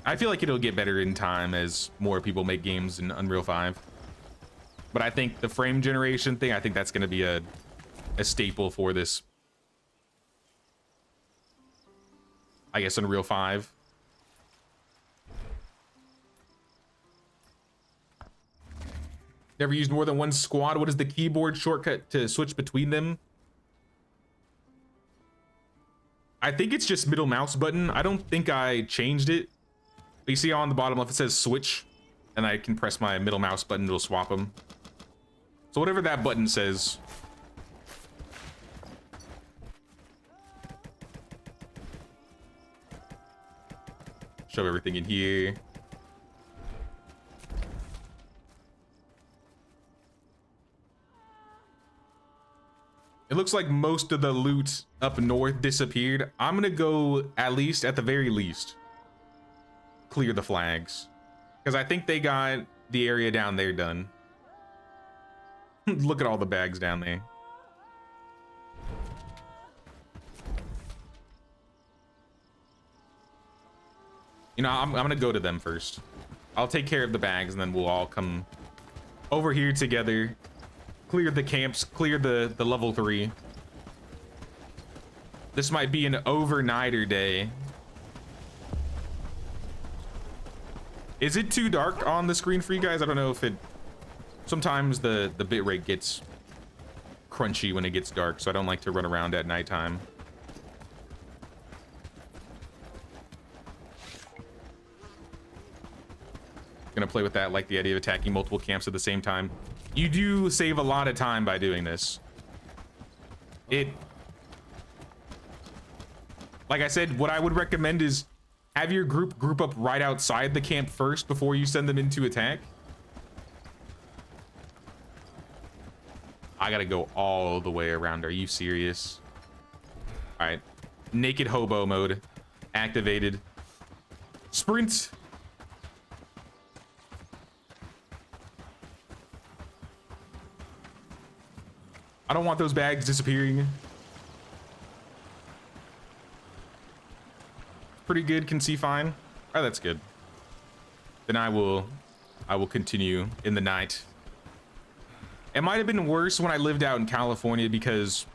I feel like it'll get better in time as more people make games in Unreal 5. But I think the frame generation thing, I think that's going to be a staple for this, I guess, Unreal 5. Never used more than 1 squad. What is the keyboard shortcut to switch between them? I think it's just middle mouse button. I don't think I changed it. But you see on the bottom left it says switch, and I can press my middle mouse button, it'll swap them. So whatever that button says. Show everything in here. It looks like most of the loot up north disappeared. I'm gonna go, at least, at the very least, clear the flags. Because I think they got the area down there done. Look at all the bags down there. You know, I'm gonna go to them first. I'll take care of the bags, and then we'll all come over here together, clear the camps, clear the level 3. This might be an overnighter day. Is it too dark on the screen for you guys? I don't know if it... Sometimes the bitrate gets crunchy when it gets dark, so I don't like to run around at nighttime. Gonna play with that, like the idea of attacking multiple camps at the same time. You do save a lot of time by doing this. Like I said, what I would recommend is have your group up right outside the camp first before you send them into attack. I gotta go all the way around. Are you serious? All right, naked hobo mode activated. Sprint. I don't want those bags disappearing. Pretty good, can see fine. Oh, that's good. Then I will continue in the night. It might have been worse when I lived out in California because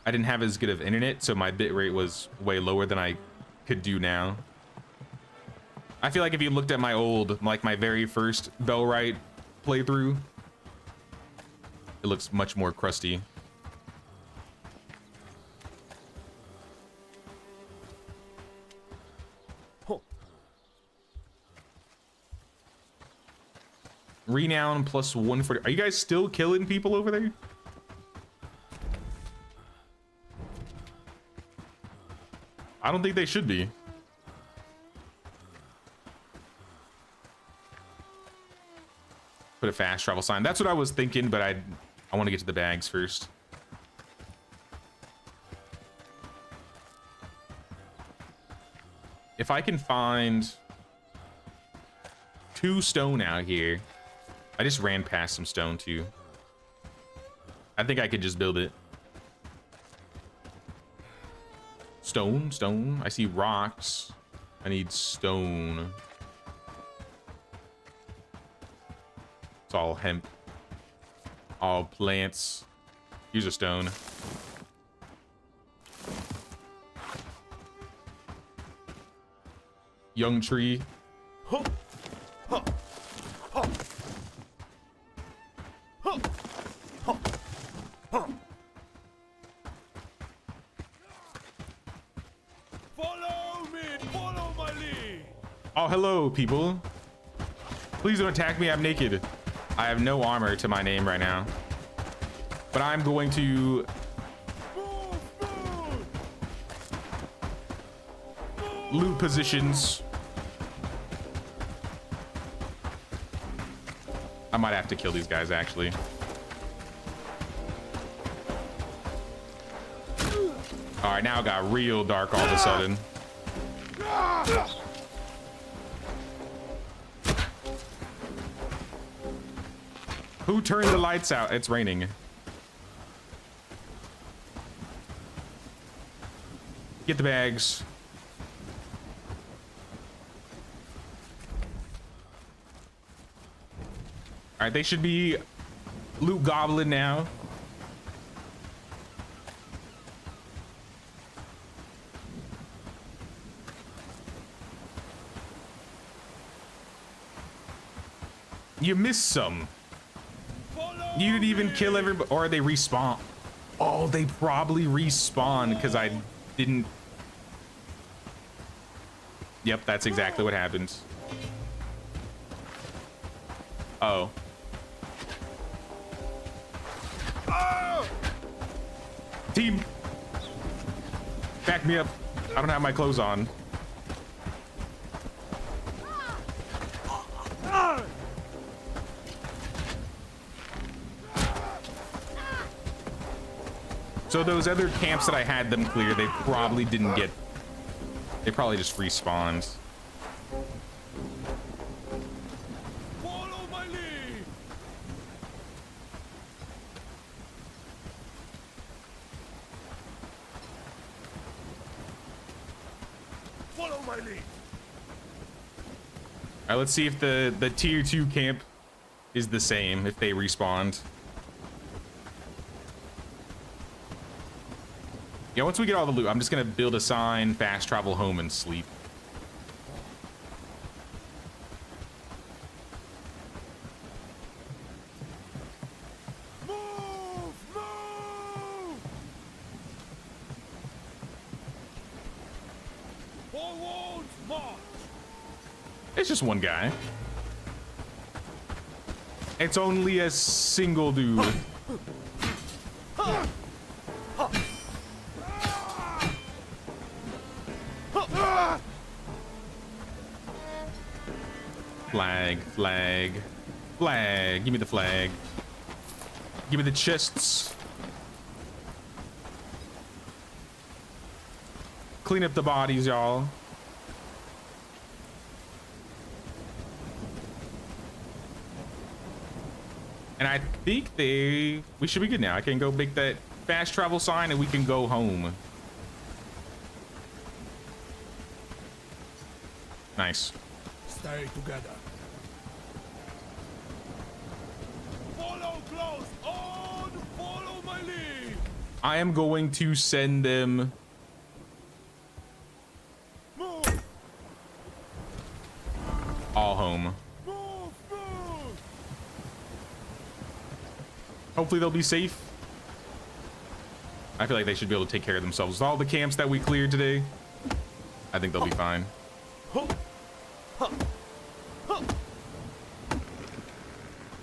I didn't have as good of internet, so my bitrate was way lower than I could do now. I feel like if you looked at my old, like my very first Bellwright playthrough, it looks much more crusty. Renown plus 140. Are you guys still killing people over there? I don't think they should be. Put a fast travel sign. That's what I was thinking, but I want to get to the bags first. If I can find 2 stone out here. I just ran past some stone too. I think I could just build it. Stone. I see rocks. I need stone. It's all hemp. All plants. Here's a stone. Young tree. Follow my lead. Oh, hello, people. Please don't attack me. I'm naked. I have no armor to my name right now. But I'm going to... loot positions. I might have to kill these guys, actually. All right, now it got real dark all of a sudden. Who turned the lights out? It's raining. Get the bags. All right, they should be loot goblin now. You missed some. You didn't even kill everybody, or they respawn. Oh, they probably respawn because I didn't. Yep, that's exactly what happens. Oh. Team, back me up. I don't have my clothes on. So those other camps that I had them clear, they probably didn't get... They probably just respawned. Follow my lead. Follow my lead. right, let's see if the tier 2 camp is the same if they respawned. Yeah, once we get all the loot, I'm just gonna build a sign, fast travel home, and sleep. Move! Move! Forward march! It's just one guy. It's only a single dude. Flag, flag, flag. Give me the flag. Give me the chests. Clean up the bodies, y'all. And I think we should be good now. I can go make that fast travel sign and we can go home. Nice. Stay together. Follow close. On. Follow my lead. I am going to send them Move. all home. Move. Move. Hopefully they'll be safe. I feel like they should be able to take care of themselves. With all the camps that we cleared today, I think they'll be fine.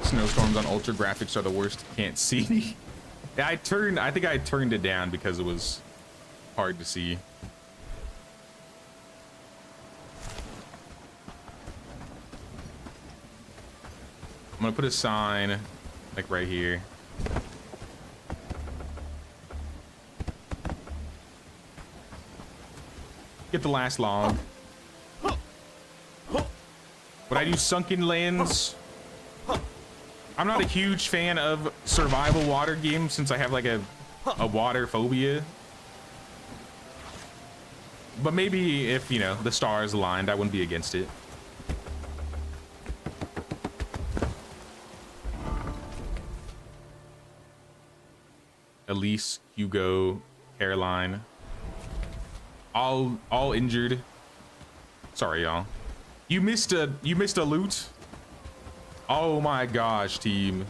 Snowstorms on ultra graphics are the worst. Can't see. Yeah, I think I turned it down because it was hard to see. I'm gonna put a sign like right here. Get the last log. Would I do sunken lands? I'm not a huge fan of survival water games since I have like a water phobia. But maybe if, you know, the stars aligned, I wouldn't be against it. Elise, Hugo, Caroline. All injured. Sorry, y'all. You missed a loot. Oh my gosh, team.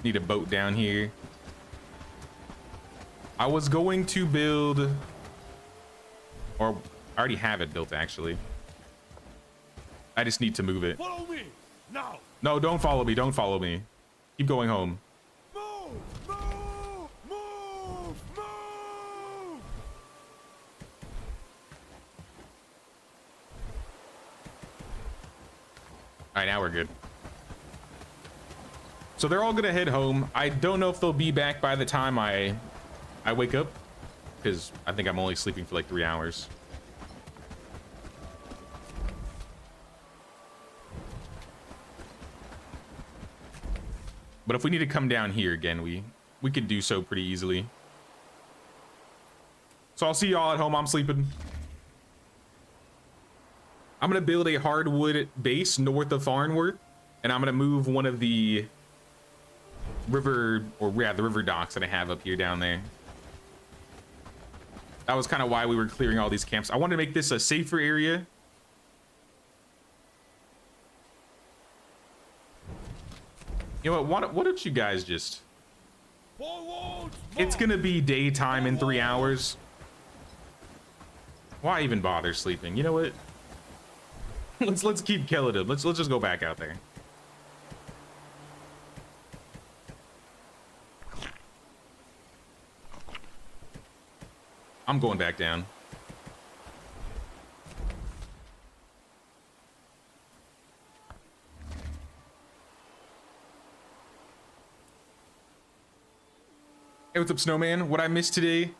Need a boat down here. I was going to build, or I already have it built actually. I just need to move it. Follow me now. No, don't follow me. Don't follow me. Keep going home. Move. Move. Move. Move. All right, now we're good. So they're all gonna head home. I don't know if they'll be back by the time I wake up, because I think I'm only sleeping for like 3 hours. But if we need to come down here again, we could do so pretty easily. So I'll see y'all at home. I'm sleeping. I'm gonna build a hardwood base north of Farnworth, and I'm gonna move one of the river, or yeah, the river docks that I have up here down there. That was kind of why we were clearing all these camps. I wanted to make this a safer area. You know what? Why don't you guys just? Forward. It's gonna be daytime in 3 hours. Why even bother sleeping? You know what? let's keep killing him. Let's just go back out there. I'm going back down. Hey, what's up, Snowman? What I missed today?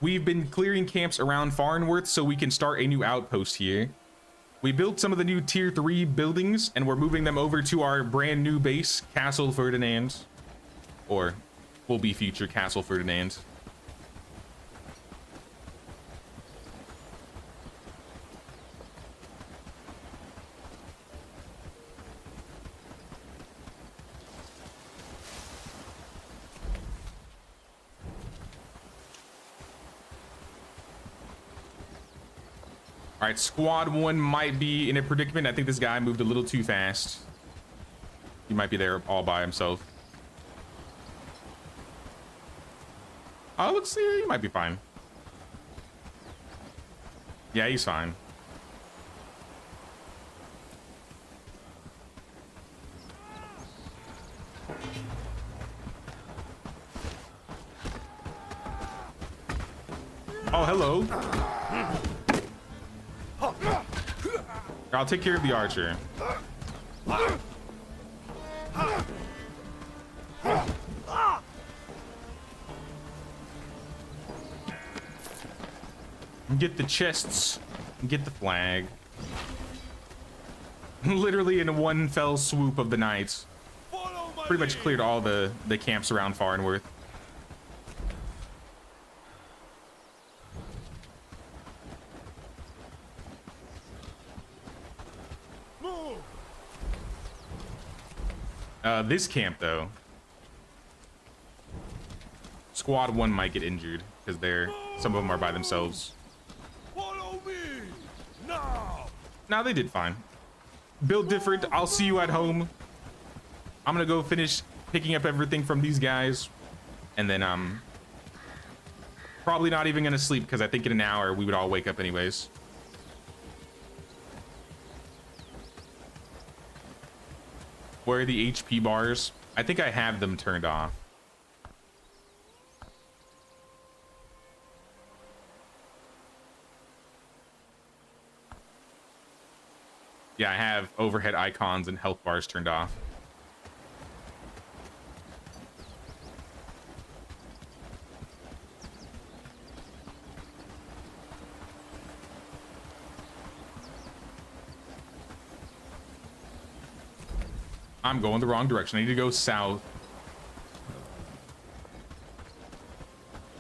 We've been clearing camps around Farnworth so we can start a new outpost here. We built some of the new tier 3 buildings and we're moving them over to our brand new base, Castle Ferdinand. Or will be future Castle Ferdinand. All right, squad 1 might be in a predicament. I think this guy moved a little too fast. He might be there all by himself. Oh, let's see. He might be fine. Yeah, he's fine. Oh, hello. I'll take care of the archer. Get the chests. Get the flag. Literally in one fell swoop of the night. Pretty much cleared all the camps around Farnworth. This camp though, squad 1 might get injured because some of them are by themselves. Follow me now. Now they did fine. Build different. I'll see you at home. I'm gonna go finish picking up everything from these guys, and then probably not even gonna sleep because I think in an hour we would all wake up anyways. Where are the HP bars? I think I have them turned off. Yeah, I have overhead icons and health bars turned off. I'm going the wrong direction. I need to go south.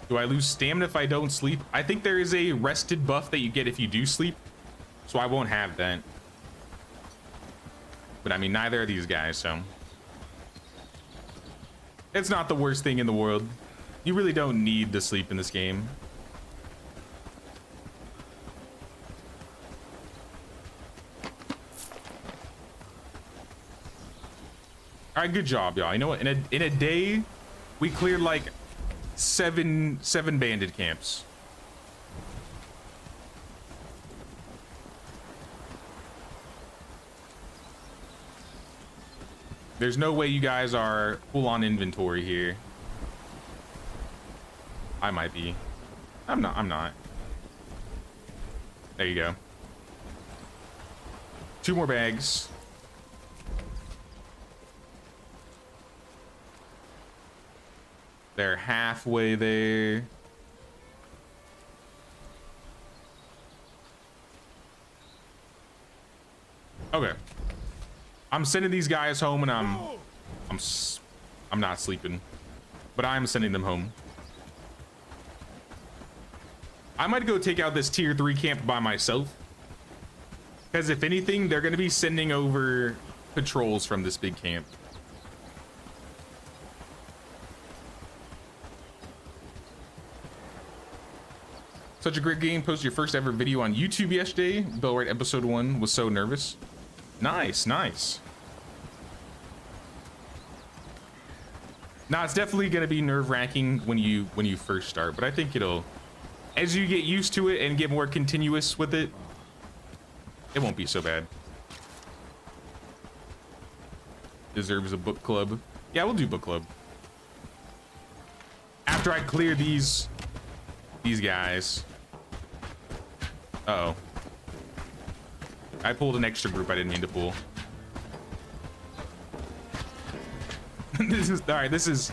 Do I lose stamina if I don't sleep? I think there is a rested buff that you get if you do sleep, so I won't have that. But I mean, neither are these guys, so it's not the worst thing in the world. You really don't need to sleep in this game. All right, good job, y'all. You know what? In a day, we cleared like seven bandit camps. There's no way you guys are full on inventory here. I might be. I'm not. There you go. 2 more bags. They're halfway there. Okay. I'm sending these guys home, and I'm not sleeping, but I'm sending them home. I might go take out this tier 3 camp by myself, because if anything, they're going to be sending over patrols from this big camp. Such a great game. Posted your first ever video on YouTube yesterday. Bellwright episode 1. Was so nervous. Nice, nice. Nah, it's definitely gonna be nerve-wracking when you first start, but I think it'll, as you get used to it and get more continuous with it, it won't be so bad. Deserves a book club. Yeah, we'll do book club. After I clear these guys. Uh-oh. I pulled an extra group I didn't mean to pull. This is all right. This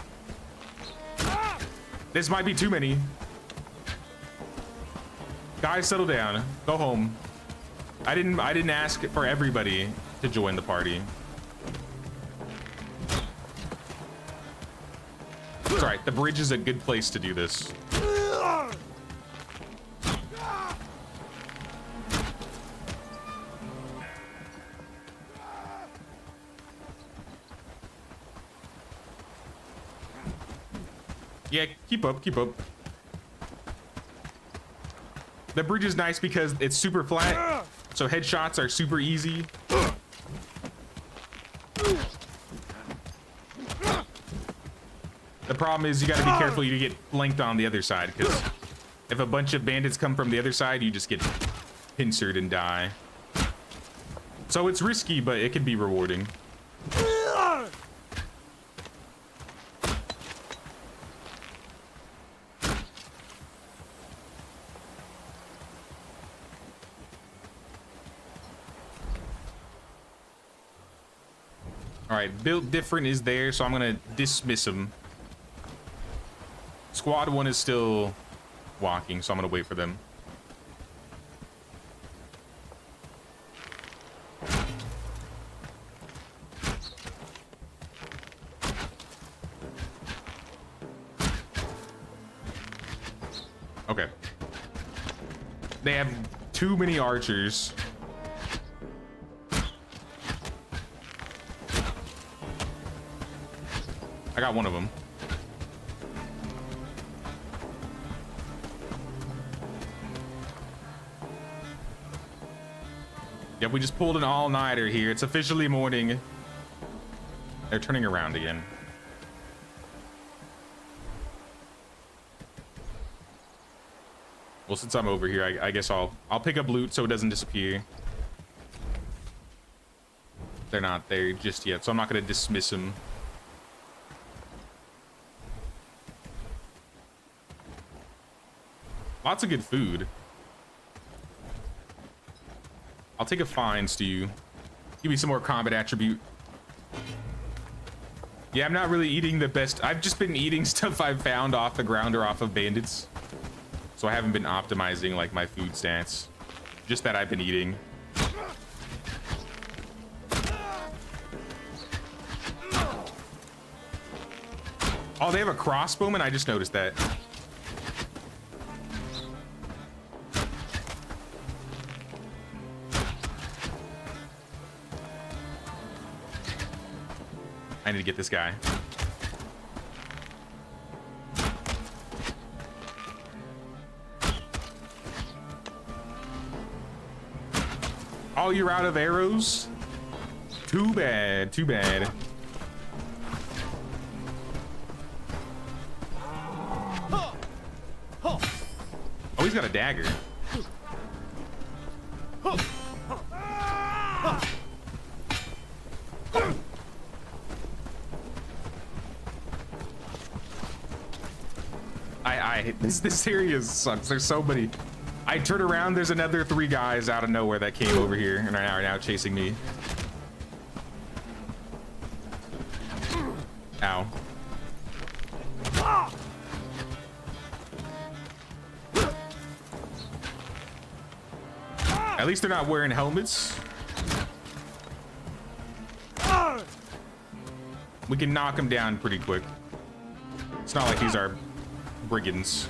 might be too many. Guys, settle down. Go home. I didn't ask for everybody to join the party. It's all right. The bridge is a good place to do this. Yeah, keep up, keep up. The bridge is nice because it's super flat, so headshots are super easy. The problem is you gotta be careful you get flanked on the other side, because if a bunch of bandits come from the other side, you just get pincered and die. So it's risky, but it can be rewarding. All right, built different is there, so I'm gonna dismiss him. Squad 1 is still walking, so I'm gonna wait for them. Okay. They have too many archers. I got one of them. Yep, we just pulled an all-nighter here. It's officially morning. They're turning around again. Well, since I'm over here, I guess I'll pick up loot so it doesn't disappear. They're not there just yet, so I'm not gonna dismiss them. Lots of good food. I'll take a fine stew. Give me some more combat attribute. Yeah, I'm not really eating the best. I've just been eating stuff I've found off the ground or off of bandits. So I haven't been optimizing like my food stats. Just that I've been eating. Oh, they have a crossbowman? I just noticed that. I need to get this guy. Oh, you're out of arrows? Too bad, too bad. Oh, he's got a dagger. This area sucks. There's so many. I turn around, there's another 3 guys out of nowhere that came over here and are now chasing me. Ow. At least they're not wearing helmets. We can knock them down pretty quick. It's not like these are brigands.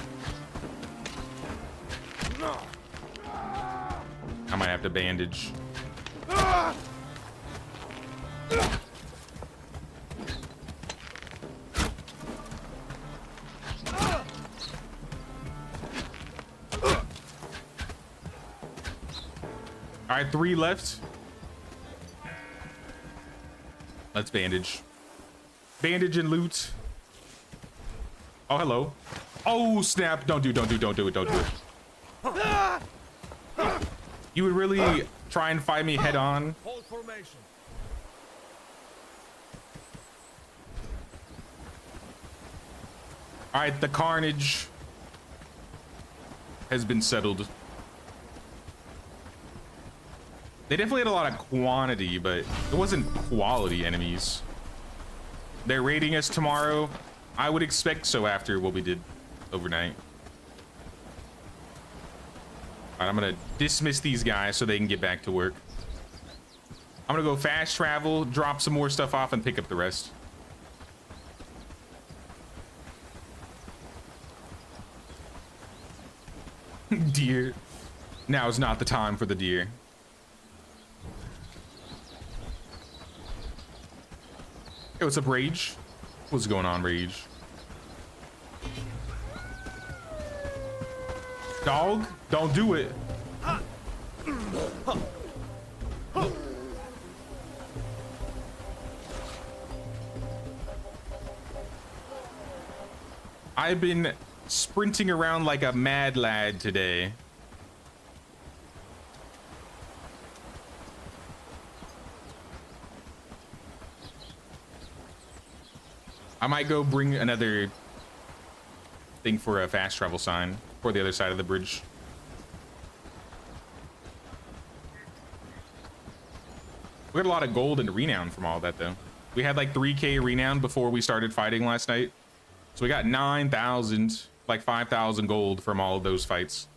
I might have to bandage. All right, 3 left. Let's bandage. Bandage and loot. Oh, hello. Oh, snap. Don't do it. Don't do it. You would really try and fight me head on? Hold formation. All right, the carnage has been settled. They definitely had a lot of quantity, but it wasn't quality enemies. They're raiding us tomorrow. I would expect so after what we did overnight. All right, I'm gonna dismiss these guys so they can get back to work. I'm gonna go fast travel, drop some more stuff off, and pick up the rest. Deer. Now is not the time for the deer. Hey, what's up, Rage? What's going on, Rage? Dog, don't do it. I've been sprinting around like a mad lad today. I might go bring another thing for a fast travel sign for the other side of the bridge. We got a lot of gold and renown from all that though. We had like 3K renown before we started fighting last night. So we got 9,000, like 5,000 gold from all of those fights.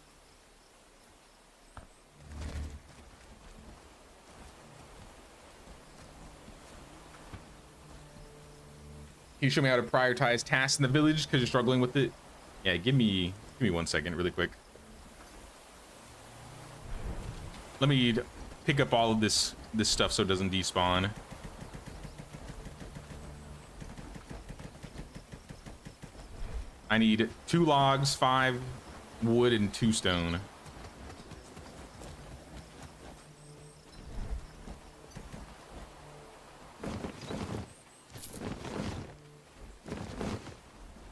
Can you show me how to prioritize tasks in the village because you're struggling with it? Yeah, give me 1 second really quick. Let me pick up all of this stuff so it doesn't despawn. I need 2 logs, 5 wood, and 2 stone.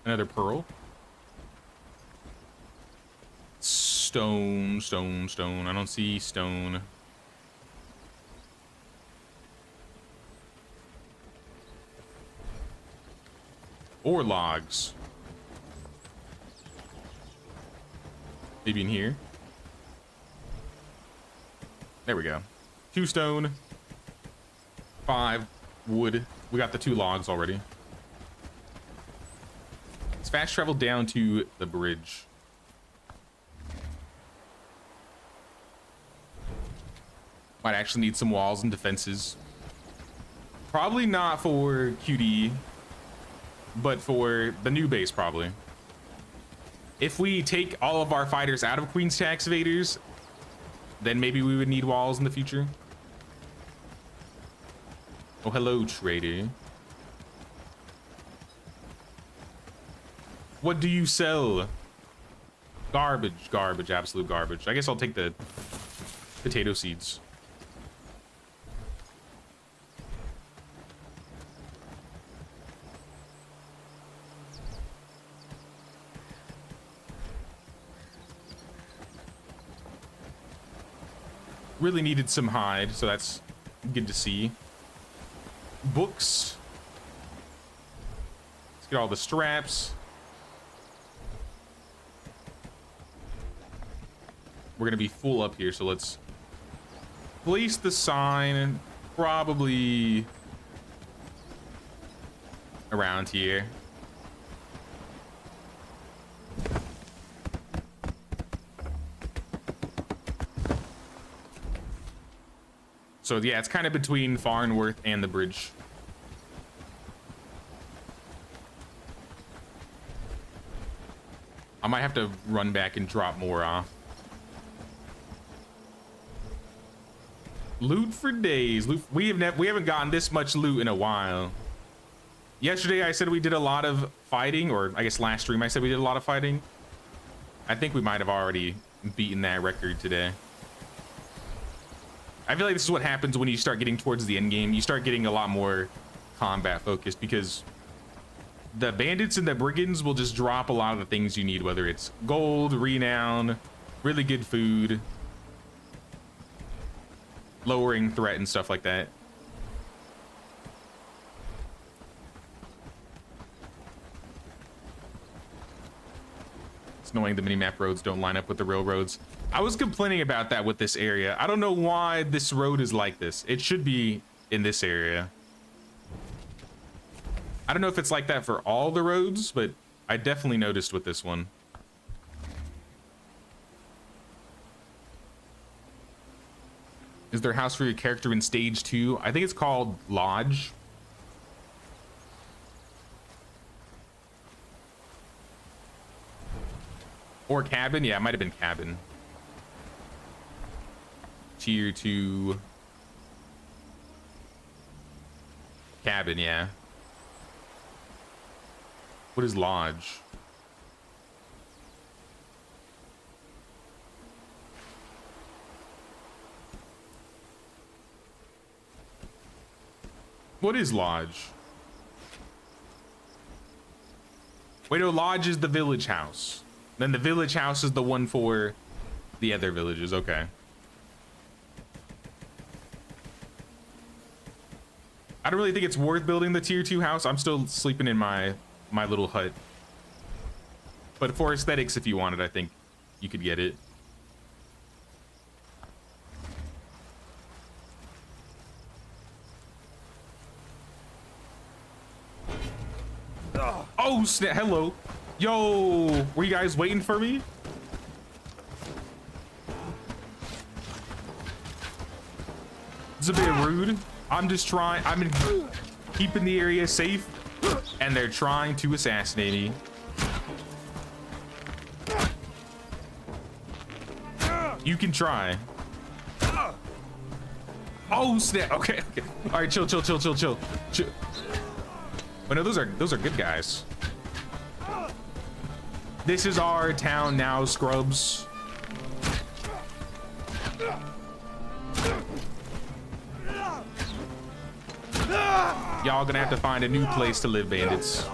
Another pearl. Stone, stone, stone. I don't see stone. Or logs. Maybe in here. There we go. 2 stone. 5 wood. We got the 2 logs already. Let's fast travel down to the bridge. Might actually need some walls and defenses. Probably not for QD, but for the new base probably. If we take all of our fighters out of Queen's Tax Evaders, then maybe we would need walls in the future. Oh, hello, trader. What do you sell? Garbage, garbage, absolute garbage. I guess I'll take the potato seeds. Really needed some hide, so that's good to see. Books. Let's get all the straps. We're gonna be full up here, so let's place the sign probably around here. So yeah, it's kind of between Farnworth and the bridge. I might have to run back and drop more off. Loot for days. Loot. We haven't gotten this much loot in a while. Yesterday I said we did a lot of fighting, or I guess last stream I said we did a lot of fighting. I think we might have already beaten that record today. I feel like this is what happens when you start getting towards the end game. You start getting a lot more combat focused because the bandits and the brigands will just drop a lot of the things you need, whether it's gold, renown, really good food, lowering threat and stuff like that. It's annoying the minimap roads don't line up with the railroads. I was complaining about that with this area. I don't know why this road is like this. It should be in this area. I don't know if it's like that for all the roads, but I definitely noticed with this one. Is there a house for your character in stage 2? I think it's called Lodge. Or cabin. Yeah, it might have been cabin. Tier 2 cabin, yeah. What is lodge? What is lodge? Wait, no, lodge is the village house. Then the village house is the one for the other villages. Okay. I don't really think it's worth building the tier 2 house. I'm still sleeping in my little hut. But for aesthetics, if you wanted, I think you could get it. Oh snap! Hello, yo, were you guys waiting for me? It's a bit rude. I'm just trying. I'm keeping the area safe, and they're trying to assassinate me. You can try. Oh snap! Okay, okay. All right, chill. But no, those are good guys. This is our town now, scrubs. Y'all gonna have to find a new place to live, bandits.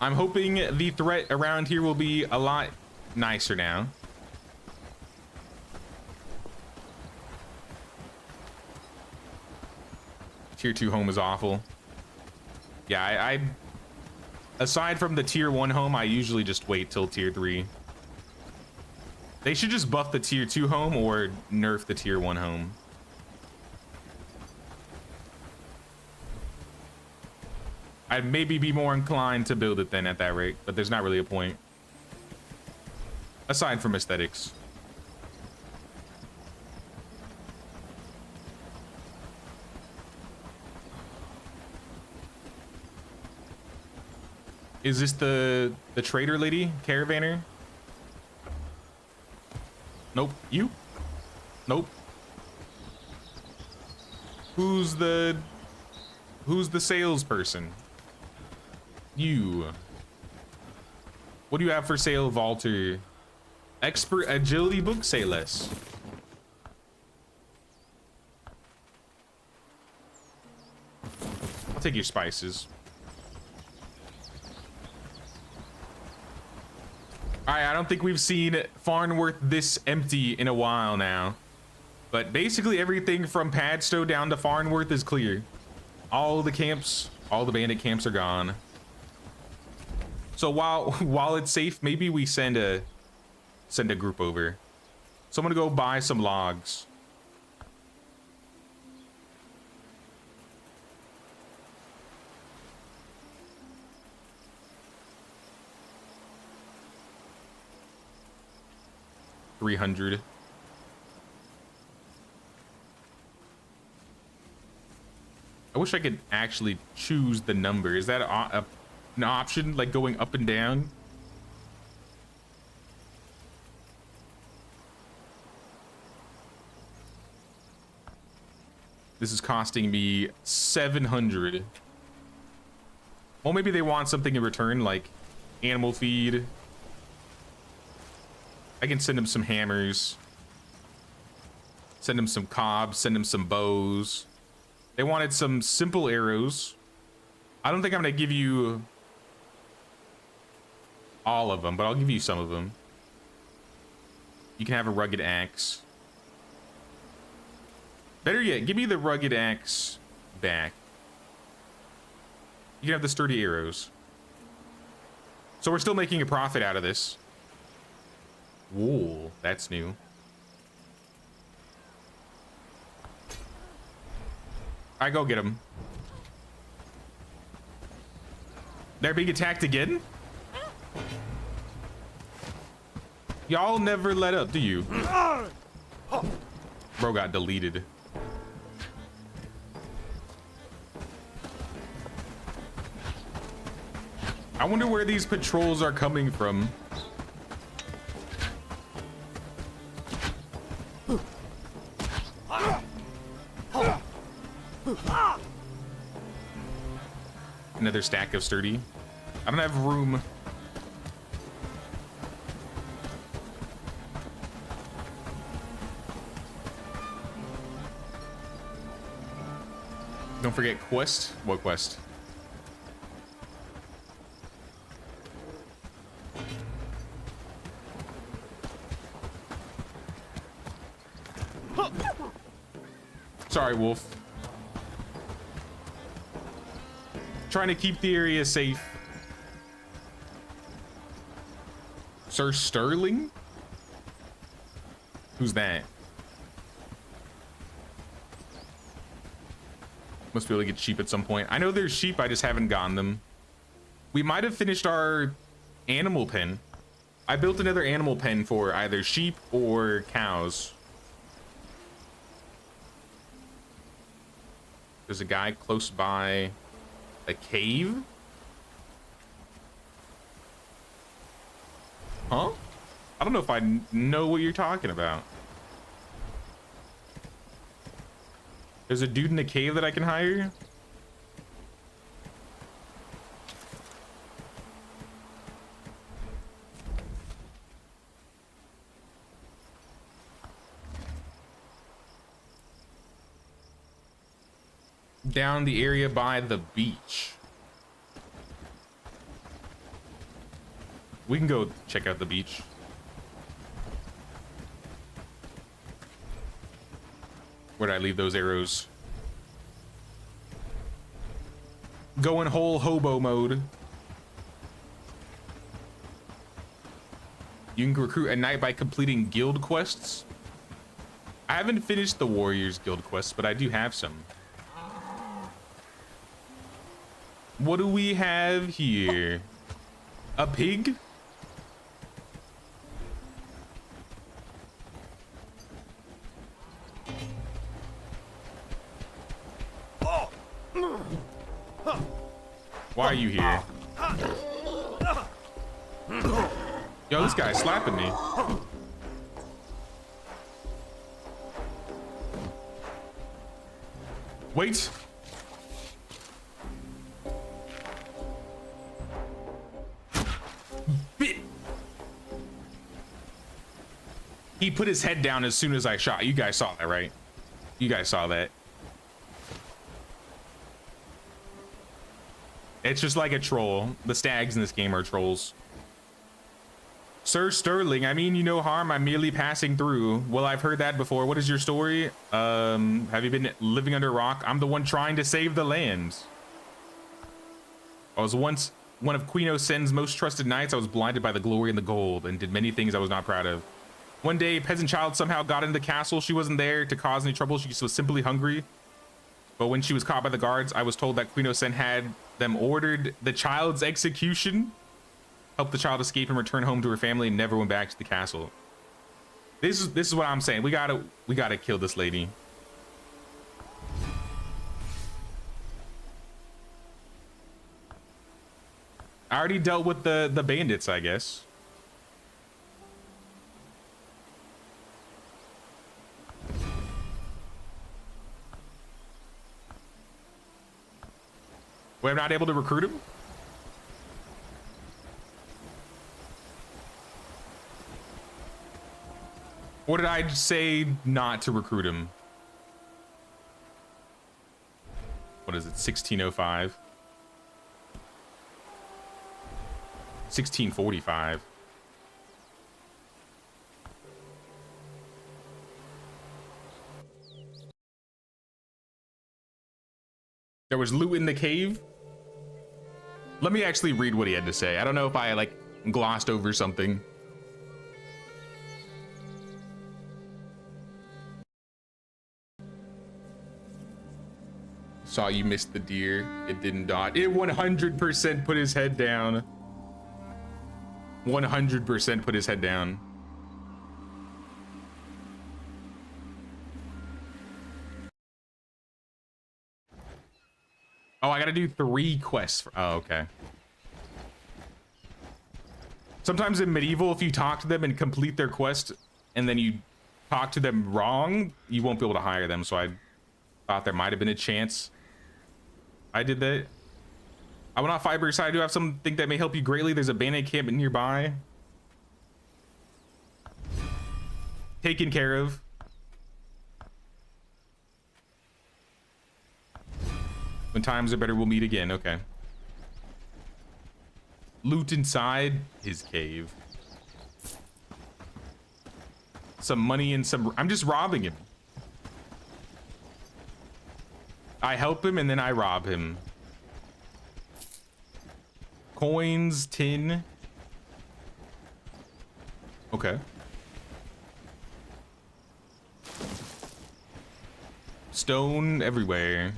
I'm hoping the threat around here will be a lot nicer now. Tier 2 home is awful. Yeah, I aside from the tier 1 home, I usually just wait till tier 3. They should just buff the tier 2 home or nerf the tier 1 home. I'd maybe be more inclined to build it then at that rate, but there's not really a point. Aside from aesthetics. Is this the trader lady? Caravaner? Nope. You? Nope. Who's the salesperson? You. What do you have for sale, Walter? Expert agility book? Say less. I'll take your spices. Alright, I don't think we've seen Farnworth this empty in a while now. But basically everything from Padstow down to Farnworth is clear. All the camps, all the bandit camps are gone. So while it's safe, maybe we send a group over. So I'm gonna go buy some logs. $300. I wish I could actually choose the number. Is that an option, like going up and down? This is costing me 700. Well, maybe they want something in return, like animal feed. I can send them some hammers. Send them some cobs, send them some bows. They wanted some simple arrows. I don't think I'm gonna give you all of them, but I'll give you some of them. You can have a rugged axe. Better yet, give me the rugged axe back. You can have the sturdy arrows. So we're still making a profit out of this. Wool, that's new. I go get them. They're being attacked again? Y'all never let up, do you? Bro got deleted. I wonder where these patrols are coming from. Another stack of sturdy. I don't have room. Don't forget quest. What quest? Sorry, Wolf. Trying to keep the area safe. Sir Sterling? Who's that? Must be able to get sheep at some point. I know there's sheep, I just haven't gotten them. We might have finished our animal pen. I built another animal pen for either sheep or cows. There's a guy close by a cave. Huh? I don't know if I know what you're talking about. There's a dude in a cave that I can hire. Down the area by the beach. We can go check out the beach. Where'd I leave those arrows? Going whole hobo mode. You can recruit at night by completing guild quests. I haven't finished the Warriors guild quests, but I do have some. What do we have here? A pig? Why are you here? Yo, this guy's slapping me. Wait. He put his head down as soon as I shot. You guys saw that, right? You guys saw that. It's just like a troll. The stags in this game are trolls. Sir Sterling, I mean you no harm. I'm merely passing through. Well, I've heard that before. What is your story? Have you been living under a rock? I'm the one trying to save the land. I was once one of Queen Osen's most trusted knights. I was blinded by the glory and the gold and did many things I was not proud of. One day, a peasant child somehow got into the castle. She wasn't there to cause any trouble. She was simply hungry. But when she was caught by the guards, I was told that Queen Osen had them ordered the child's execution. Helped the child escape and return home to her family and never went back to the castle. This is what I'm saying. We gotta kill this lady. I already dealt with the bandits, I guess. We're not able to recruit him? Or did I say not to recruit him? What is it, 1605? 1645. There was loot in the cave? Let me actually read what he had to say. I don't know if I like glossed over something. Saw you missed the deer. It didn't dodge. It 100% put his head down. 100% put his head down. Oh, I gotta do 3 quests. Oh, okay. Sometimes in medieval, if you talk to them and complete their quest, and then you talk to them wrong, you won't be able to hire them. So I thought there might have been a chance I did that. I will not fibers. I do have something that may help you greatly. There's a bandit camp nearby. Taken care of. When times are better, we'll meet again. Okay. Loot inside his cave. Some money and some... I'm just robbing him. I help him and then I rob him. Coins, tin. Okay. Stone everywhere.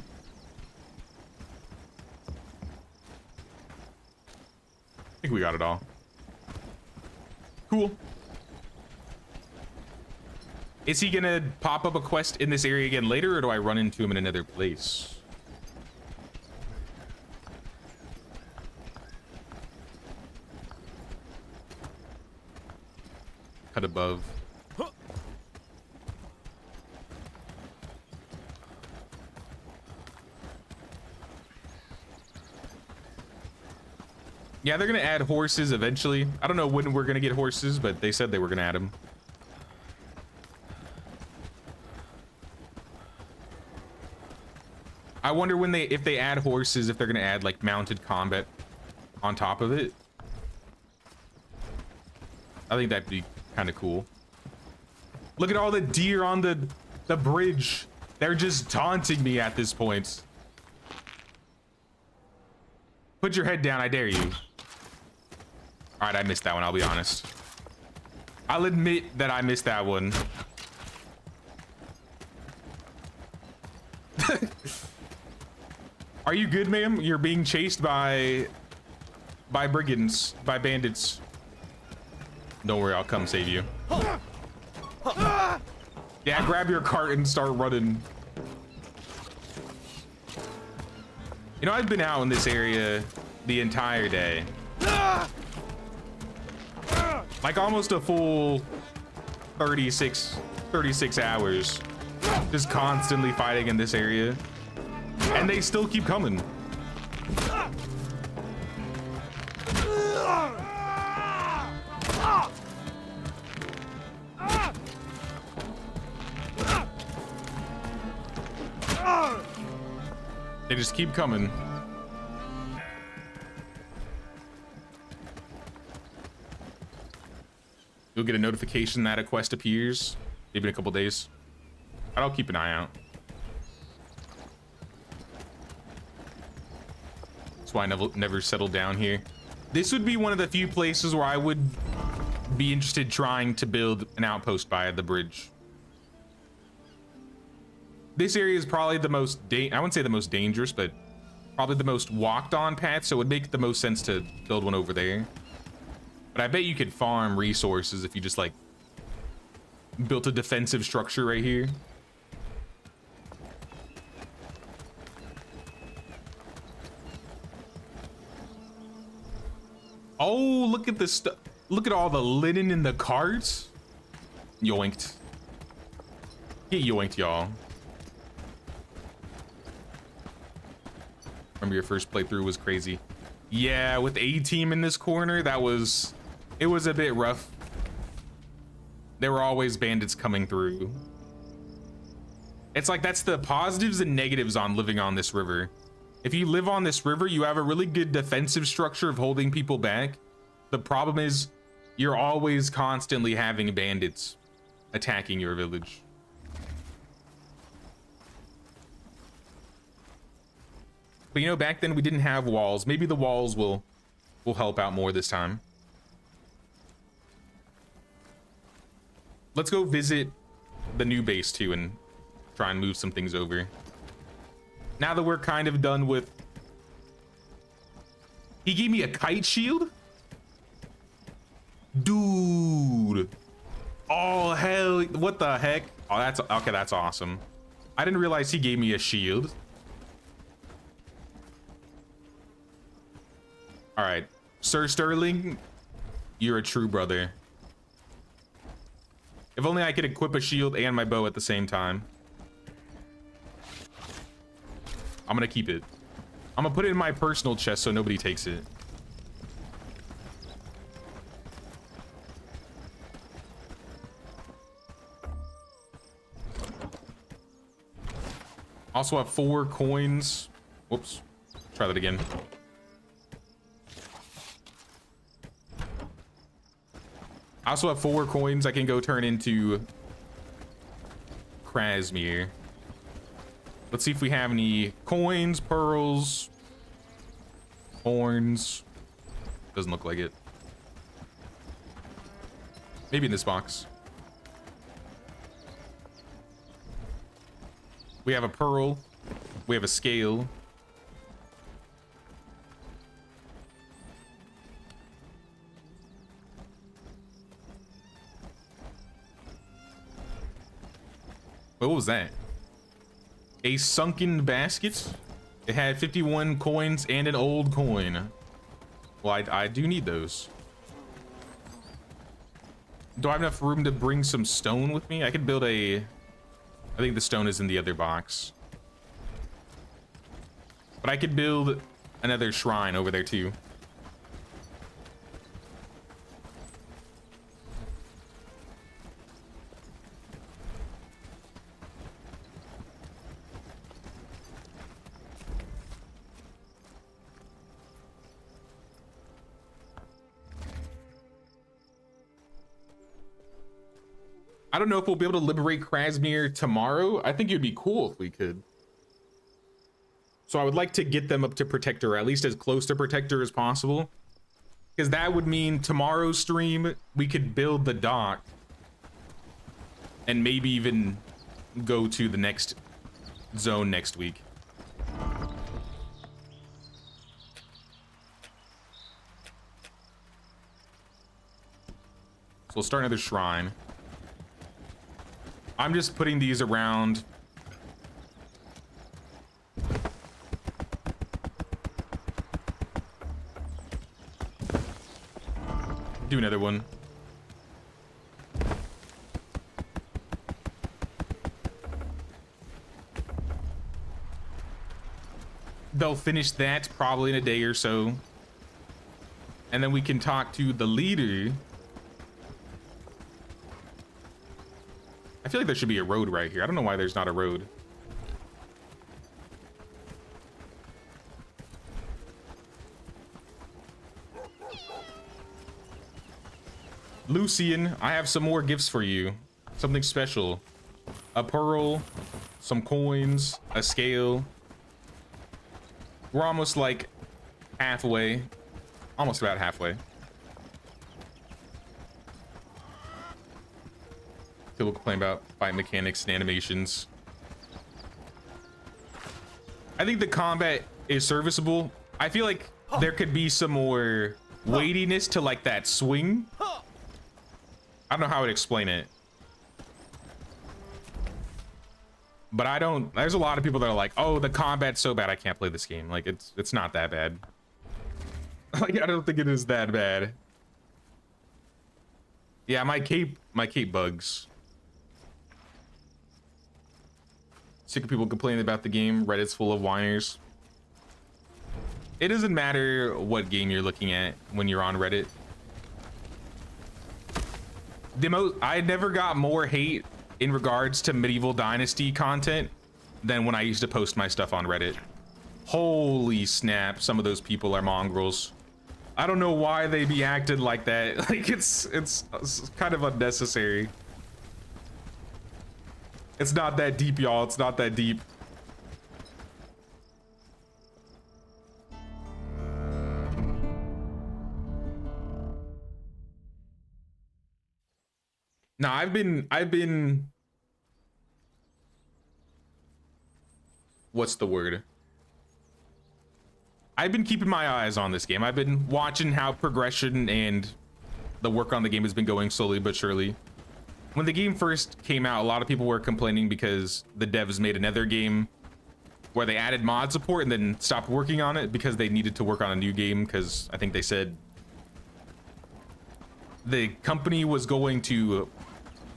I think we got it all. Cool. Is he gonna pop up a quest in this area again later, or do I run into him in another place? Cut above. Yeah, they're gonna add horses eventually. I don't know when we're gonna get horses, but they said they were gonna add them. I wonder when if they add horses, if they're gonna add like mounted combat on top of it. I think that'd be kind of cool. Look at all the deer on the bridge. They're just taunting me at this point. Put your head down, I dare you. All right, I missed that one, I'll be honest. I'll admit that I missed that one. Are you good, ma'am? You're being chased by brigands, by bandits. Don't worry, I'll come save you. Yeah, grab your cart and start running. You know, I've been out in this area the entire day. Like almost a full 36 hours. Just constantly fighting in this area. And they still keep coming. They just keep coming. You'll get a notification that a quest appears, maybe in a couple days. I'll keep an eye out. That's why I never settled down here. This would be one of the few places where I would be interested trying to build an outpost by the bridge. This area is probably the most, I wouldn't say the most dangerous, but probably the most walked on path, so it would make the most sense to build one over there. But I bet you could farm resources if you just like built a defensive structure right here. Oh, look at this stuff. Look at all the linen in the carts. Yoinked. Get yoinked, y'all. Remember your first playthrough was crazy. Yeah, with A-team in this corner, it was a bit rough. There were always bandits coming through. It's like that's the positives and negatives on living on this river. If you live on this river, you have a really good defensive structure of holding people back. The problem is you're always constantly having bandits attacking your village. But you know, back then we didn't have walls. Maybe the walls will help out more this time. Let's go visit the new base too and try and move some things over. Now that we're kind of done with... He gave me a kite shield? Dude. Oh, hell. What the heck? Oh, that's... Okay, that's awesome. I didn't realize he gave me a shield. All right. Sir Sterling, you're a true brother. If only I could equip a shield and my bow at the same time. I'm gonna keep it. I'm gonna put it in my personal chest so nobody takes it. Also have 4 coins. Whoops. Try that again. I also have 4 coins I can go turn into Krasmir. Let's see if we have any coins, pearls, horns. Doesn't look like it. Maybe in this box. We have a pearl. We have a scale. What was that? A sunken basket. It had 51 coins and an old coin. Well, I do need those. Do I have enough room to bring some stone with me? I could build a... I think the stone is in the other box. But I could build another shrine over there too. I don't know if we'll be able to liberate Krasmir tomorrow. I think it'd be cool if we could. So I would like to get them up to Protector, or at least as close to Protector as possible. Because that would mean tomorrow's stream, we could build the dock. And maybe even go to the next zone next week. So we'll start another shrine. I'm just putting these around. Do another one. They'll finish that probably in a day or so. And then we can talk to the leader. I feel like there should be a road right here. I don't know why there's not a road. Lucian, I have some more gifts for you. Something special. A pearl, some coins, a scale. We're almost like halfway. Almost about halfway. People complain about fight mechanics and animations. I think the combat is serviceable. I feel like there could be some more weightiness to like that swing. I don't know how I would explain it. But I don't, there's a lot of people that are like, oh, the combat's so bad I can't play this game. Like it's not that bad. Like I don't think it is that bad. Yeah, my cape bugs. Sick of people complaining about the game. Reddit's full of whiners. It doesn't matter what game you're looking at when you're on Reddit. I never got more hate in regards to Medieval Dynasty content than when I used to post my stuff on Reddit. Holy snap, some of those people are mongrels. I don't know why they be acting like that. Like it's kind of unnecessary. It's not that deep, y'all. It's not that deep. No, I've been what's the word? I've been keeping my eyes on this game. I've been watching how progression and the work on the game has been going slowly but surely. When the game first came out, a lot of people were complaining because the devs made another game where they added mod support and then stopped working on it because they needed to work on a new game because I think they said the company was going to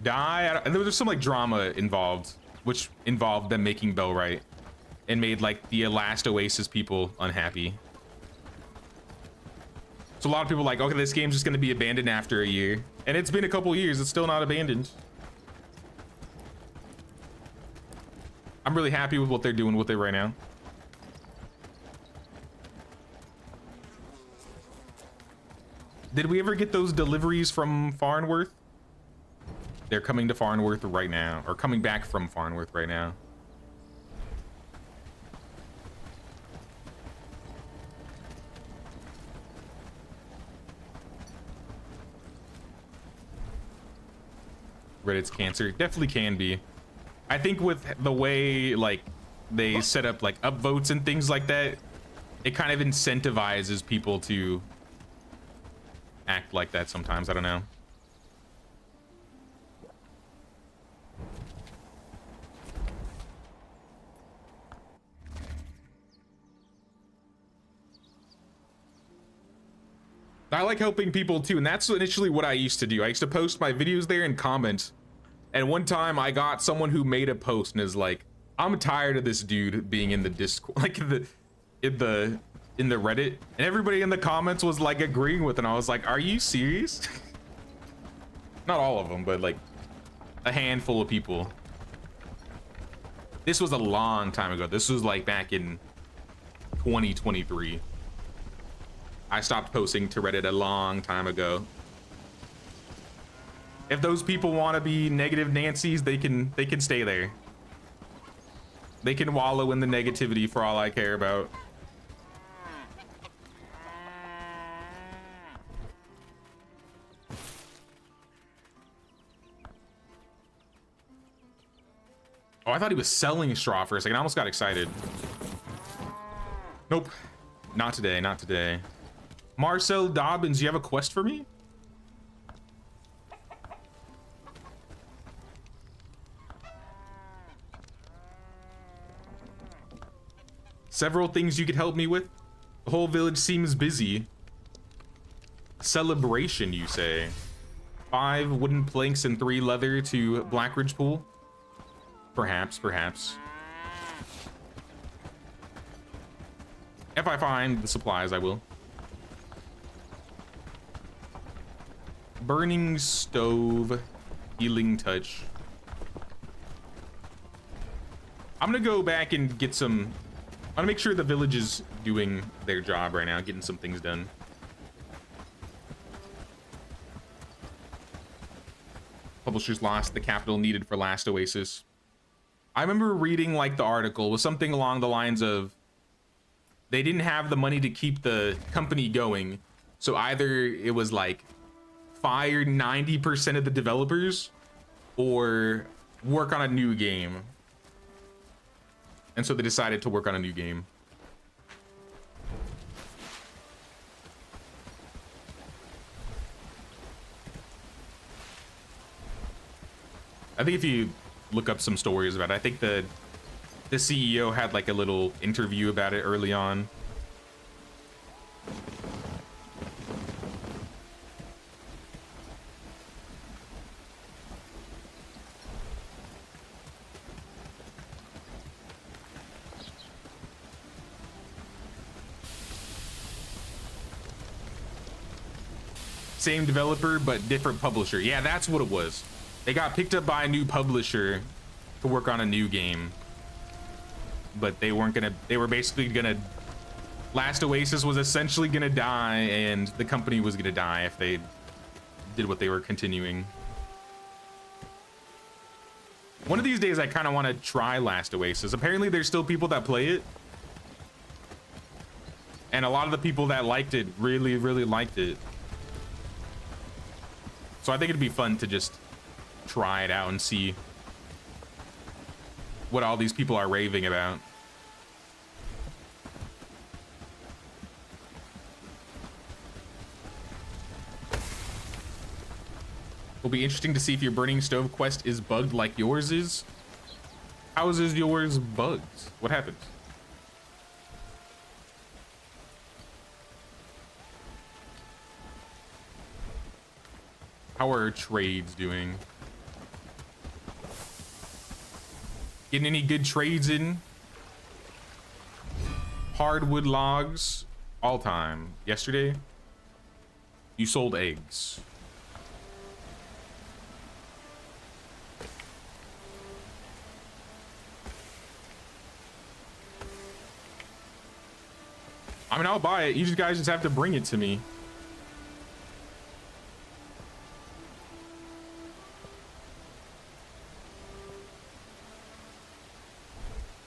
die. And there was some like drama involved, which involved them making Bellwright. and made like the last Oasis people unhappy. So a lot of people are like, okay, this game's just gonna be abandoned after a year. And it's been a couple years, it's still not abandoned. I'm really happy with what they're doing with it right now. Did we ever get those deliveries from Farnworth? They're coming to Farnworth right now, or coming back from Farnworth right now. Reddit's cancer. Definitely can be. I think with the way like they set up like upvotes and things like that, it kind of incentivizes people to act like that sometimes. I don't know. I like helping people too, and that's initially what I used to do. I used to post my videos there and comment. And one time I got someone who made a post and is like, I'm tired of this dude being in the Discord, like in the Reddit, and everybody in the comments was like agreeing with it. And I was like, are you serious? Not all of them, but like a handful of people. This was a long time ago. This was like back in 2023. I stopped posting to Reddit a long time ago. If those people want to be negative Nancys, they can stay there. They can wallow in the negativity for all I care about. Oh, I thought he was selling straw for a second. I almost got excited. Nope. Not today, not today. Marcel Dobbins, you have a quest for me? Several things you could help me with? The whole village seems busy. Celebration, you say? 5 wooden planks and 3 leather to Blackridge Pool? Perhaps, perhaps. If I find the supplies, I will. Burning stove, healing touch. I'm gonna go back and get some. I wanna make sure the village is doing their job right now, getting some things done. Publishers lost the capital needed for last Oasis. I remember reading like the article was something along the lines of they didn't have the money to keep the company going, so either it was like fire 90% of the developers or work on a new game. And so they decided to work on a new game. I think if you look up some stories about it, I think the CEO had like a little interview about it early on. Same developer, but different publisher. Yeah, that's what it was. They got picked up by a new publisher to work on a new game. But they weren't gonna, they were basically gonna, Last Oasis was essentially gonna die and the company was gonna die if they did what they were continuing. One of these days I kind of want to try Last Oasis. Apparently there's still people that play it. And a lot of the people that liked it really, really liked it. So I think it'd be fun to just try it out and see what all these people are raving about. Will be interesting to see if your burning stove quest is bugged like yours is. How is yours bugged? What happened? How are trades doing? Getting any good trades in? hardwood logs all time. Yesterday, you sold eggs. I mean, I'll buy it. You guys just have to bring it to me.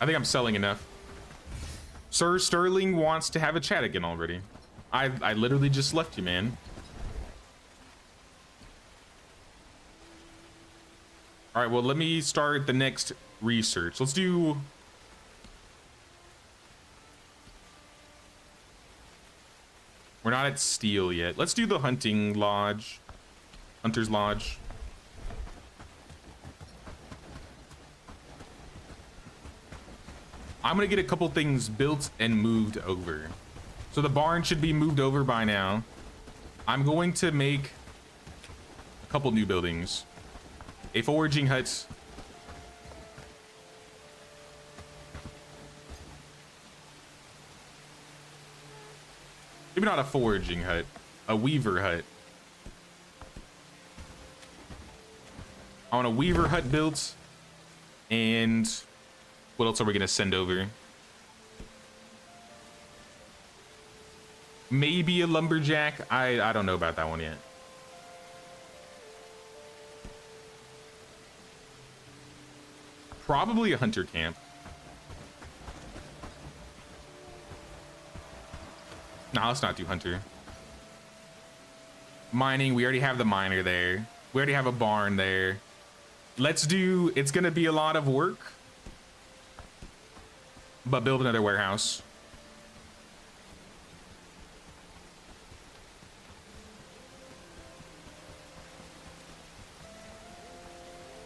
I think I'm selling enough. Sir Sterling wants to have a chat again already. I literally just left you, man. All right, well, let me start the next research. Let's do... We're not at steel yet. Let's do the hunting lodge. Hunter's lodge. I'm gonna get a couple things built and moved over. So the barn should be moved over by now. I'm going to make a couple new buildings. A foraging hut. Maybe not a foraging hut, a weaver hut. I want a weaver hut built. And what else are we gonna send over? Maybe a lumberjack. I don't know about that one yet. Probably a hunter camp. Nah, let's not do hunter. Mining, we already have the miner there. We already have a barn there. Let's do, it's gonna be a lot of work, but build another warehouse.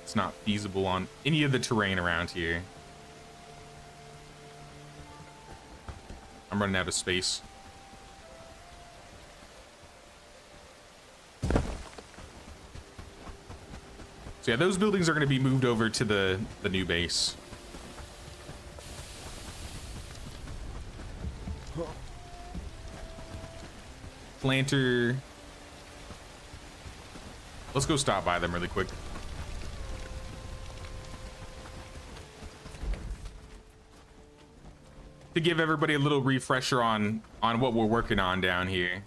It's not feasible on any of the terrain around here. I'm running out of space. So yeah, those buildings are going to be moved over to the new base. Planter. Let's go stop by them really quick. To give everybody a little refresher on what we're working on down here.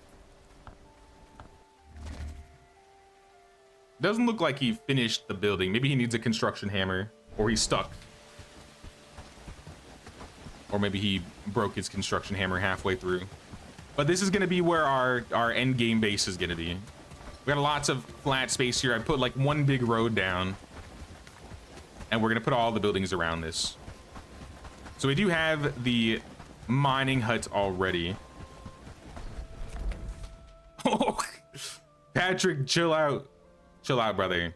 Doesn't look like he finished the building. Maybe he needs a construction hammer, or he's stuck. Or maybe he broke his construction hammer halfway through. But this is gonna be where our end game base is gonna be. We got lots of flat space here. I put like one big road down, and we're gonna put all the buildings around this. So we do have the mining hut already. Oh, Patrick, chill out. Chill out, brother.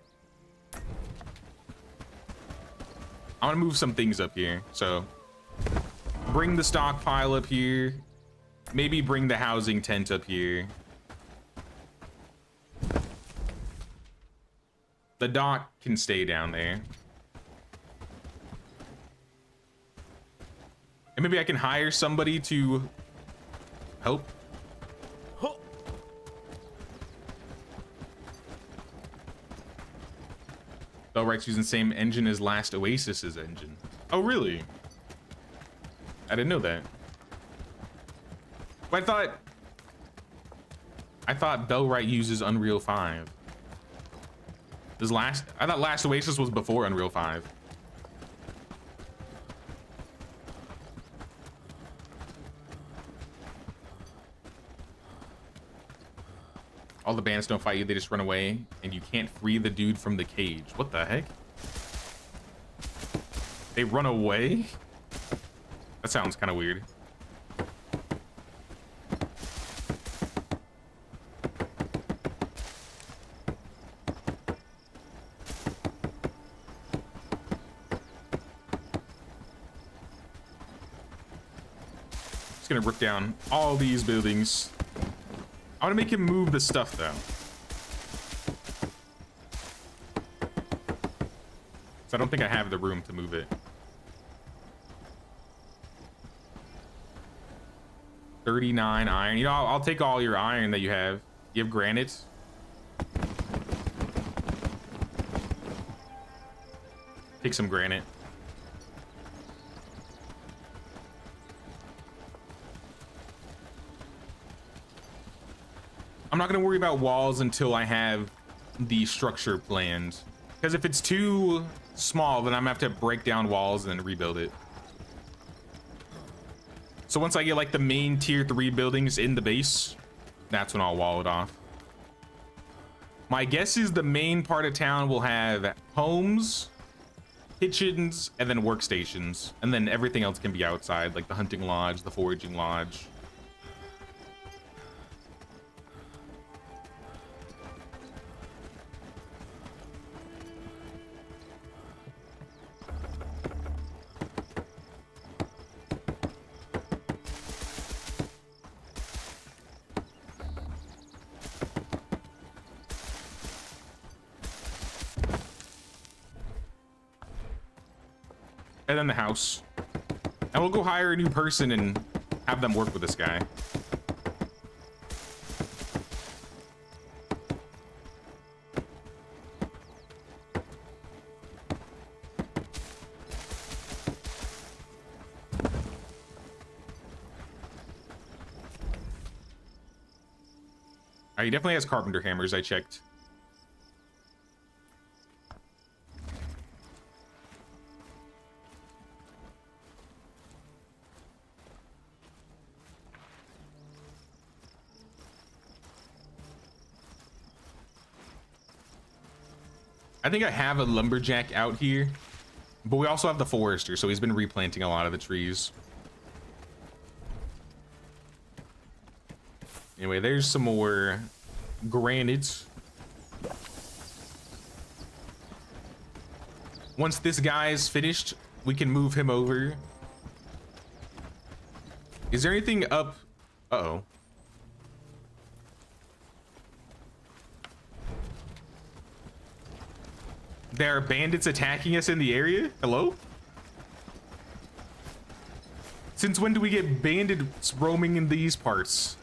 I want to move some things up here. So bring the stockpile up here. Maybe bring the housing tent up here. The dock can stay down there. And maybe I can hire somebody to help. Bellwright's using the same engine as last Oasis's engine. Oh, really? I didn't know that. But I thought Bellwright uses Unreal 5. I thought last Oasis was before Unreal 5. All the bandits don't fight you, they just run away, and you can't free the dude from the cage. What the heck? They run away? That sounds kind of weird. Just gonna rip down all these buildings. I want to make him move the stuff, though. So I don't think I have the room to move it. 39 iron. You know, I'll take all your iron that you have. You have granite. Take some granite. I'm not going to worry about walls until I have the structure planned. Because if it's too small, then I'm going to have to break down walls and then rebuild it. So once I get like the main tier 3 buildings in the base, that's when I'll wall it off. My guess is the main part of town will have homes, kitchens, and then workstations. And then everything else can be outside, like the hunting lodge, the foraging lodge. And then the house. And we'll go hire a new person and have them work with this guy. He definitely has carpenter hammers, I checked. I think I have a lumberjack out here, but we also have the forester, so he's been replanting a lot of the trees. Anyway, there's some more granite. Once this guy is finished, we can move him over. Is there anything up? Uh-oh. There are bandits attacking us in the area? Hello? Since when do we get bandits roaming in these parts?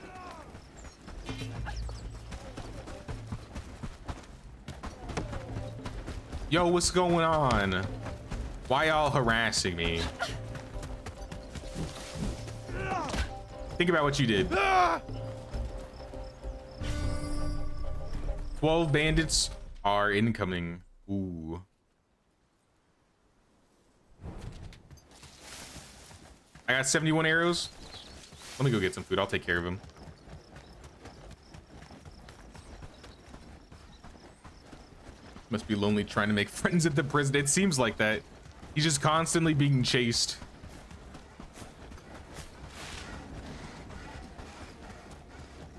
Yo, what's going on? Why y'all harassing me? Think about what you did. 12 bandits are incoming. Ooh. I got 71 arrows. Let me go get some food. I'll take care of him. Must be lonely trying to make friends at the prison. It seems like that. He's just constantly being chased.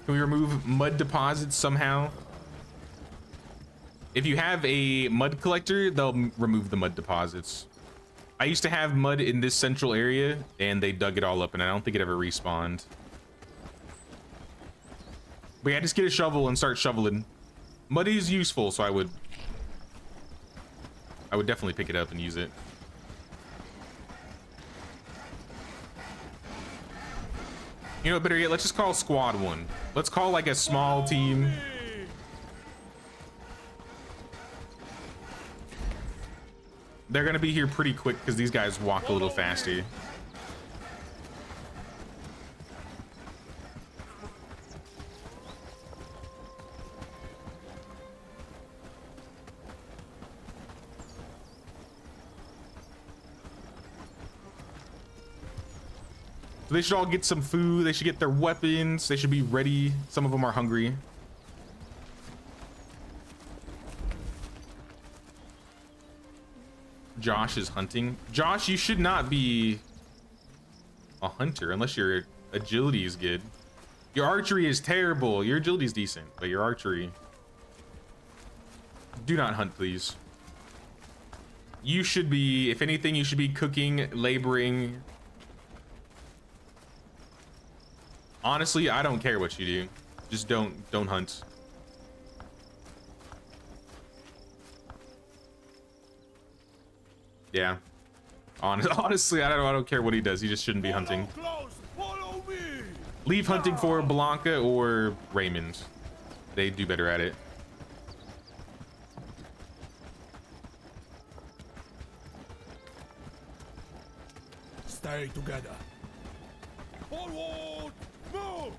Can we remove mud deposits somehow? If you have a mud collector, they'll remove the mud deposits. I used to have mud in this central area, and they dug it all up, and I don't think it ever respawned. But yeah, just get a shovel and start shoveling. Mud is useful, so I would definitely pick it up and use it. You know what, better yet, let's just call squad 1. Let's call like a small team. They're gonna be here pretty quick because these guys walk a little faster. So they should all get some food. They should get their weapons. They should be ready. Some of them are hungry. Josh is hunting. Josh, you should not be a hunter unless your agility is good. Your archery is terrible. Your agility is decent, but your archery. Do not hunt, please. You should be, if anything, you should be cooking, laboring. Honestly, I don't care what you do. Just don't hunt. Yeah. Honestly, I don't care what he does. He just shouldn't be hunting. Follow me. Leave hunting for Blanca or Raymond. They do better at it. Stay together. Forward! Move! All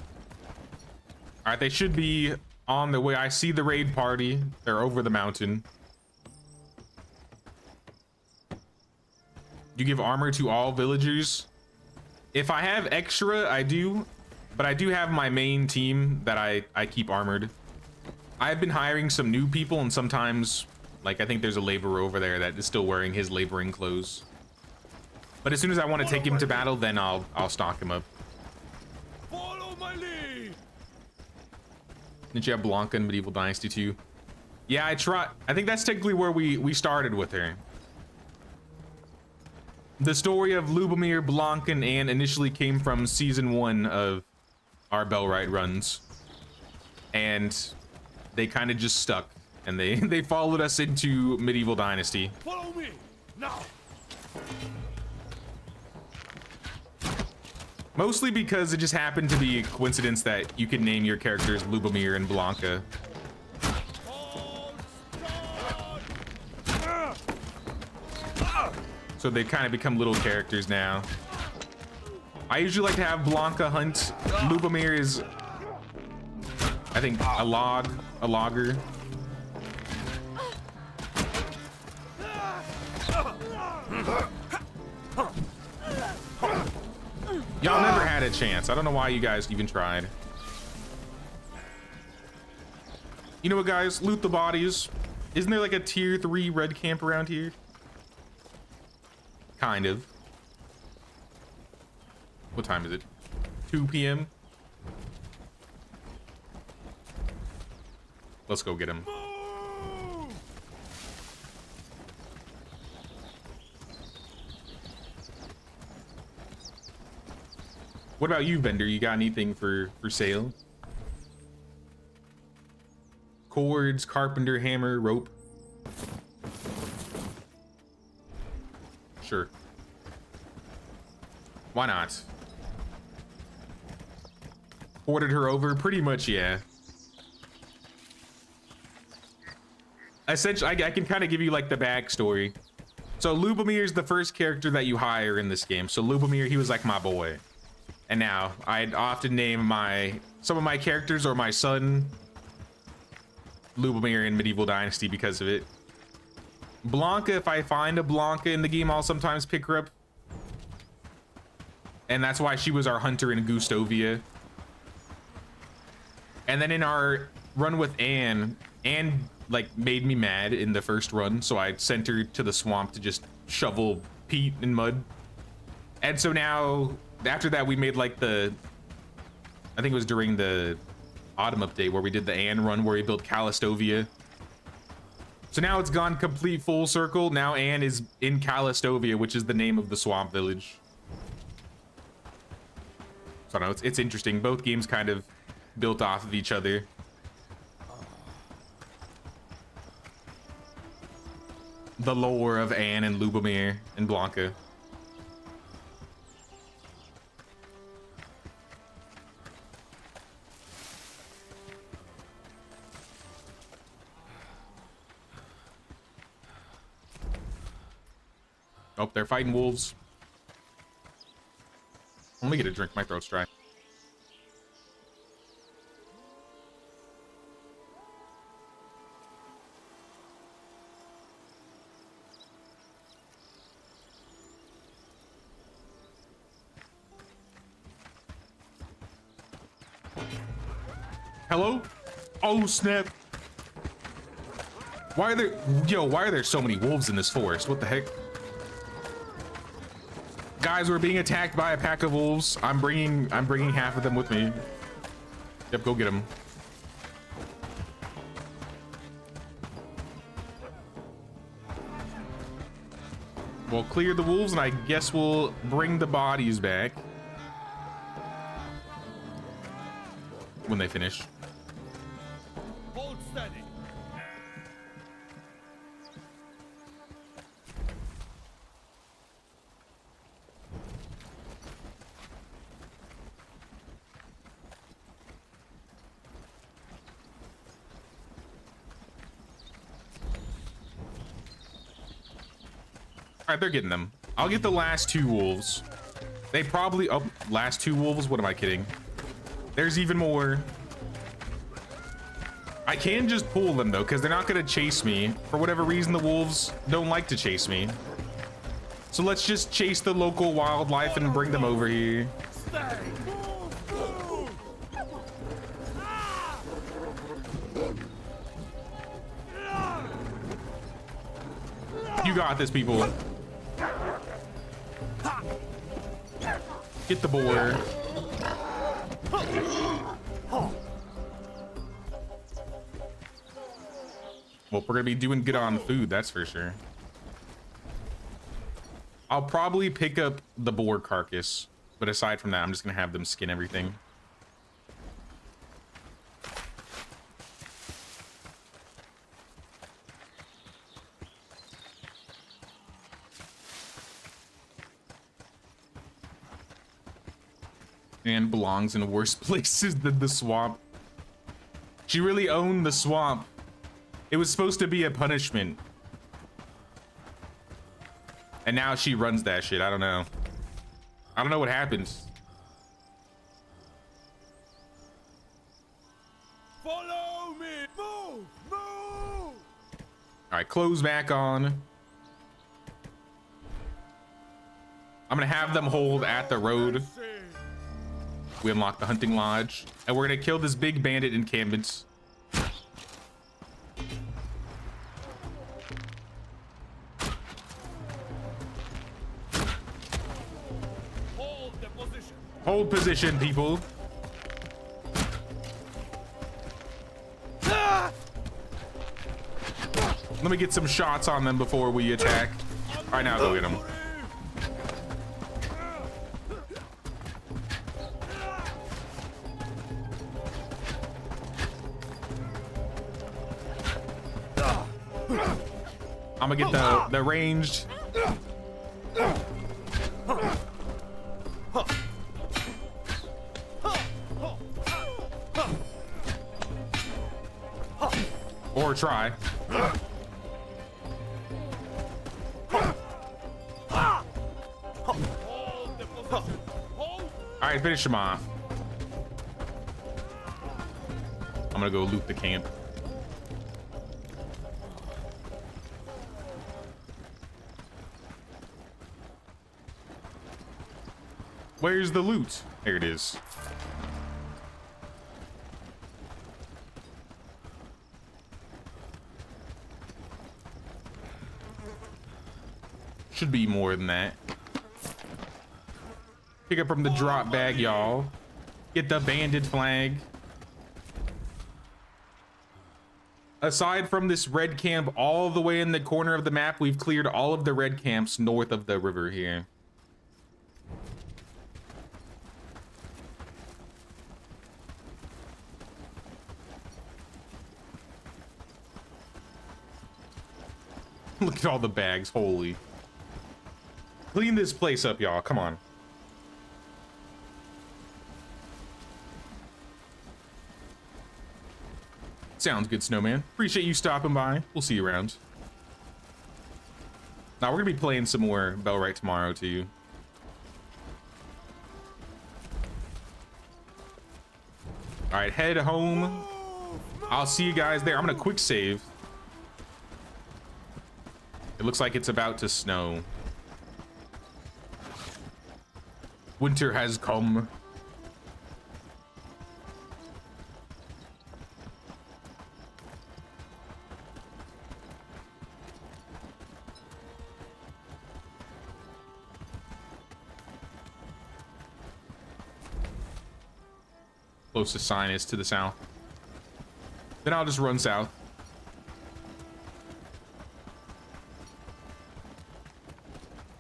right, they should be on the way. I see the raid party. They're over the mountain. You give armor to all villagers. If I have extra, I do, but I do have my main team that I keep armored. I've been hiring some new people, and sometimes, like, I think there's a laborer over there that is still wearing his laboring clothes. But as soon as I want to take him to battle, then I'll stock him up. Follow my lead! Did you have Blanca in Medieval Dynasty 2? Yeah, I think that's technically where we started with her. The story of Lubomir, Blanca, and Anne initially came from season 1 of our Bellwright runs. And they kind of just stuck. And they followed us into Medieval Dynasty. Follow me! Now! Mostly because it just happened to be a coincidence that you could name your characters Lubomir and Blanca. So they kind of become little characters now. I usually like to have Blanca hunt. Lubomir is, I think, a logger. Y'all never had a chance. I don't know why you guys even tried. You know what, guys? Loot the bodies. Isn't there like a tier 3 red camp around here? Kind of. What time is it? 2 p.m. Let's go get him. What about you, vendor? You got anything for sale? Cords, carpenter, hammer, rope. Sure. Why not? Ported her over? Pretty much, yeah. Essentially, I can kind of give you like the backstory. So Lubomir is the first character that you hire in this game. So Lubomir, he was like my boy. And now I'd often name some of my characters or my son Lubomir in Medieval Dynasty because of it. Blanca, if I find a Blanca in the game, I'll sometimes pick her up. And that's why she was our hunter in Gustovia. And then in our run with Anne like made me mad in the first run, so I sent her to the swamp to just shovel peat and mud. And so now, after that, we made like I think it was during the autumn update where we did the Anne run where we built Callistovia. So now it's gone complete full circle. Now Anne is in Callistovia, which is the name of the swamp village. So I don't know, it's interesting. Both games kind of built off of each other. The lore of Anne and Lubomir and Blanca. Oh, they're fighting wolves. Let me get a drink. My throat's dry. Hello? Oh, snap. Why are there so many wolves in this forest? What the heck? Guys, we're being attacked by a pack of wolves. I'm bringing half of them with me. Yep, go get them. We'll clear the wolves, and I guess we'll bring the bodies back when they finish. Hold steady. All right, they're getting them. I'll get the last 2 wolves. They probably, oh, last 2 wolves. What am I kidding? There's even more. I can just pull them though, because they're not going to chase me. For whatever reason, the wolves don't like to chase me. So let's just chase the local wildlife and bring them over here. Stay. Move, move. You got this, people. Get the boar. Well, we're gonna be doing good on food, that's for sure. I'll probably pick up the boar carcass, but aside from that, I'm just gonna have them skin everything. And belongs in worse places than the swamp. She really owned the swamp. It was supposed to be a punishment. And now she runs that shit. I don't know. I don't know what happens. Follow me. Move, move. All right, clothes back on. I'm gonna have them hold at the road. We unlock the hunting lodge, and we're gonna kill this big bandit encampment. Hold the position. Hold position, people. Let me get some shots on them before we attack. All right, now go get them. I'm gonna get the ranged. Or try. Hold the position. Hold. All right, finish him off. I'm gonna go loot the camp. Where's the loot? There it is. Should be more than that. Pick up from the drop bag, y'all. Get the banded flag. Aside from this red camp all the way in the corner of the map, we've cleared all of the red camps north of the river here. Look at all the bags, holy. Clean this place up, y'all, come on. Sounds good, Snowman. Appreciate you stopping by. We'll see you around. Now, we're gonna be playing some more Bellwright tomorrow, too. All right, head home. I'll see you guys there. I'm gonna quick save. It looks like it's about to snow. Winter has come. Closest sign is to the south. Then I'll just run south.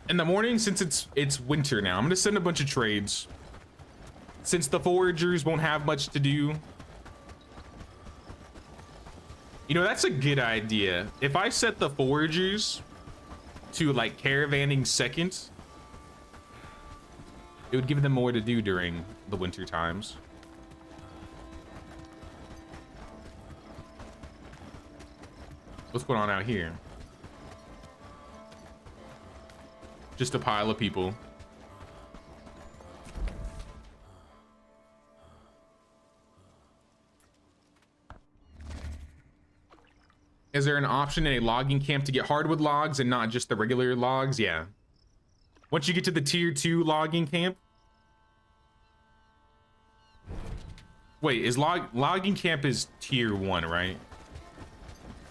In the morning, since it's winter now, I'm gonna send a bunch of trades. Since the foragers won't have much to do. You know, that's a good idea. If I set the foragers to like caravanning second, it would give them more to do during the winter times. What's going on out here? Just a pile of people. Is there an option in a logging camp to get hardwood logs and not just the regular logs? Yeah. Once you get to the tier 2 logging camp. Wait, is logging camp is tier 1, right?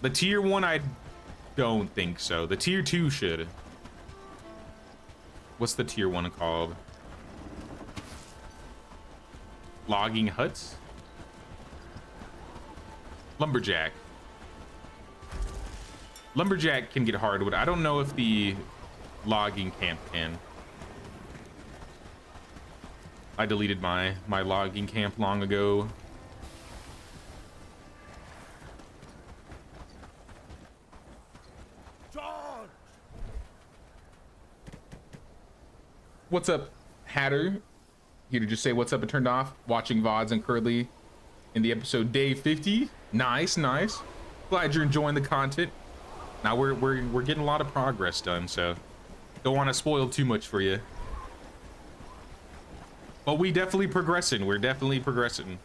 The tier 1, I don't think so. The tier 2 should. What's the tier 1 called? Logging huts? Lumberjack. Lumberjack can get hardwood. I don't know if the logging camp can. I deleted my logging camp long ago. Charge! What's up, Hatter? Here to just say what's up and turned off. Watching VODs and Curly in the episode day 50. Nice, nice. Glad you're enjoying the content. Now we're getting a lot of progress done, so don't want to spoil too much for you. But we definitely progressing. We're definitely progressing.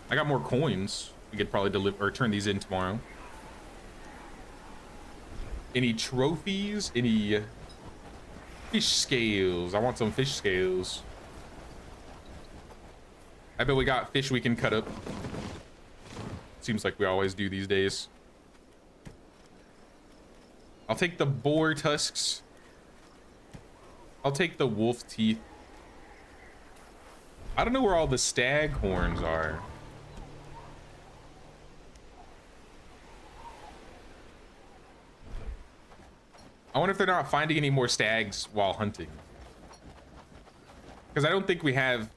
I got more coins. We could probably deliver or turn these in tomorrow. Any trophies? Any fish scales? I want some fish scales. I bet we got fish we can cut up. Seems like we always do these days. I'll take the boar tusks. I'll take the wolf teeth. I don't know where all the stag horns are. I wonder if they're not finding any more stags while hunting. Because I don't think we have...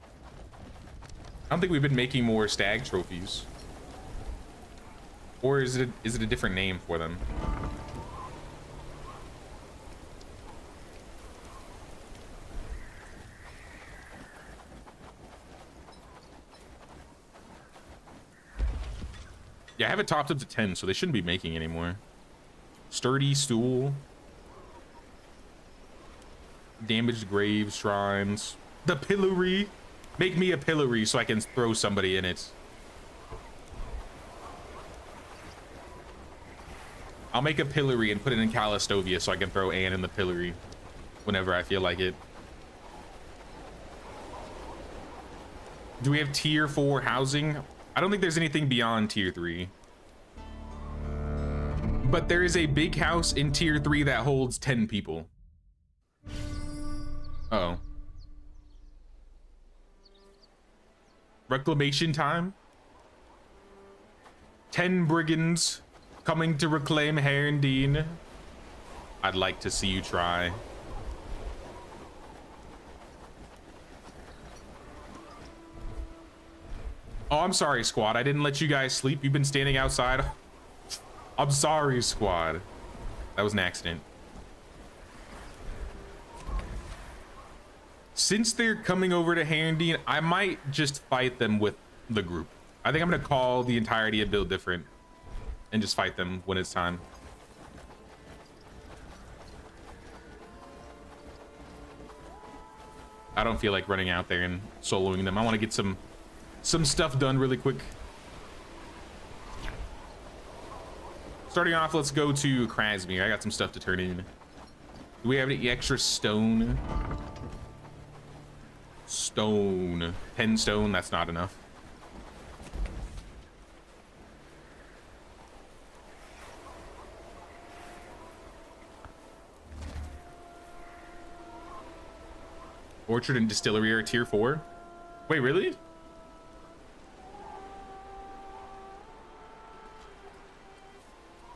I don't think we've been making more stag trophies. Or is it a different name for them? Yeah, I have it topped up to 10, so they shouldn't be making anymore. Sturdy stool. Damaged grave shrines. The pillory. Make me a pillory so I can throw somebody in it. I'll make a pillory and put it in Callistovia so I can throw Anne in the pillory whenever I feel like it. Do we have tier 4 housing? I don't think there's anything beyond tier 3. But there is a big house in tier 3 that holds 10 people. Uh-oh. Reclamation time. 10 brigands coming to reclaim Herndeen. I'd like to see you try. Oh, I'm sorry, squad. I didn't let you guys sleep. You've been standing outside. I'm sorry, squad. That was an accident. Since they're coming over to Herndeen, I might just fight them with the group. I think I'm gonna call the entirety of Build Different and just fight them when it's time. I don't feel like running out there and soloing them. I want to get some stuff done really quick. Starting off, let's go to Krasmir. I got some stuff to turn in. Do we have any extra stone? Stone. 10 stone, that's not enough. Orchard and distillery are tier 4. Wait, really?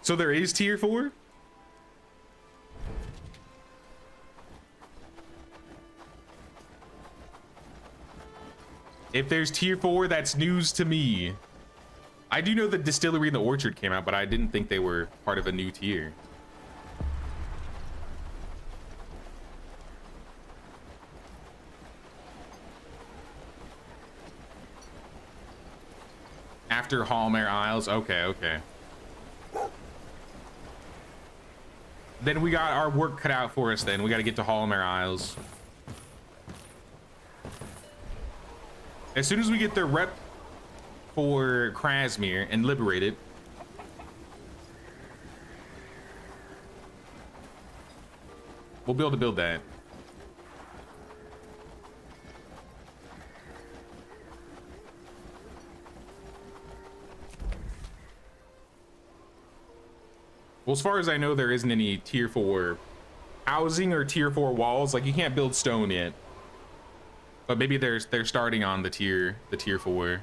So there is tier 4? If there's tier 4, that's news to me. I do know the distillery and the orchard came out, but I didn't think they were part of a new tier. After Hallmare Isles, okay, okay. then we got our work cut out for us. Then we got to get to Hallmare Isles. As soon as we get the rep for Krasmir and liberate it, we'll be able to build that. Well, as far as I know, there isn't any tier 4 housing or tier 4 walls. Like, you can't build stone yet. But maybe they're starting on the tier 4.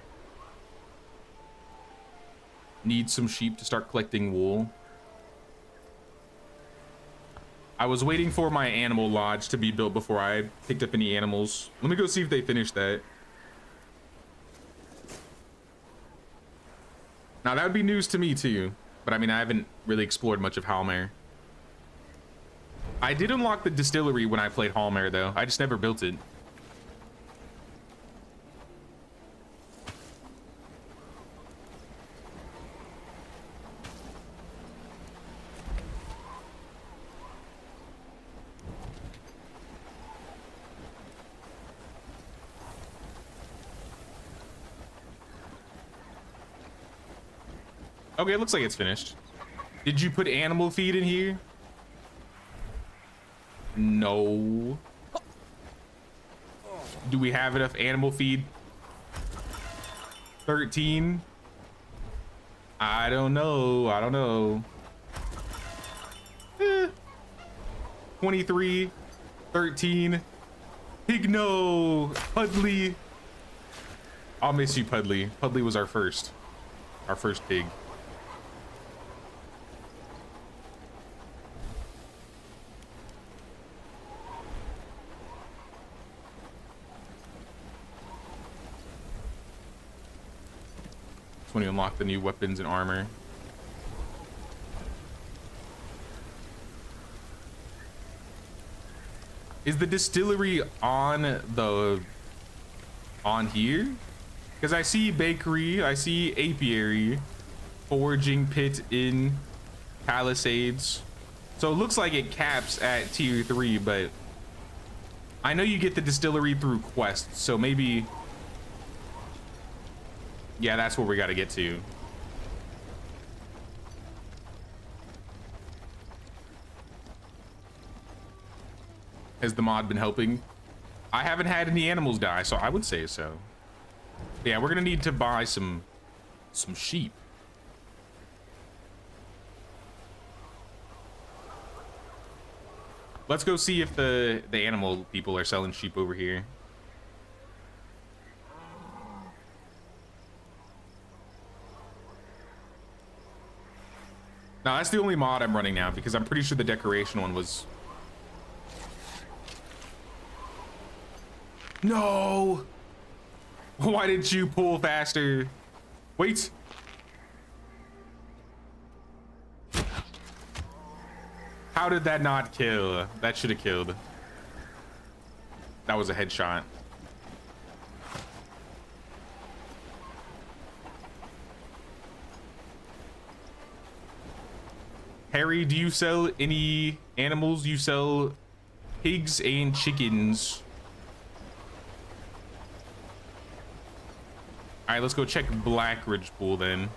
Need some sheep to start collecting wool. I was waiting for my animal lodge to be built before I picked up any animals. Let me go see if they finished that. Now that would be news to me too. But I mean, I haven't really explored much of Hallmare. I did unlock the distillery when I played Hallmare though. I just never built it. Okay, it looks like it's finished. Did you put animal feed in here? No. Do we have enough animal feed? 13? I don't know. I don't know. 23, 13. Pigno, Pudley. I'll miss you, Pudley. Pudley was our first pig. When you unlock the new weapons and armor. Is the distillery on here? Because I see bakery, I see apiary, foraging pit in Palisades. So it looks like it caps at tier 3, but I know you get the distillery through quests, so maybe. Yeah, that's where we got to get to. Has the mod been helping? I haven't had any animals die, so I would say so. Yeah, we're gonna need to buy some sheep. Let's go see if the animal people are selling sheep over here. No, that's the only mod I'm running now because I'm pretty sure the decoration one was. No! Why didn't you pull faster? Wait. How did that not kill? That should have killed. That was a headshot. Harry, do you sell any animals? You sell pigs and chickens. All right, let's go check Blackridge Pool then.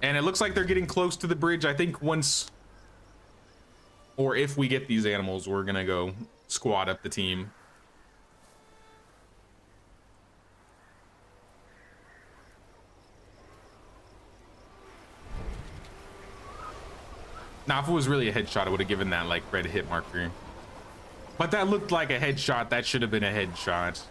And it looks like they're getting close to the bridge. I think once, or if we get these animals, we're gonna go squad up the team. Now, if it was really a headshot, I would have given that like red hit marker. But that looked like a headshot. That should have been a headshot.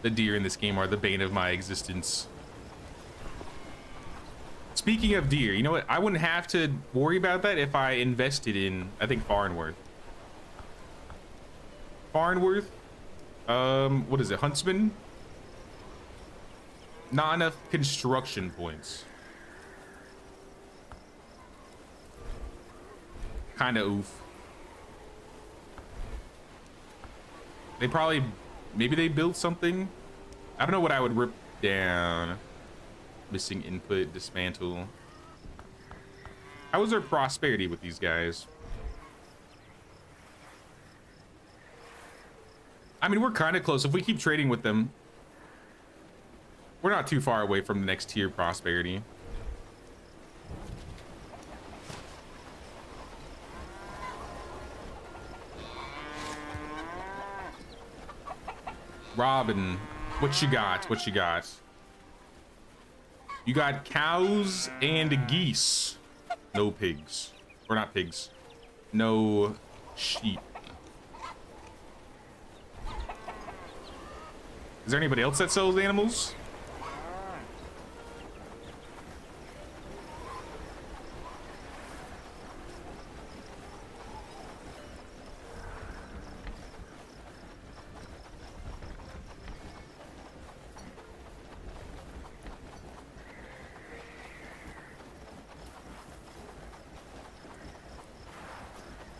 The deer in this game are the bane of my existence. Speaking of deer, you know what? I wouldn't have to worry about that if I invested in, I think, Farnworth. Farnworth? What is it? Huntsman? Not enough construction points. Kind of oof. They probably, maybe they built something. I don't know what I would rip down. Missing input, dismantle. How is there prosperity with these guys? I mean, we're kind of close. If we keep trading with them, we're not too far away from the next tier prosperity. Robin, what you got? What you got? You got cows and geese. No pigs. Or not pigs. No sheep. Is there anybody else that sells animals?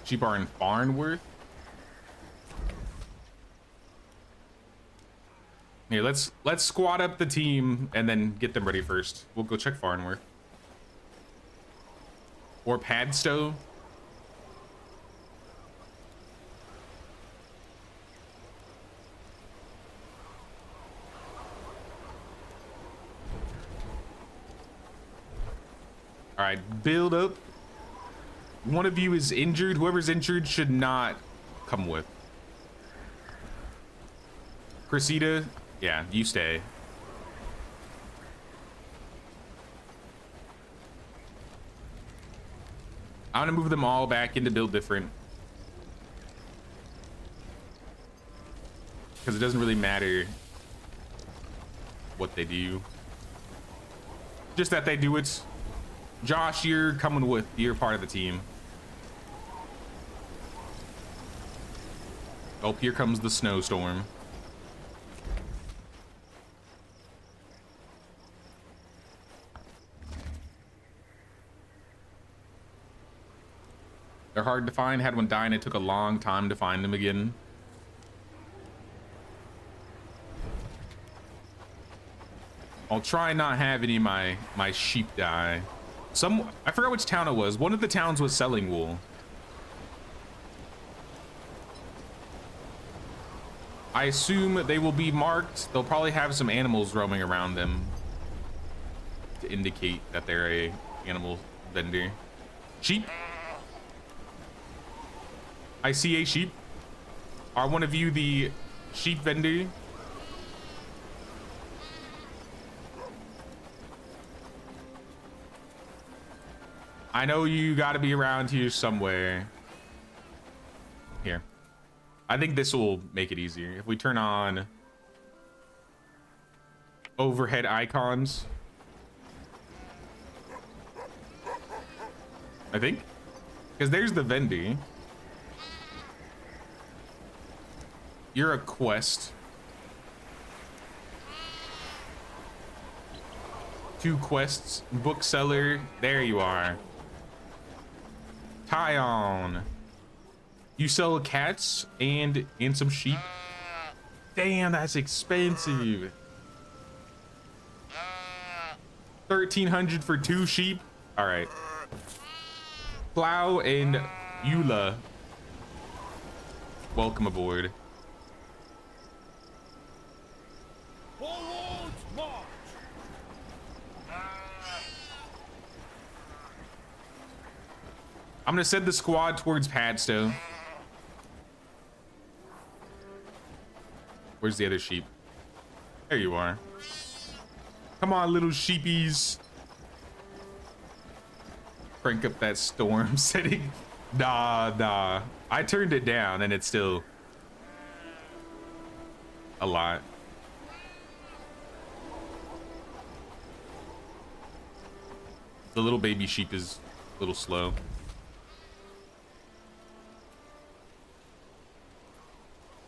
Sheep are in Farnworth. Here, let's squad up the team and then get them ready first. We'll go check Farnworth. Or Padstow. All right, build up. One of you is injured. Whoever's injured should not come with. Cressida, yeah, you stay. I'm gonna move them all back into build different. Because it doesn't really matter what they do. Just that they do it. Josh, you're coming with. You're part of the team. Oh, here comes the snowstorm. They're hard to find. Had one die and it took a long time to find them again. I'll try not have any of my sheep die. I forgot which town it was. One of the towns was selling wool. I assume they will be marked. They'll probably have some animals roaming around them to indicate that they're a animal vendor. Sheep. I see a sheep. Are one of you the sheep vendor? I know you got to be around here somewhere. Here. I think this will make it easier. If we turn on overhead icons. I think. Because there's the vendor. You're a quest. 2 quests. Bookseller. There you are. Tie on. You sell cats and some sheep. Damn, that's expensive. 1,300 for 2 sheep. All right. Plow and Eula. Welcome aboard. Forward march! I'm gonna send the squad towards Padstow. Where's the other sheep? There you are. Come on, little sheepies. Crank up that storm setting. Nah. I turned it down and it's still a lot. The little baby sheep is a little slow.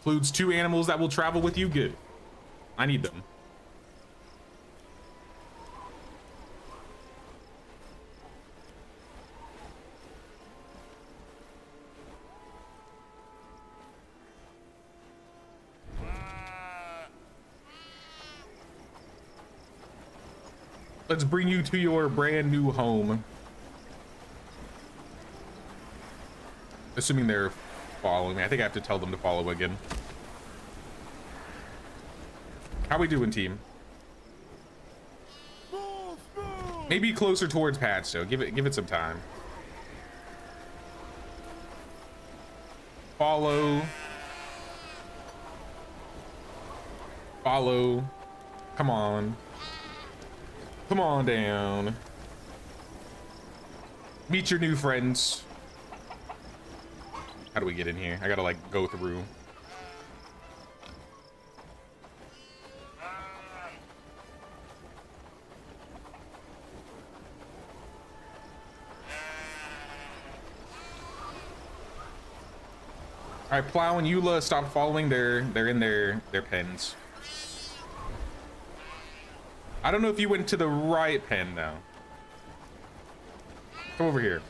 Includes 2 animals that will travel with you. Good. I need them. Let's bring you to your brand new home. Assuming they're following me. I think I have to tell them to follow again. How we doing, team? Move, move. Maybe closer towards Padstow. Give it some time. Follow. Follow. Come on. Come on down. Meet your new friends. How do we get in here? I gotta like go through. All right, Plow and Eula, stop following. They're in their pens. I don't know if you went to the right pen though. Come over here.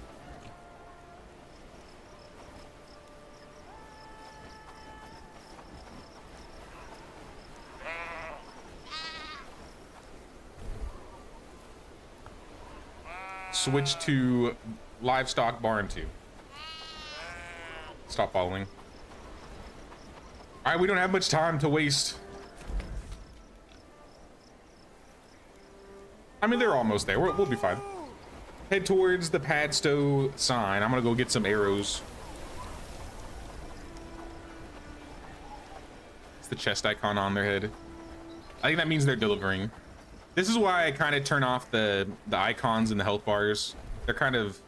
Switch to livestock barn 2. Stop following. All right, we don't have much time to waste. I mean, they're almost there. We'll be fine. Head towards the Padstow sign. I'm gonna go get some arrows. It's the chest icon on their head. I think that means they're delivering. This is why I kind of turn off the icons and the health bars. They kind of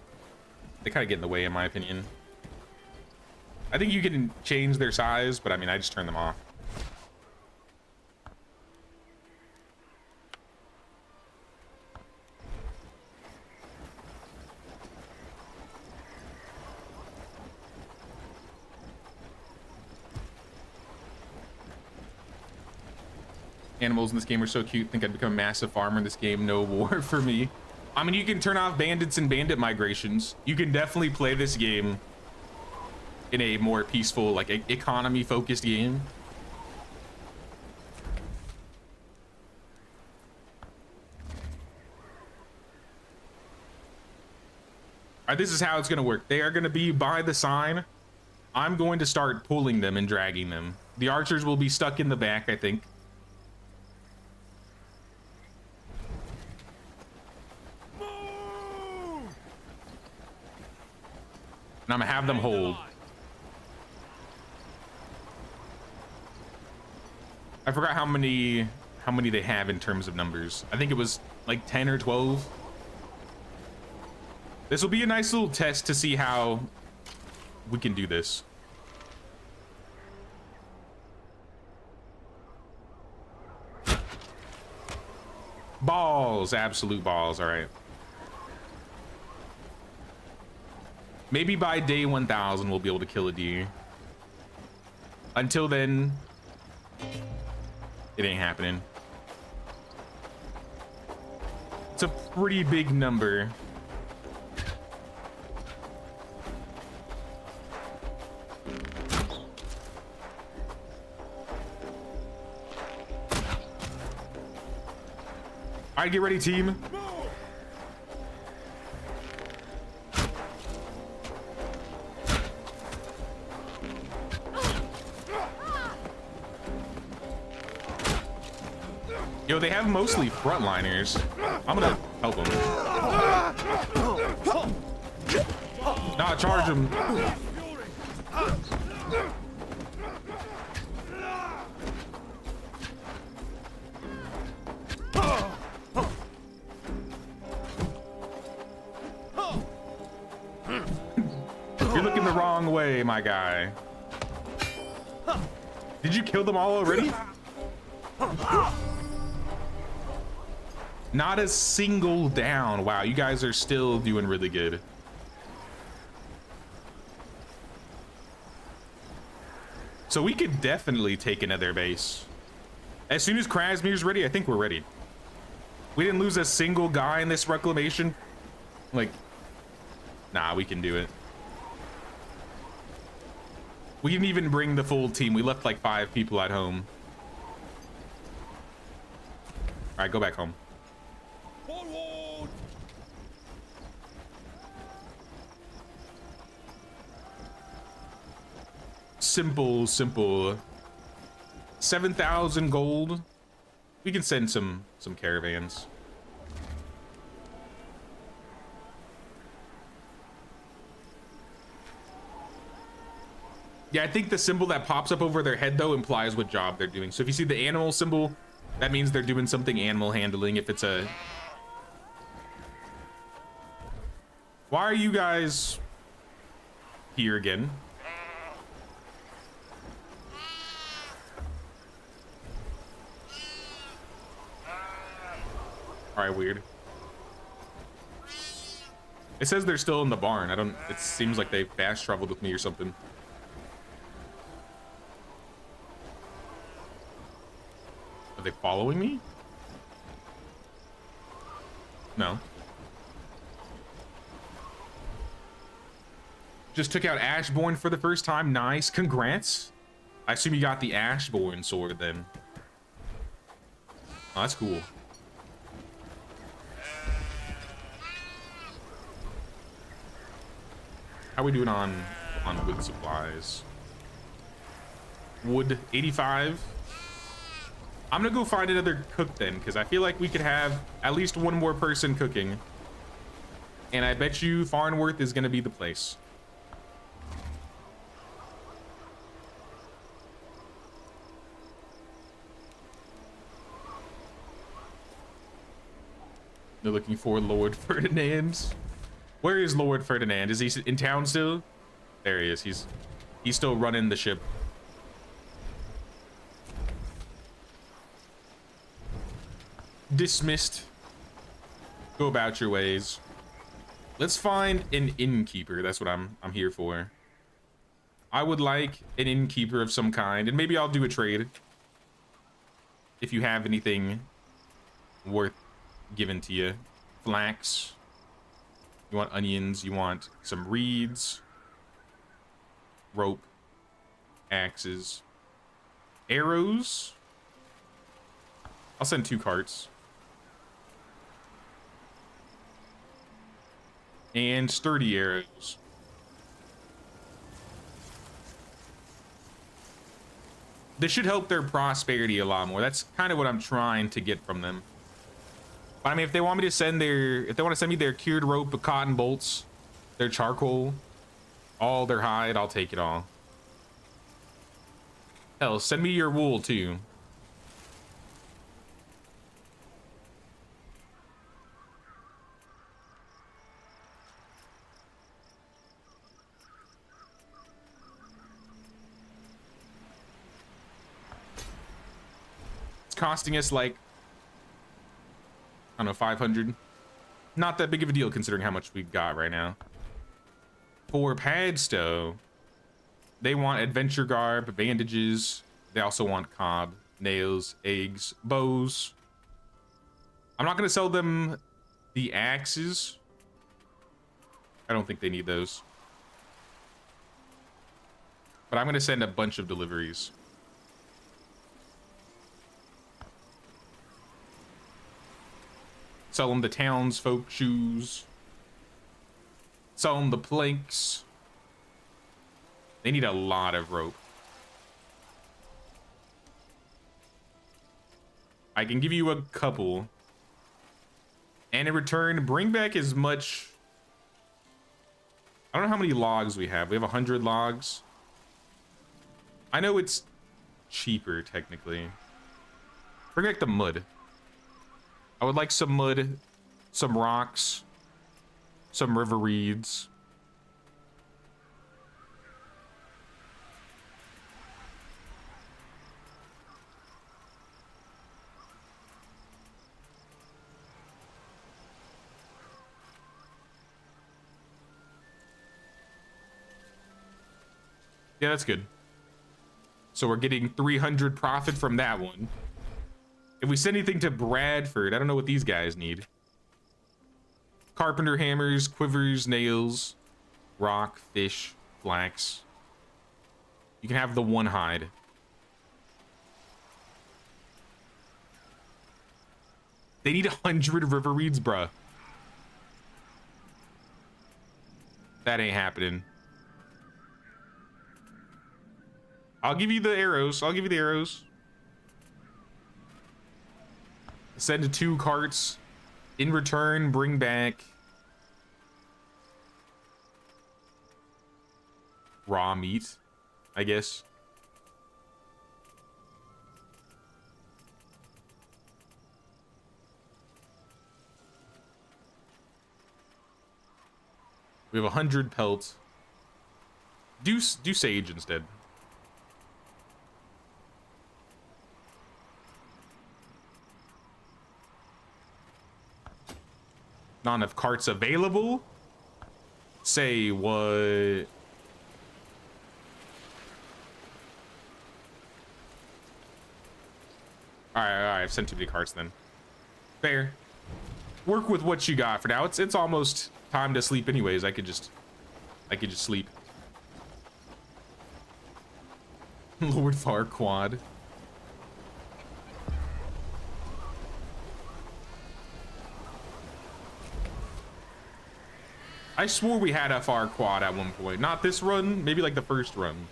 get in the way, in my opinion. I think you can change their size, but I mean, I just turn them off. Animals in this game are so cute. Think I'd become a massive farmer in this game. No war for me. I mean, you can turn off bandits and bandit migrations. You can definitely play this game in a more peaceful, like economy focused game. All right, this is how it's gonna work. They are gonna be by the sign. I'm going to start pulling them and dragging them. The archers will be stuck in the back, I think. And I'm gonna have them hold. I forgot how many they have in terms of numbers. I think it was like 10 or 12. This will be a nice little test to see how we can do this. Balls, absolute balls. All right. Maybe by day 1000 we'll be able to kill a deer. Until then, it ain't happening. It's a pretty big number. All right, get ready, team. Yo, they have mostly frontliners. I'm gonna help them. Nah, charge them. You're looking the wrong way, my guy. Did you kill them all already? Not a single down. Wow, you guys are still doing really good. So we could definitely take another base. As soon as Krasmir's ready, I think we're ready. We didn't lose a single guy in this reclamation. Like, nah, we can do it. We didn't even bring the full team. We left like 5 people at home. All right, go back home. Forward! Simple, simple. 7,000 gold. We can send some caravans. Yeah, I think the symbol that pops up over their head though implies what job they're doing. So if you see the animal symbol, that means they're doing something animal handling. If it's a... Why are you guys here again? All right, weird. It says they're still in the barn. It seems like they fast traveled with me or something. Are they following me? No. Just took out Ashborn for the first time. Nice. Congrats. I assume you got the Ashborn sword then. Oh, that's cool. How are we doing on wood supplies? Wood 85. I'm gonna go find another cook then, because I feel like we could have at least one more person cooking. And I bet you Farnworth is gonna be the place. They're looking for Lord Ferdinand. Where is Lord Ferdinand? Is he in town still? There he is. He's still running the ship. Dismissed. Go about your ways. Let's find an innkeeper. That's what I'm here for. I would like an innkeeper of some kind, and maybe I'll do a trade if you have anything worth giving to you. Flax. You want onions, you want some reeds, rope, axes, arrows. I'll send 2 carts. And sturdy arrows. This should help their prosperity a lot more. That's kind of what I'm trying to get from them. But I mean, if they want me to send if they want to send me their cured rope, the cotton bolts, their charcoal, all their hide, I'll take it all. Hell, send me your wool too. It's costing us like, I don't know, 500. Not that big of a deal considering how much we've got right now. For Padstow, they want adventure garb, bandages. They also want cob, nails, eggs, bows. I'm not going to sell them the axes. I don't think they need those. But I'm going to send a bunch of deliveries. Sell them the townsfolk shoes. Sell them the planks. They need a lot of rope. I can give you a couple. And in return, bring back as much. I don't know how many logs we have. We have 100 logs. I know it's cheaper, technically. Bring back the mud. I would like some mud, some rocks, some river reeds. Yeah, that's good. So we're getting 300 profit from that one. If we send anything to Bradford, I don't know what these guys need. Carpenter hammers, quivers, nails, rock, fish, flax. You can have the one hide. They need 100 river reeds, bruh. That ain't happening. I'll give you the arrows. I'll give you the arrows. Send 2 carts. In return, bring back raw meat, I guess. We have 100 pelts. Do sage instead. Not enough carts available. Say what? All right, I've sent too many carts then. Fair. Work with what you got for now. It's almost time to sleep anyways. I could just sleep. Lord Farquaad. I swore we had a Farquaad at one point. Not this run, maybe like the first run.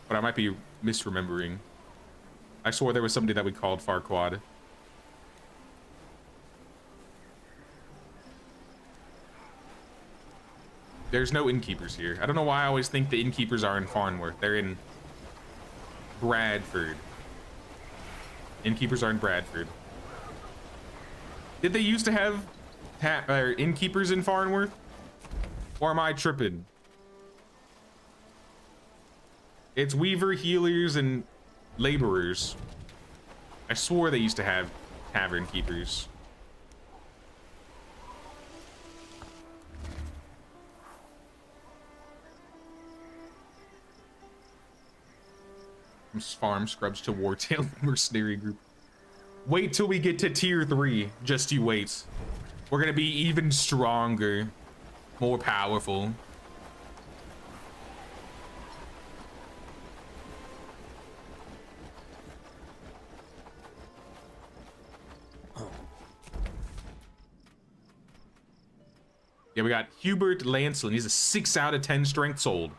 But I might be misremembering. I swore there was somebody that we called Farquaad. There's no innkeepers here. I don't know why I always think the innkeepers are in Farnworth. They're in Bradford. Innkeepers are in Bradford. Did they used to have innkeepers in Farnworth? Or am I tripping? It's weaver, healers, and laborers. I swore they used to have tavern keepers. From farm scrubs to wartail mercenary group. Wait till we get to tier 3. Just you wait. We're gonna be even stronger. More powerful. Yeah, we got Hubert Lancelin. He's a 6 out of 10 strength sold.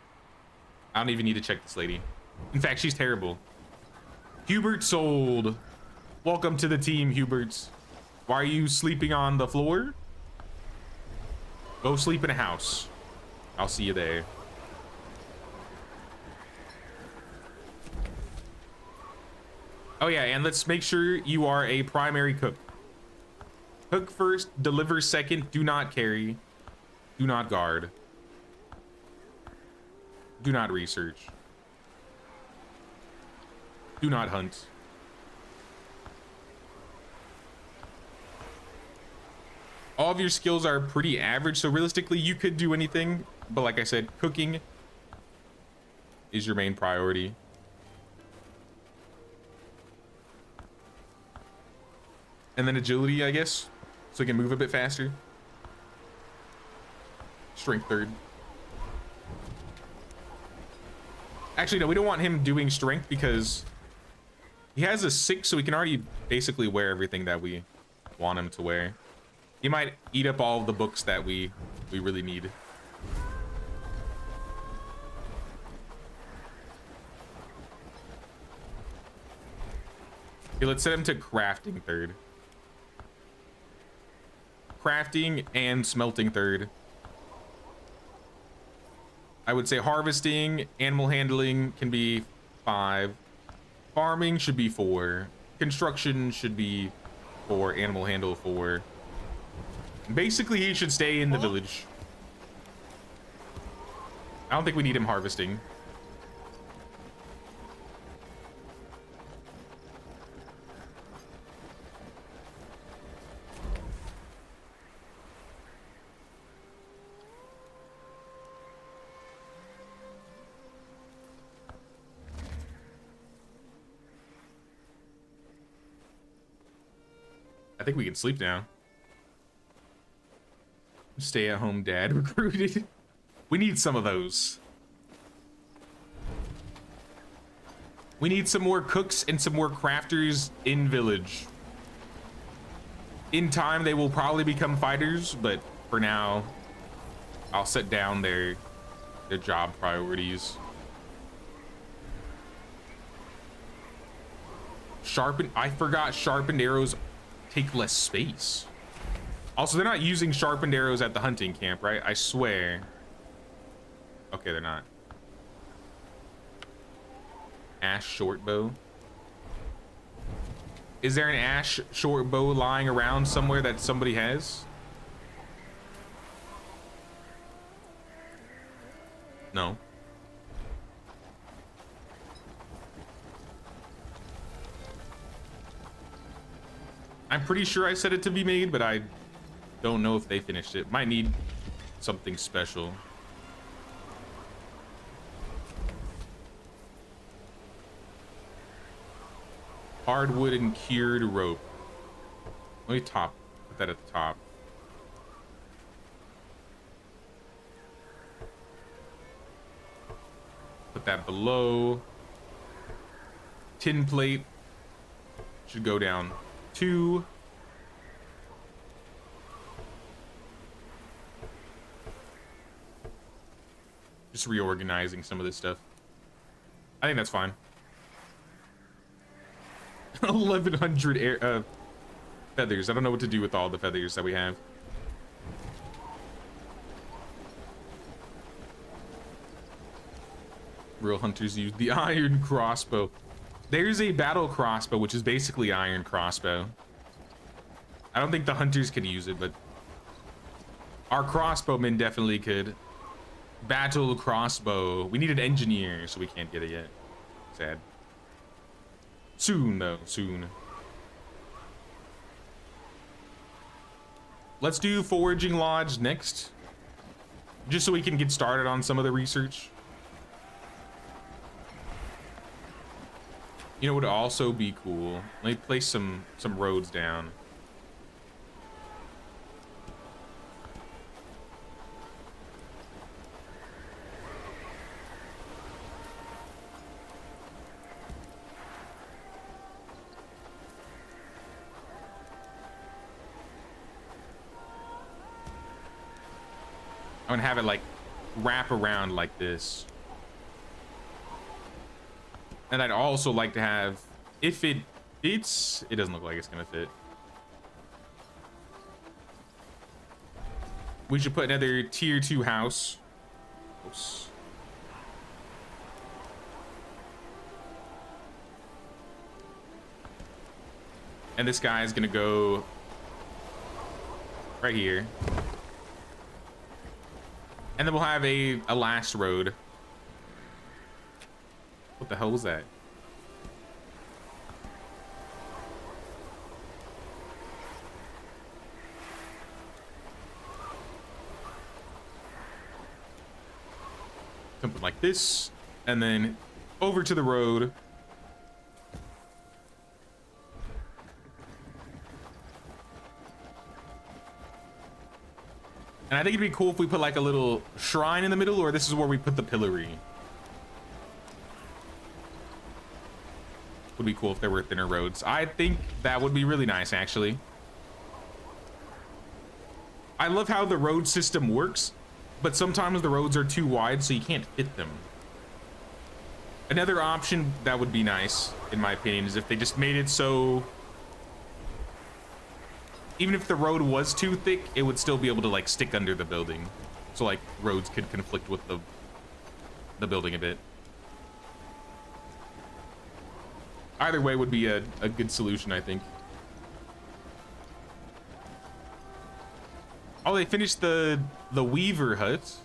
I don't even need to check this lady. In fact, she's terrible. Hubert sold. Welcome to the team, Hubert. Why are you sleeping on the floor? Go sleep in a house. I'll see you there. Oh yeah, and let's make sure you are a primary cook. Cook first, deliver second, do not carry. Do not guard. Do not research. Do not hunt. All of your skills are pretty average, so realistically you could do anything, but like I said, cooking is your main priority. And then agility, I guess, so you can move a bit faster. Strength third. Actually, no, we don't want him doing strength because he has a 6, so he can already basically wear everything that we want him to wear. He might eat up all of the books that we really need. Okay, let's set him to crafting third. Crafting and smelting third. I would say harvesting, animal handling can be 5. Farming should be 4. Construction should be 4. Animal handle 4. Basically, he should stay in the village. I don't think we need him harvesting. I think we can sleep now. Stay-at-home dad recruited. We need some of those. We need some more cooks and some more crafters in village. In time, they will probably become fighters, but for now, I'll set down their job priorities. Sharpened, I forgot sharpened arrows take less space. Also, they're not using sharpened arrows at the hunting camp, right? I swear. Okay, they're not. Ash short bow. Is there an ash short bow lying around somewhere that somebody has? No. I'm pretty sure I said it to be made, but I don't know if they finished it. Might need something special. Hardwood and cured rope. Let me put that at the top. Put that below. Tin plate should go down 2. Just reorganizing some of this stuff. I think that's fine. 1100 feathers. I don't know what to do with all the feathers that we have. Real hunters use the iron crossbow. There's a battle crossbow, which is basically iron crossbow. I don't think the hunters could use it, but our crossbowmen definitely could. Battle crossbow. We need an engineer, so we can't get it yet. Sad. Soon, though. Soon. Let's do Foraging Lodge next. Just so we can get started on some of the research. You know what would also be cool? Let me place some roads down. I'm gonna have it like wrap around like this. And I'd also like to have, if it fits, it doesn't look like it's gonna fit. We should put another tier 2 house. Oops. And this guy is gonna go right here. And then we'll have a last road. What the hell was that? Something like this, and then over to the road. And I think it'd be cool if we put like a little shrine in the middle, or this is where we put the pillory. Would be cool if there were thinner roads. I think that would be really nice, actually. I love how the road system works, but sometimes the roads are too wide, so you can't fit them. Another option that would be nice, in my opinion, is if they just made it so even if the road was too thick, it would still be able to like stick under the building. So like roads could conflict with the building a bit. Either way would be a good solution, I think. Oh, they finished the Weaver hut.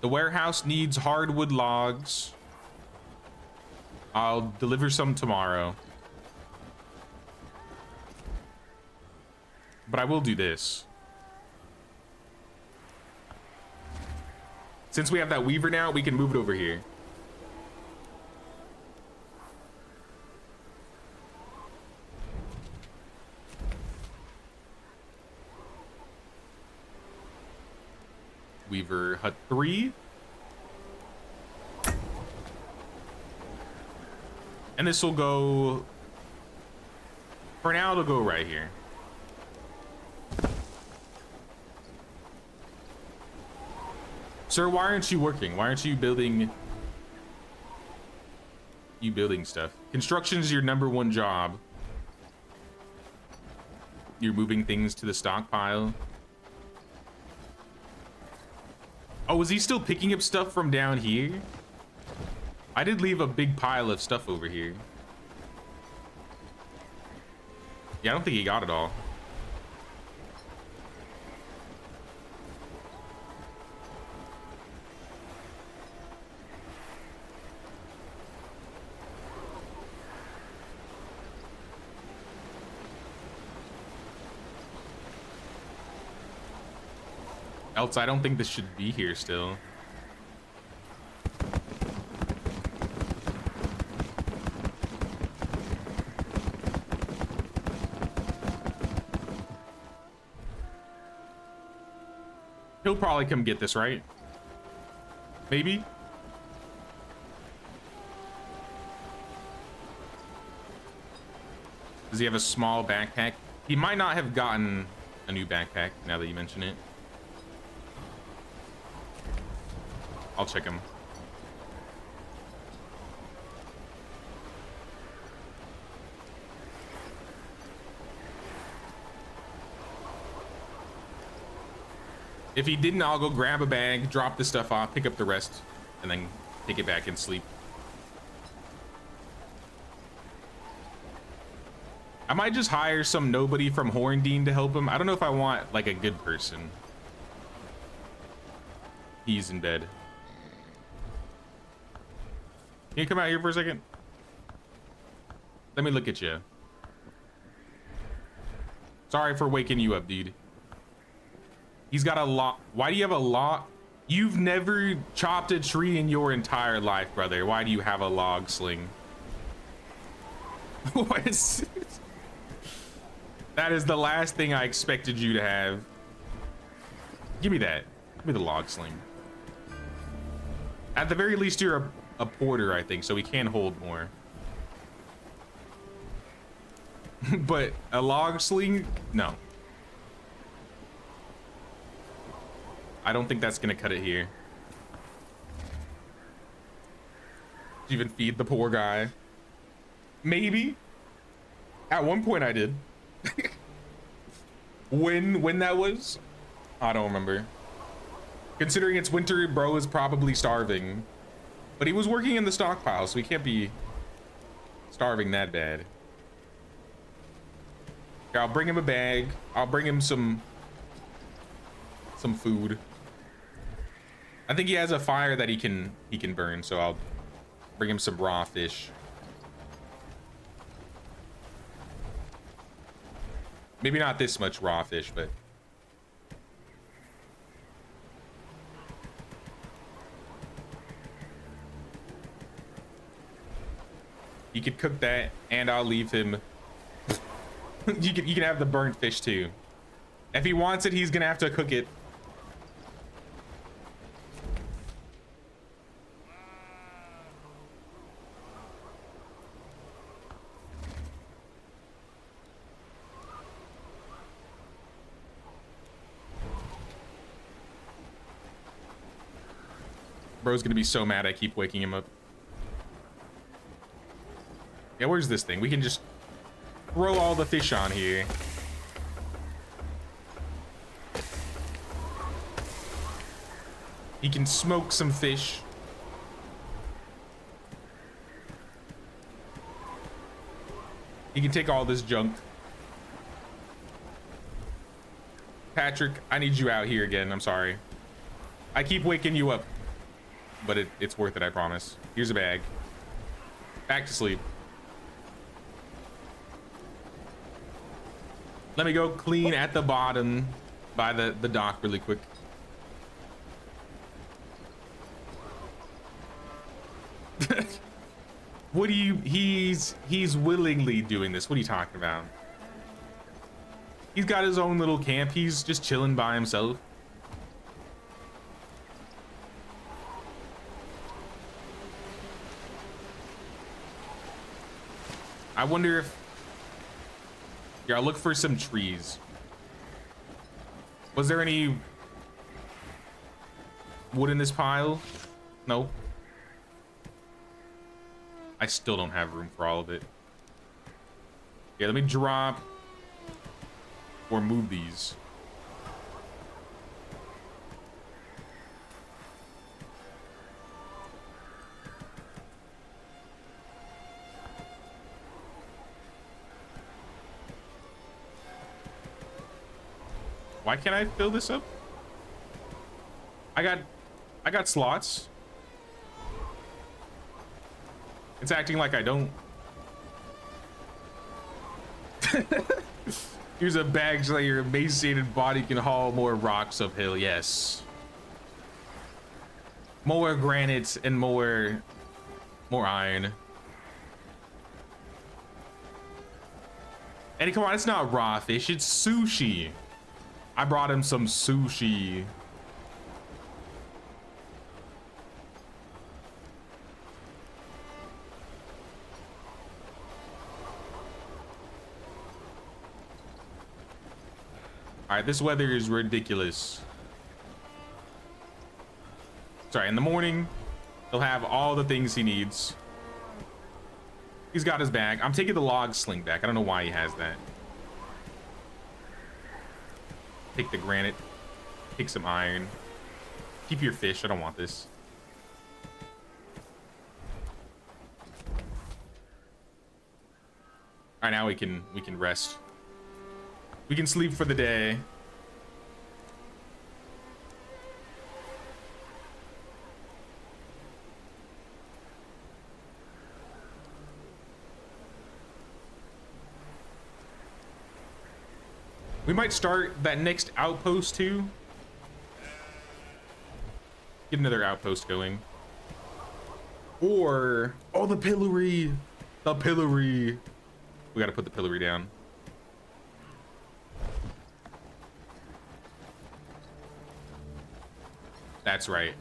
The warehouse needs hardwood logs. I'll deliver some tomorrow. But I will do this. Since we have that Weaver now, we can move it over here. Weaver hut 3. And this will go, for now it'll go right here. Sir, why aren't you working? Why aren't you building You building stuff. Construction is your #1 job. You're moving things to the stockpile. Oh, is he still picking up stuff from down here? I did leave a big pile of stuff over here. Yeah, I don't think he got it all. Else, I don't think this should be here still. He'll probably come get this, right? Maybe? Does he have a small backpack? He might not have gotten a new backpack now that you mention it. I'll check him. If he didn't, I'll go grab a bag, drop the stuff off, pick up the rest, and then take it back and sleep. I might just hire some nobody from Horndean to help him. I don't know if I want like a good person. He's in bed. Can you come out here for a second? Let me look at you. Sorry for waking you up, dude. He's got a lot. Why do you have a lot? You've never chopped a tree in your entire life, brother. Why do you have a log sling? What is it? That is the last thing I expected you to have. Give me that. Give me the log sling. At the very least, you're a porter, I think, so we can hold more. But a log sling? No. I don't think that's gonna cut it here. Did you even feed the poor guy? Maybe. At one point I did. When that was? I don't remember. Considering it's winter, bro is probably starving. But he was working in the stockpile, so he can't be starving that bad. Here, I'll bring him a bag. I'll bring him some food. I think he has a fire that he can burn, so I'll bring him some raw fish. Maybe not this much raw fish, but you could cook that, and I'll leave him. you can have the burnt fish too. If he wants it, he's gonna have to cook it. Bro's gonna be so mad I keep waking him up. Yeah, where's this thing? We can just throw all the fish on here. He can smoke some fish. He can take all this junk. Patrick, I need you out here again. I'm sorry. I keep waking you up. But it's worth it, I promise. Here's a bag. Back to sleep. Let me go clean at the bottom by the dock really quick. What do you... He's willingly doing this. What are you talking about? He's got his own little camp. He's just chilling by himself. I wonder if... Here, I'll look for some trees. Was there any wood in this pile? No. I still don't have room for all of it. Yeah, let me drop or move these. Why can't I fill this up? I got slots. It's acting like I don't. Use a bag so that your emaciated body can haul more rocks uphill. Yes. More granite and more iron. And come on, it's not raw fish, it's sushi. I brought him some sushi. All right, this weather is ridiculous. Sorry, in the morning, he'll have all the things he needs. He's got his bag. I'm taking the log sling back. I don't know why he has that. Take the granite. Take some iron. Keep your fish. I don't want this. All right, now we can rest. We can sleep for the day. We might start that next outpost too. Get another outpost going. Or, oh, the pillory. The pillory. We gotta put the pillory down. That's right.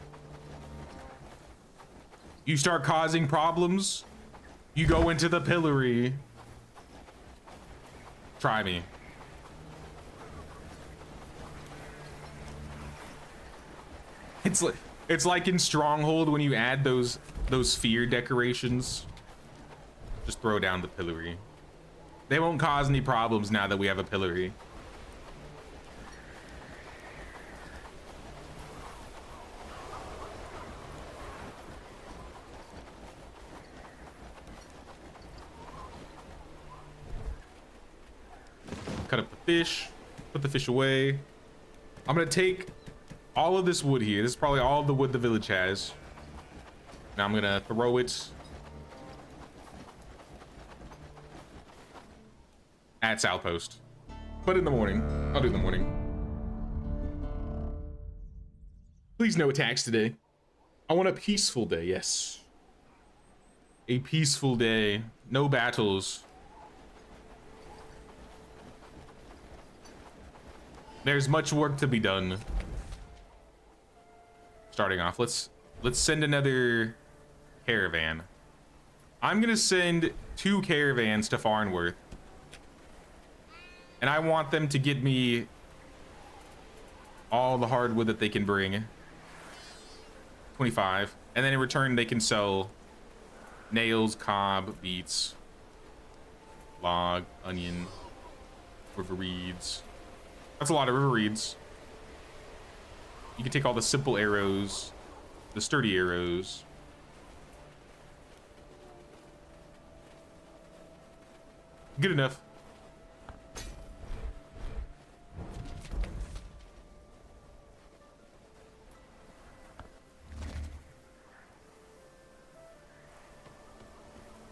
You start causing problems, you go into the pillory. Try me. It's like in Stronghold when you add those fear decorations. Just throw down the pillory. They won't cause any problems now that we have a pillory. Cut up the fish, put the fish away. I'm gonna take all of this wood here. This is probably all of the wood the village has. Now I'm gonna throw it at Outpost. But in the morning, I'll do it in the morning. Please no attacks today. I want a peaceful day, yes. A peaceful day, no battles. There's much work to be done. Starting off, let's send another caravan. I'm gonna send 2 caravans to Farnworth. And I want them to get me all the hardwood that they can bring. 25. And then in return, they can sell nails, cob, beets, log, onion, river reeds. That's a lot of river reeds. You can take all the simple arrows, the sturdy arrows. Good enough.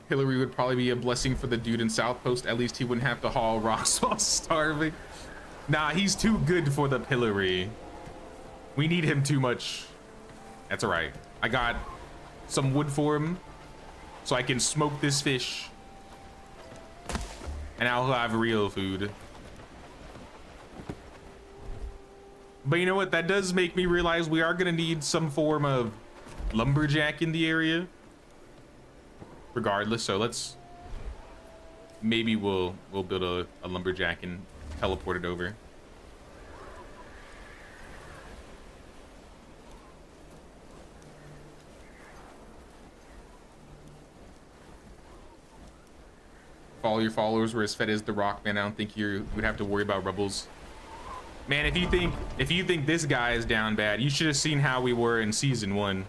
Hillary would probably be a blessing for the dude in South Post. At least he wouldn't have to haul rocks while starving. Nah, he's too good for the pillory. We need him too much. That's all right. I got some wood for him so I can smoke this fish. And I'll have real food. But you know what? That does make me realize we are gonna need some form of lumberjack in the area. Regardless, so maybe we'll build a lumberjack and teleport it over. all your followers were as fed as the Rock, man, I don't think you would have to worry about rebels. Man, if you think this guy is down bad, you should have seen how we were in season 1.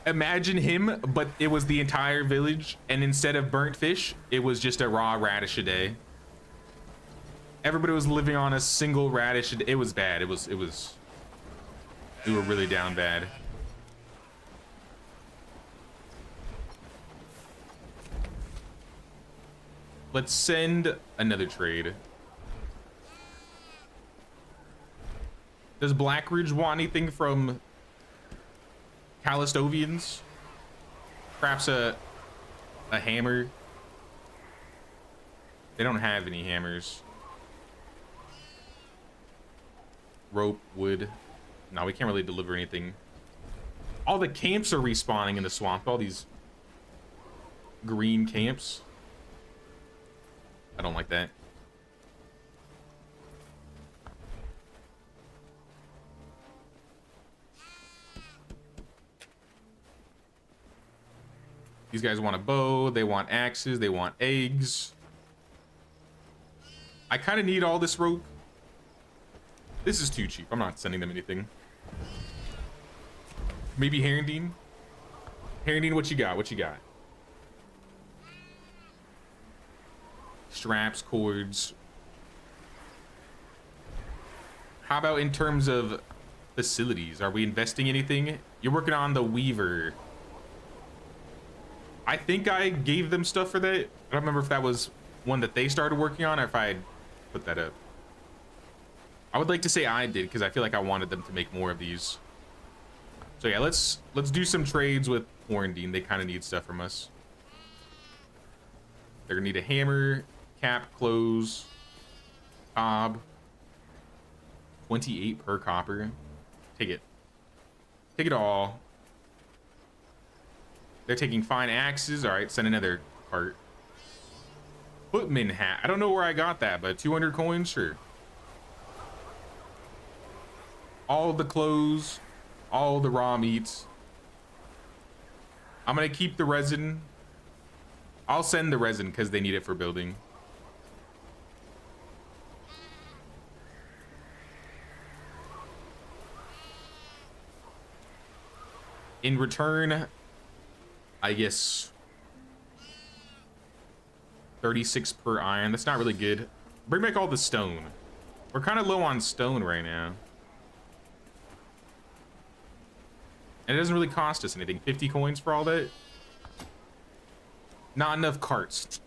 Imagine him, but it was the entire village, and instead of burnt fish, it was just a raw radish a day. Everybody was living on a single radish. It was bad. We were really down bad. Let's send another trade. Does Blackridge want anything from Calistovians? Perhaps a hammer? They don't have any hammers. Rope, wood. No, we can't really deliver anything. All the camps are respawning in the swamp. All these green camps. I don't like that. These guys want a bow, they want axes, they want eggs. I kind of need all this rope. This is too cheap. I'm not sending them anything. Maybe Herondine? Herondine, what you got? What you got? Straps, cords. How about in terms of facilities? Are we investing anything? You're working on the Weaver. I think I gave them stuff for that. I don't remember if that was one that they started working on or if I put that up. I would like to say I did because I feel like I wanted them to make more of these. So yeah, let's do some trades with Quarantine. They kind of need stuff from us. They're gonna need a hammer, cap, clothes, cob. 28 per copper. Take it. Take it all. They're taking fine axes. All right, send another cart. Footman hat. I don't know where I got that, but 200 coins, sure. All the clothes, all the raw meats. I'm gonna keep the resin. I'll send the resin because they need it for building. In return, I guess 36 per iron. That's not really good. Bring back all the stone. We're kind of low on stone right now. And it doesn't really cost us anything. 50 coins for all that. Not enough carts.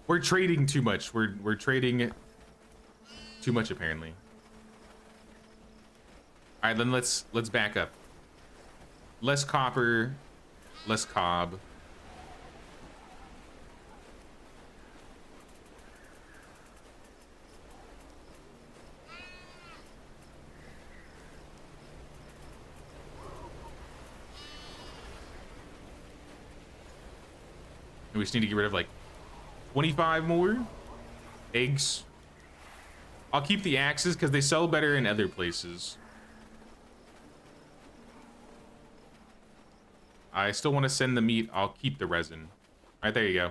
We're trading too much. We're trading too much apparently. All right, then let's back up. Less copper, less cob. We just need to get rid of like 25 more eggs. I'll keep the axes because they sell better in other places. I still want to send the meat. I'll keep the resin. All right, there you go.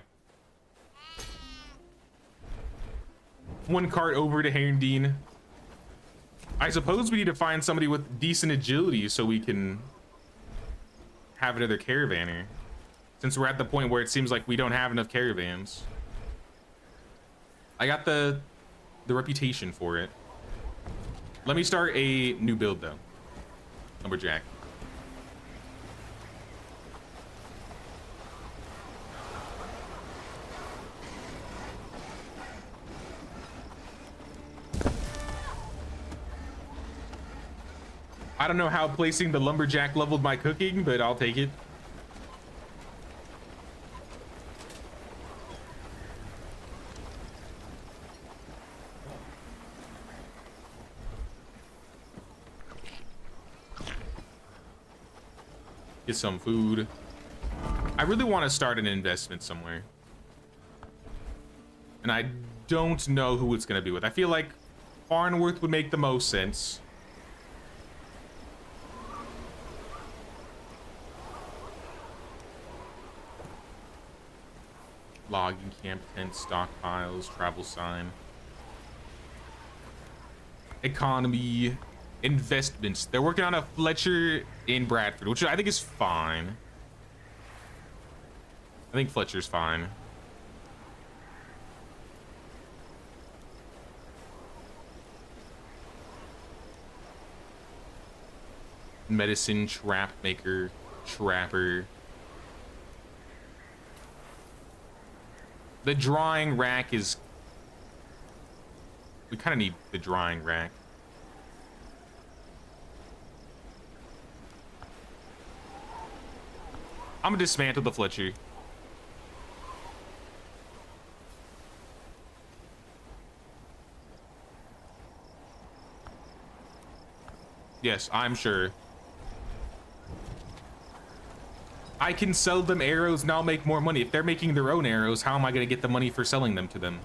One cart over to Herondine. I suppose we need to find somebody with decent agility so we can have another caravaner. Since we're at the point where it seems like we don't have enough caravans. I got the reputation for it. Let me start a new build though. Lumberjack. I don't know how placing the lumberjack leveled my cooking, but I'll take it. Get some food. I really want to start an investment somewhere. And I don't know who it's going to be with. I feel like Farnworth would make the most sense. Logging camp, tent, stockpiles, travel sign. Economy, investments. They're working on a Fletcher in Bradford, which I think is fine. I think Fletcher's fine. Medicine, trap maker, trapper. The drawing rack is... We kind of need the drawing rack. I'm gonna dismantle the Fletcher. Yes, I'm sure. I can sell them arrows and I'll make more money. If they're making their own arrows, how am I going to get the money for selling them to them?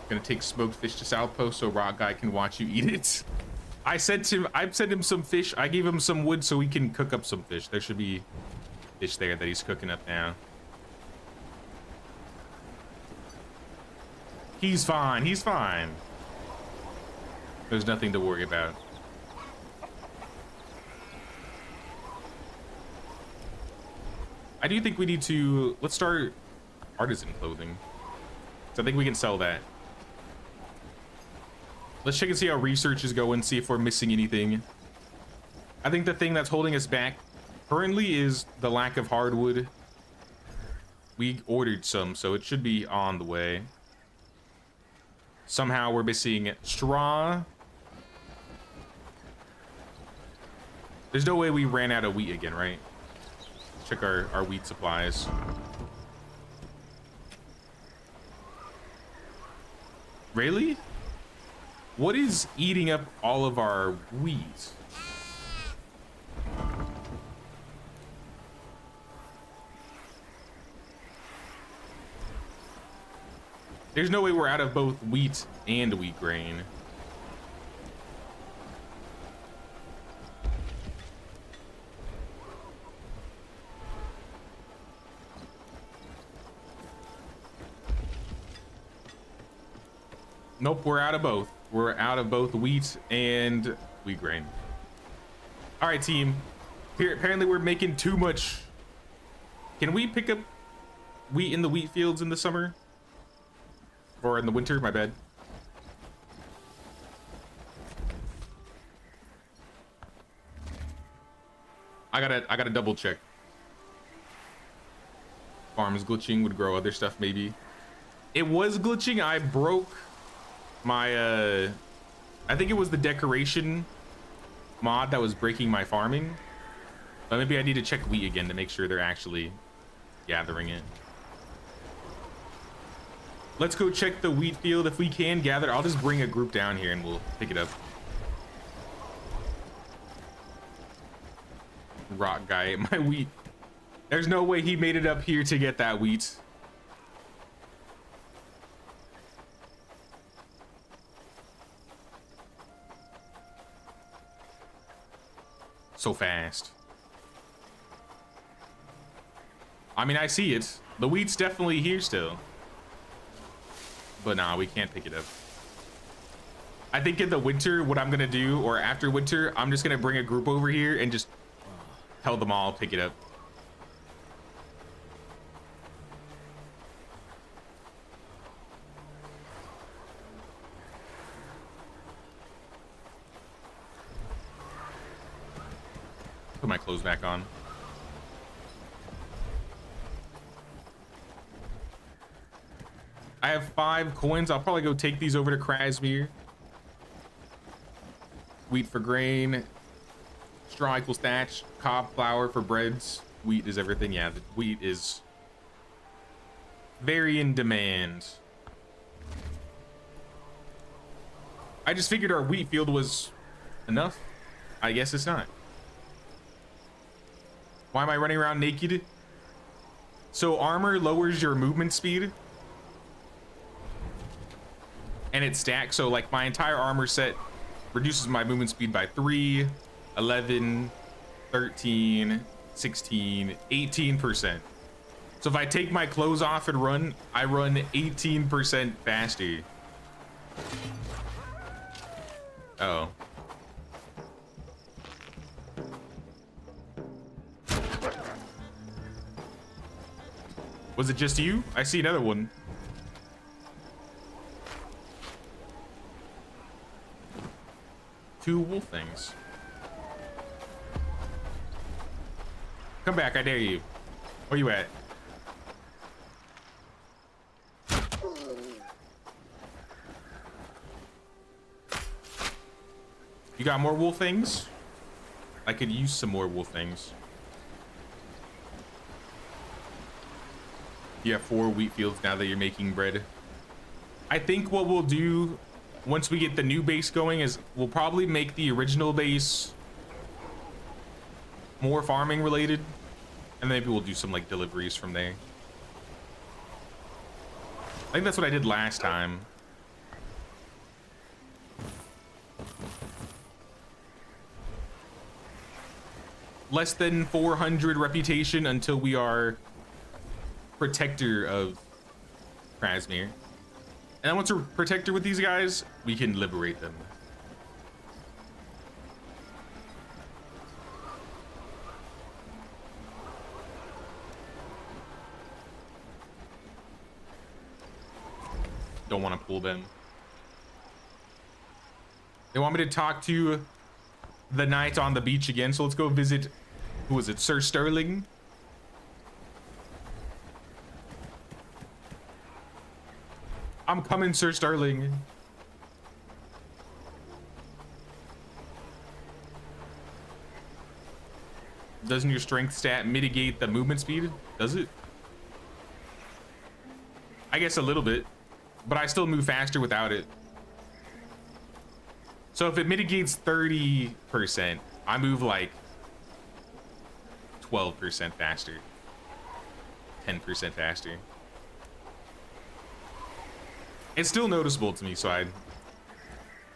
Gonna take smoked fish to South Post so Rock Guy can watch you eat it. I sent him some fish. I gave him some wood so he can cook up some fish. There should be fish there that he's cooking up now. He's fine. He's fine. There's nothing to worry about. I do think we need to... Let's start artisan clothing. So I think we can sell that. Let's check and see how research is going, see if we're missing anything. I think the thing that's holding us back currently is the lack of hardwood. We ordered some, so it should be on the way. Somehow we're missing straw. There's no way we ran out of wheat again, right? Check our wheat supplies. Really? What is eating up all of our wheat? There's no way we're out of both wheat and wheat grain. Nope, we're out of both. We're out of both wheat and wheat grain. All right, team. Here, apparently we're making too much. Can we pick up wheat in the wheat fields in the summer? Or in the winter, my bad. I gotta double check. Farms glitching would grow other stuff, maybe. It was glitching. I broke my I think it was the decoration mod that was breaking my farming. But maybe I need to check wheat again to make sure they're actually gathering it. Let's go check the wheat field. If we can gather, I'll just bring a group down here and we'll pick it up. Rock Guy ate my wheat. There's no way he made it up here to get that wheat. So fast. I mean, I see it. The wheat's definitely here still. But nah, we can't pick it up. I think in the winter, what I'm gonna do, or after winter, I'm just gonna bring a group over here and just tell them all pick it up. Put my clothes back on. I have 5 coins. I'll probably go take these over to Krasmir. Wheat for grain. Straw equals thatch. Cob flour for breads. Wheat is everything. Yeah, the wheat is very in demand. I just figured our wheat field was enough. I guess it's not. Why am I running around naked? So armor lowers your movement speed. And it stacks, so like my entire armor set reduces my movement speed by 3, 11, 13, 16, 18%. So if I take my clothes off and run, I run 18% faster. Oh. Was it just you? I see another one. Two wolf things. Come back, I dare you. Where you at? You got more wolf things? I could use some more wolf things. You have 4 wheat fields now that you're making bread. I think what we'll do once we get the new base going is we'll probably make the original base more farming related, and maybe we'll do some like deliveries from there. I think that's what I did last time. Less than 400 reputation until we are protector of Krasmir. And then once we're protector with these guys, we can liberate them. Don't want to pull them. They want me to talk to the knight on the beach again, so let's go visit, who was it, Sir Sterling? I'm coming, Sir Sterling. Doesn't your strength stat mitigate the movement speed? Does it? I guess a little bit, but I still move faster without it. So if it mitigates 30%, I move like 12% faster, 10% faster. It's still noticeable to me, so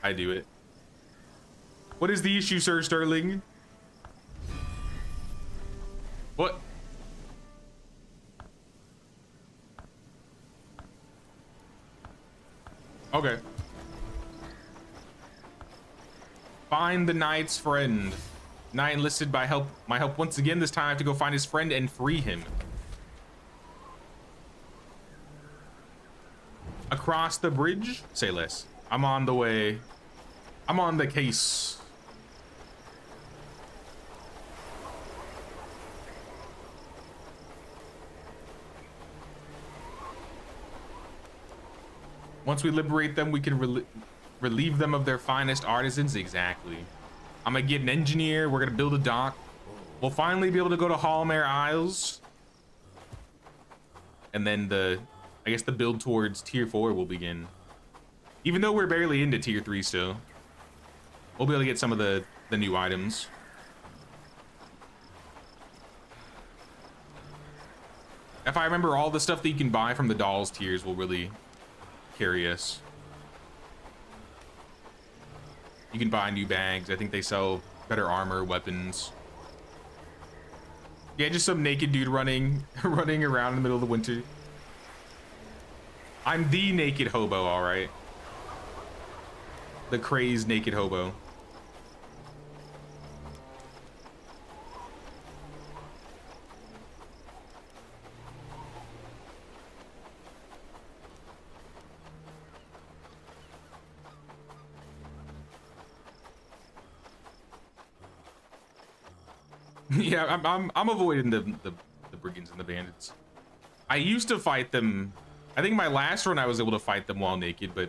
I do it. What is the issue, Sir Sterling? What? Okay. Find the knight's friend. Knight enlisted by my help once again. This time I have to go find his friend and free him. Across the bridge? Say less. I'm on the way. I'm on the case. Once we liberate them, we can relieve them of their finest artisans. Exactly. I'm gonna get an engineer. We're gonna build a dock. We'll finally be able to go to Hallmare Isles. And then I guess the build towards tier 4 will begin. Even though we're barely into tier 3 still. We'll be able to get some of the new items. If I remember, all the stuff that you can buy from the dolls tiers will really carry us. You can buy new bags. I think they sell better armor, weapons. Yeah, just some naked dude running around in the middle of the winter. I'm the naked hobo, all right. The crazed naked hobo. Yeah, I'm avoiding the brigands and the bandits. I used to fight them. I think my last run I was able to fight them while naked, but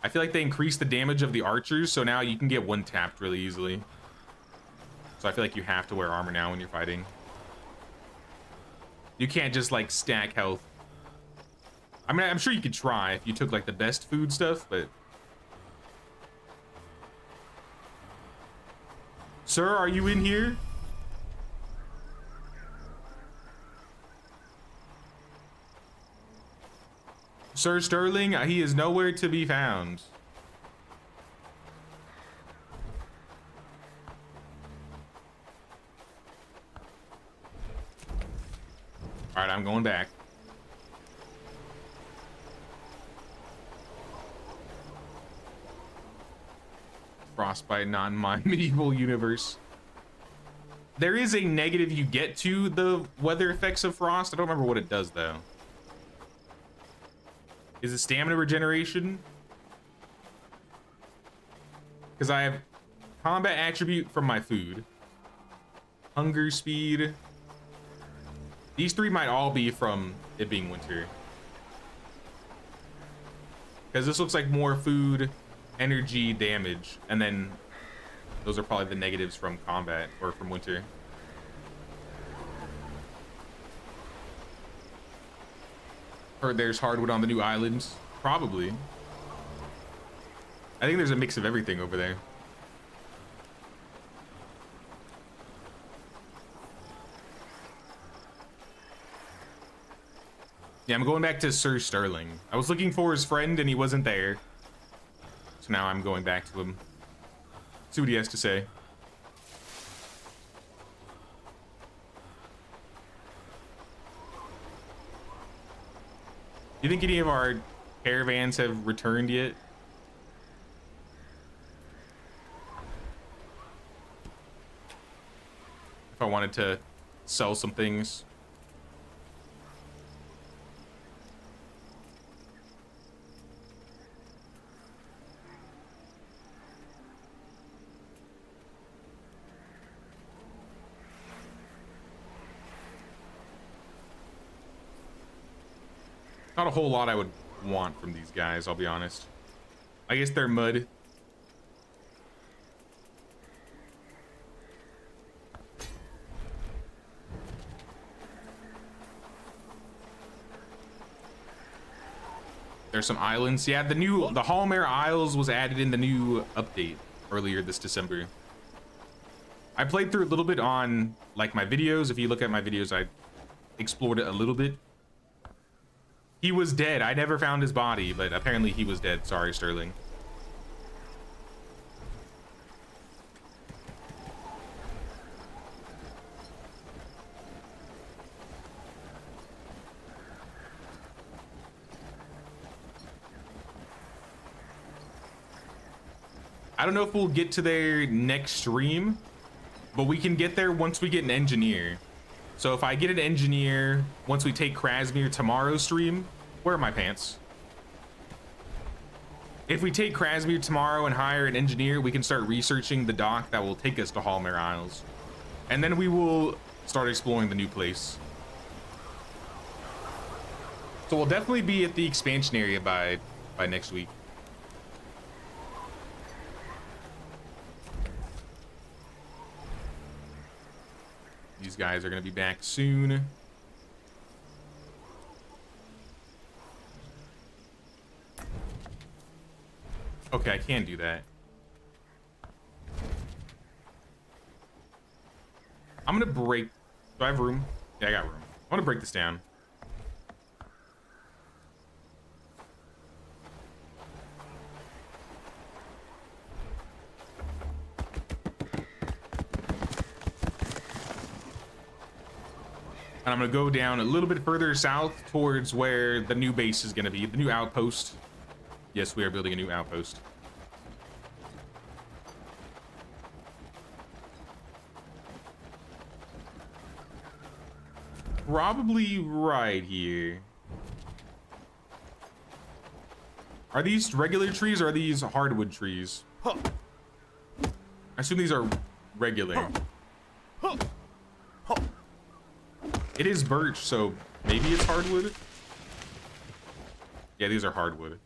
I feel like they increased the damage of the archers, so now you can get one tapped really easily. So I feel like you have to wear armor now when you're fighting. You can't just like stack health. I mean, I'm sure you could try if you took like the best food stuff, but... Sir, are you in here? Sir Sterling, he is nowhere to be found. going back. Frostbite, non-medieval universe. There is a negative you get to the weather effects of frost. I don't remember what it does though. Is it stamina regeneration? Because I have combat attribute from my food. Hunger speed. These three might all be from it being winter. Because this looks like more food, energy, damage, and then those are probably the negatives from combat or from winter. Heard there's hardwood on the new islands. Probably. I think there's a mix of everything over there. Yeah, I'm going back to Sir Sterling. I was looking for his friend and he wasn't there. So now I'm going back to him. See what he has to say. Do you think any of our caravans have returned yet? If I wanted to sell some things. Not a whole lot I would want from these guys, I'll be honest. I guess they're mud. There's some islands. Yeah, the Hallmare Isles was added in the new update earlier this December. I played through a little bit on like my videos. If you look at my videos, I explored it a little bit. He was dead. I never found his body, but apparently he was dead. Sorry, Sterling. I don't know if we'll get to their next stream, but we can get there once we get an engineer. So if I get an engineer, once we take Krasmir tomorrow's stream, where are my pants? If we take Krasmir tomorrow and hire an engineer, we can start researching the dock that will take us to Hallmare Isles. And then we will start exploring the new place. So we'll definitely be at the expansion area by next week. These guys are going to be back soon. Okay, I can do that. I'm going to break... Do I have room? Yeah, I got room. I'm going to break this down. And I'm going to go down a little bit further south towards where the new base is going to be, the new outpost. Yes, we are building a new outpost. Probably right here. Are these regular trees or are these hardwood trees? I assume these are regular. It is birch, so maybe it's hardwood. Yeah, these are hardwood.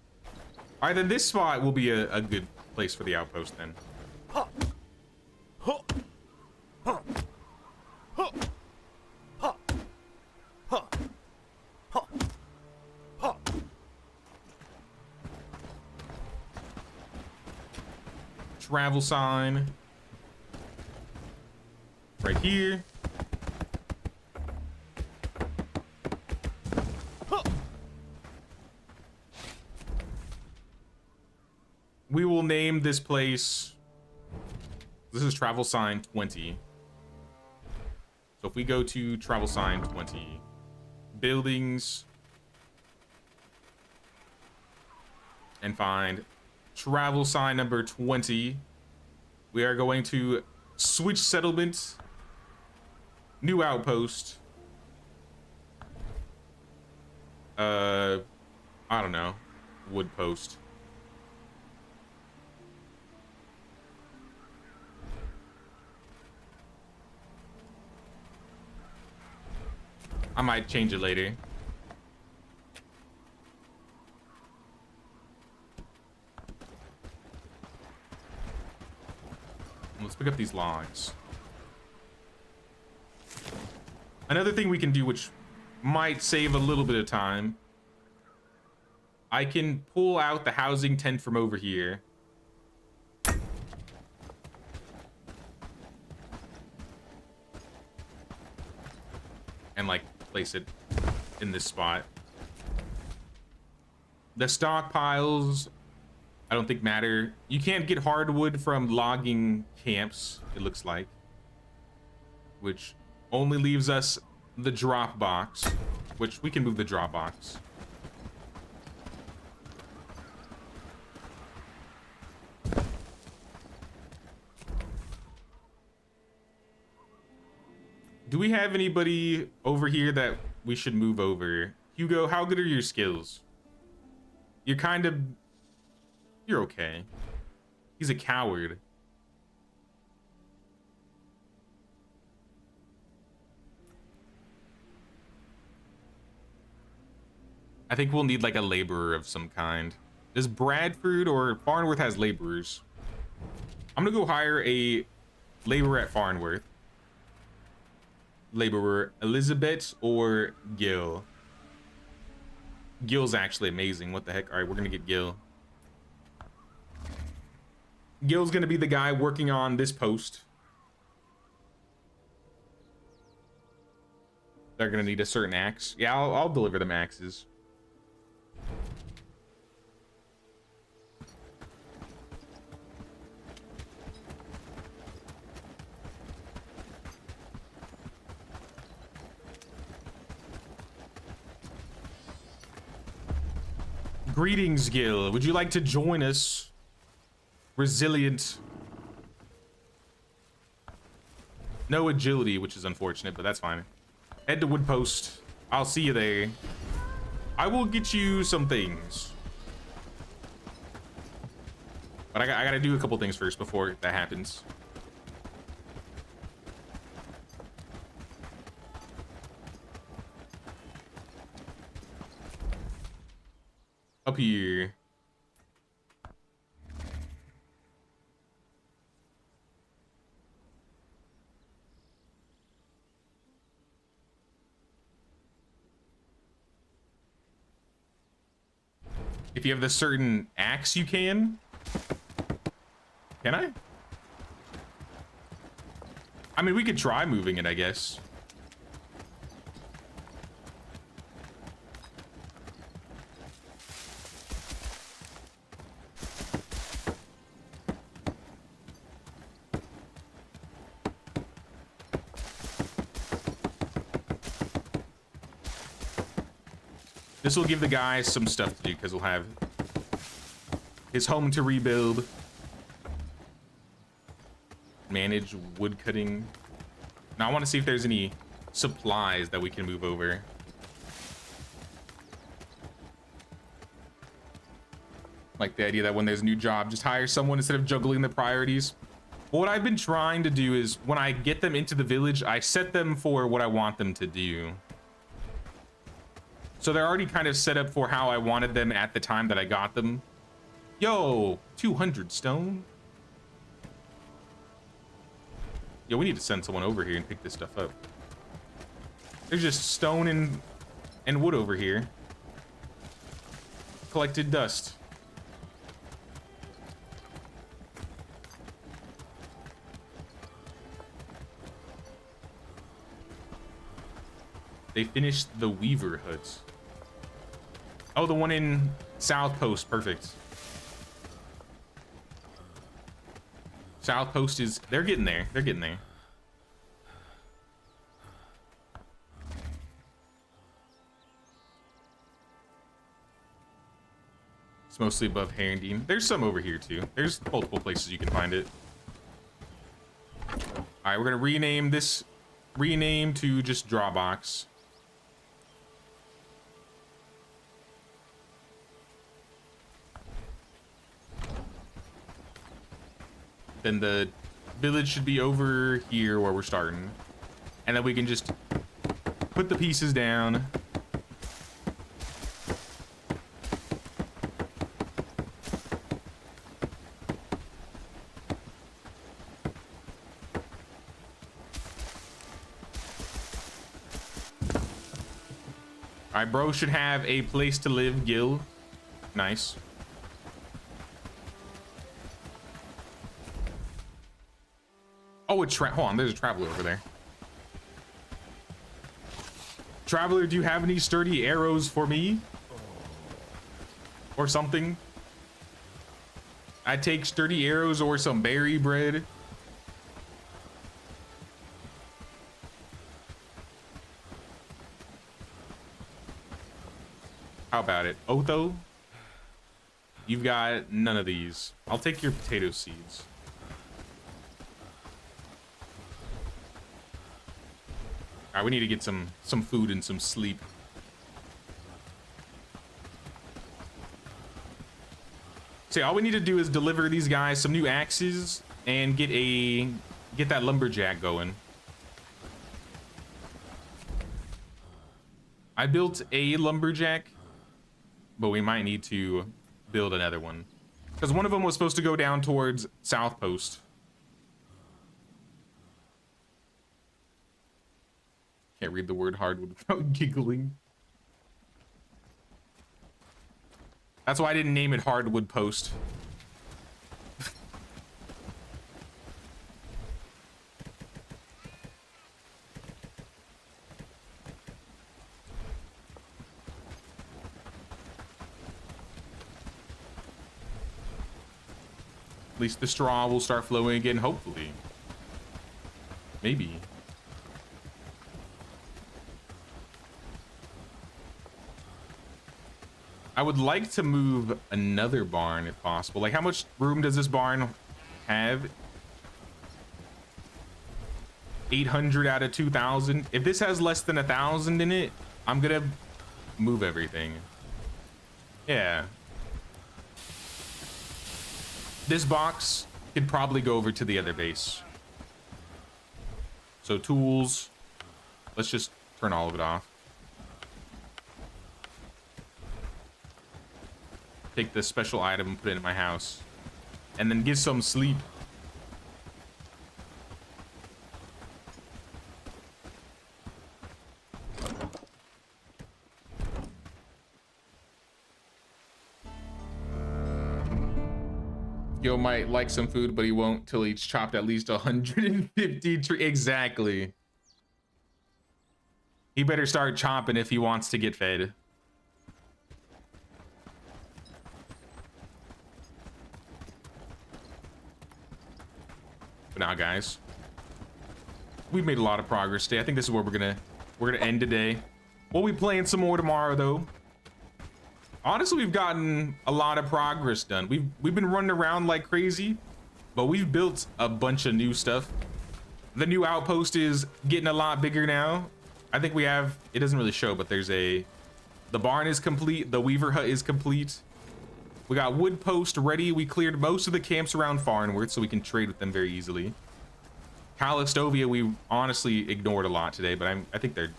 All right, then this spot will be a good place for the outpost then. Travel sign. Right here. We will name this place, this is travel sign 20. So if we go to travel sign 20, buildings and find travel sign number 20. We are going to switch settlement, new outpost. I don't know, wood post. I might change it later. Let's pick up these logs. Another thing we can do, which might save a little bit of time, I can pull out the housing tent from over here. And like place it in this spot. The stockpiles, I don't think matter. You can't get hardwood from logging camps, it looks like. Which only leaves us the drop box, which we can move the drop box. Do we have anybody over here that we should move over? Hugo, how good are your skills? You're you're okay. He's a coward. I think we'll need like a laborer of some kind. Does Bradford or Farnworth has laborers? I'm gonna go hire a laborer at Farnworth. Laborer Elizabeth or Gil. Gil's actually amazing. What the heck? All right, we're gonna get Gil. Gil's gonna be the guy working on this post. They're gonna need a certain axe. Yeah, I'll deliver them axes. Greetings, Gil. Would you like to join us? Resilient. No agility, which is unfortunate, but that's fine. Head to Woodpost. I'll see you there. I will get you some things. But I gotta do a couple things first before that happens. Up here. If you have the certain axe, you can. Can I? I mean, we could try moving it, I guess. This will give the guy some stuff to do because we'll have his home to rebuild. Manage wood cutting. Now I want to see if there's any supplies that we can move over. Like the idea that when there's a new job, just hire someone instead of juggling the priorities. What I've been trying to do is when I get them into the village, I set them for what I want them to do. So they're already kind of set up for how I wanted them at the time that I got them. Yo, 200 stone. Yo, we need to send someone over here and pick this stuff up. There's just stone and wood over here. Collected dust. They finished the Weaver huts. Oh, the one in South Post, perfect. South Post is, they're getting there. They're getting there. It's mostly above Herondine. There's some over here too. There's multiple places you can find it. All right, we're gonna rename this, rename to just Drawbox. Then the village should be over here where we're starting. And then we can just put the pieces down. All right, bro should have a place to live, Gil. Nice. Oh, hold on, there's a traveler over there. Traveler, do you have any sturdy arrows for me? Or something? I'd take sturdy arrows or some berry bread. How about it? Otho? You've got none of these. I'll take your potato seeds. All right, we need to get some food and some sleep. See, all we need to do is deliver these guys some new axes and get that lumberjack going. I built a lumberjack, but we might need to build another one because one of them was supposed to go down towards South Post. Can't read the word hardwood without giggling. That's why I didn't name it Hardwood Post. At least the straw will start flowing again, hopefully. Maybe. I would like to move another barn if possible. Like, how much room does this barn have? 800 out of 2,000. If this has less than 1,000 in it, I'm gonna move everything. Yeah. This box could probably go over to the other base. So tools, let's just turn all of it off. Take this special item and put it in my house. And then get some sleep. Yo might like some food, but he won't till he's chopped at least 150 trees. Exactly. He better start chopping if he wants to get fed. But now, guys, we've made a lot of progress today. I think this is where we're gonna end today. We'll be playing some more tomorrow, though. Honestly, we've gotten a lot of progress done. We've been running around like crazy, but we've built a bunch of new stuff. The new outpost is getting a lot bigger now. I think we have, it doesn't really show, but the barn is complete. The weaver hut is complete. We got wood post ready. We cleared most of the camps around Farnworth so we can trade with them very easily. Calastovia, we honestly ignored a lot today, but I think they're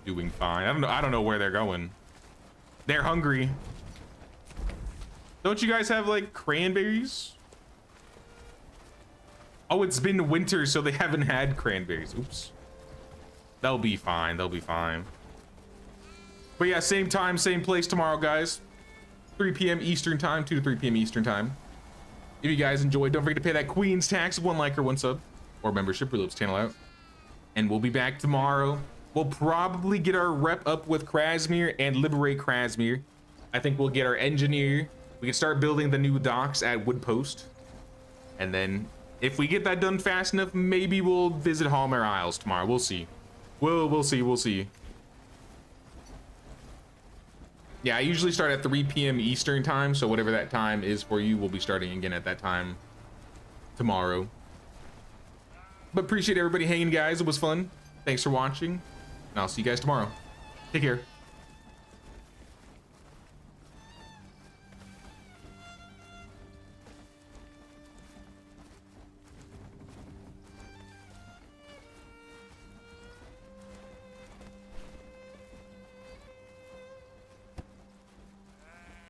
doing fine. I don't know where they're going. They're hungry. Don't you guys have like cranberries? Oh, it's been winter, so they haven't had cranberries. Oops. They'll be fine. They'll be fine. But yeah, same time, same place tomorrow, guys. 3 p.m. Eastern time, 2 to 3 p.m. Eastern time. If you guys enjoyed, don't forget to pay that Queen's tax, 1 like or 1 sub, or membership, really helps the channel out. And we'll be back tomorrow. We'll probably get our rep up with Krasmir and liberate Krasmir. I think we'll get our engineer. We can start building the new docks at Woodpost. And then if we get that done fast enough, maybe we'll visit Hallmare Isles tomorrow. We'll see. We'll see. Yeah, I usually start at 3 p.m. Eastern time, so whatever that time is for you, we'll be starting again at that time tomorrow. But appreciate everybody hanging, guys. It was fun. Thanks for watching, and I'll see you guys tomorrow. Take care.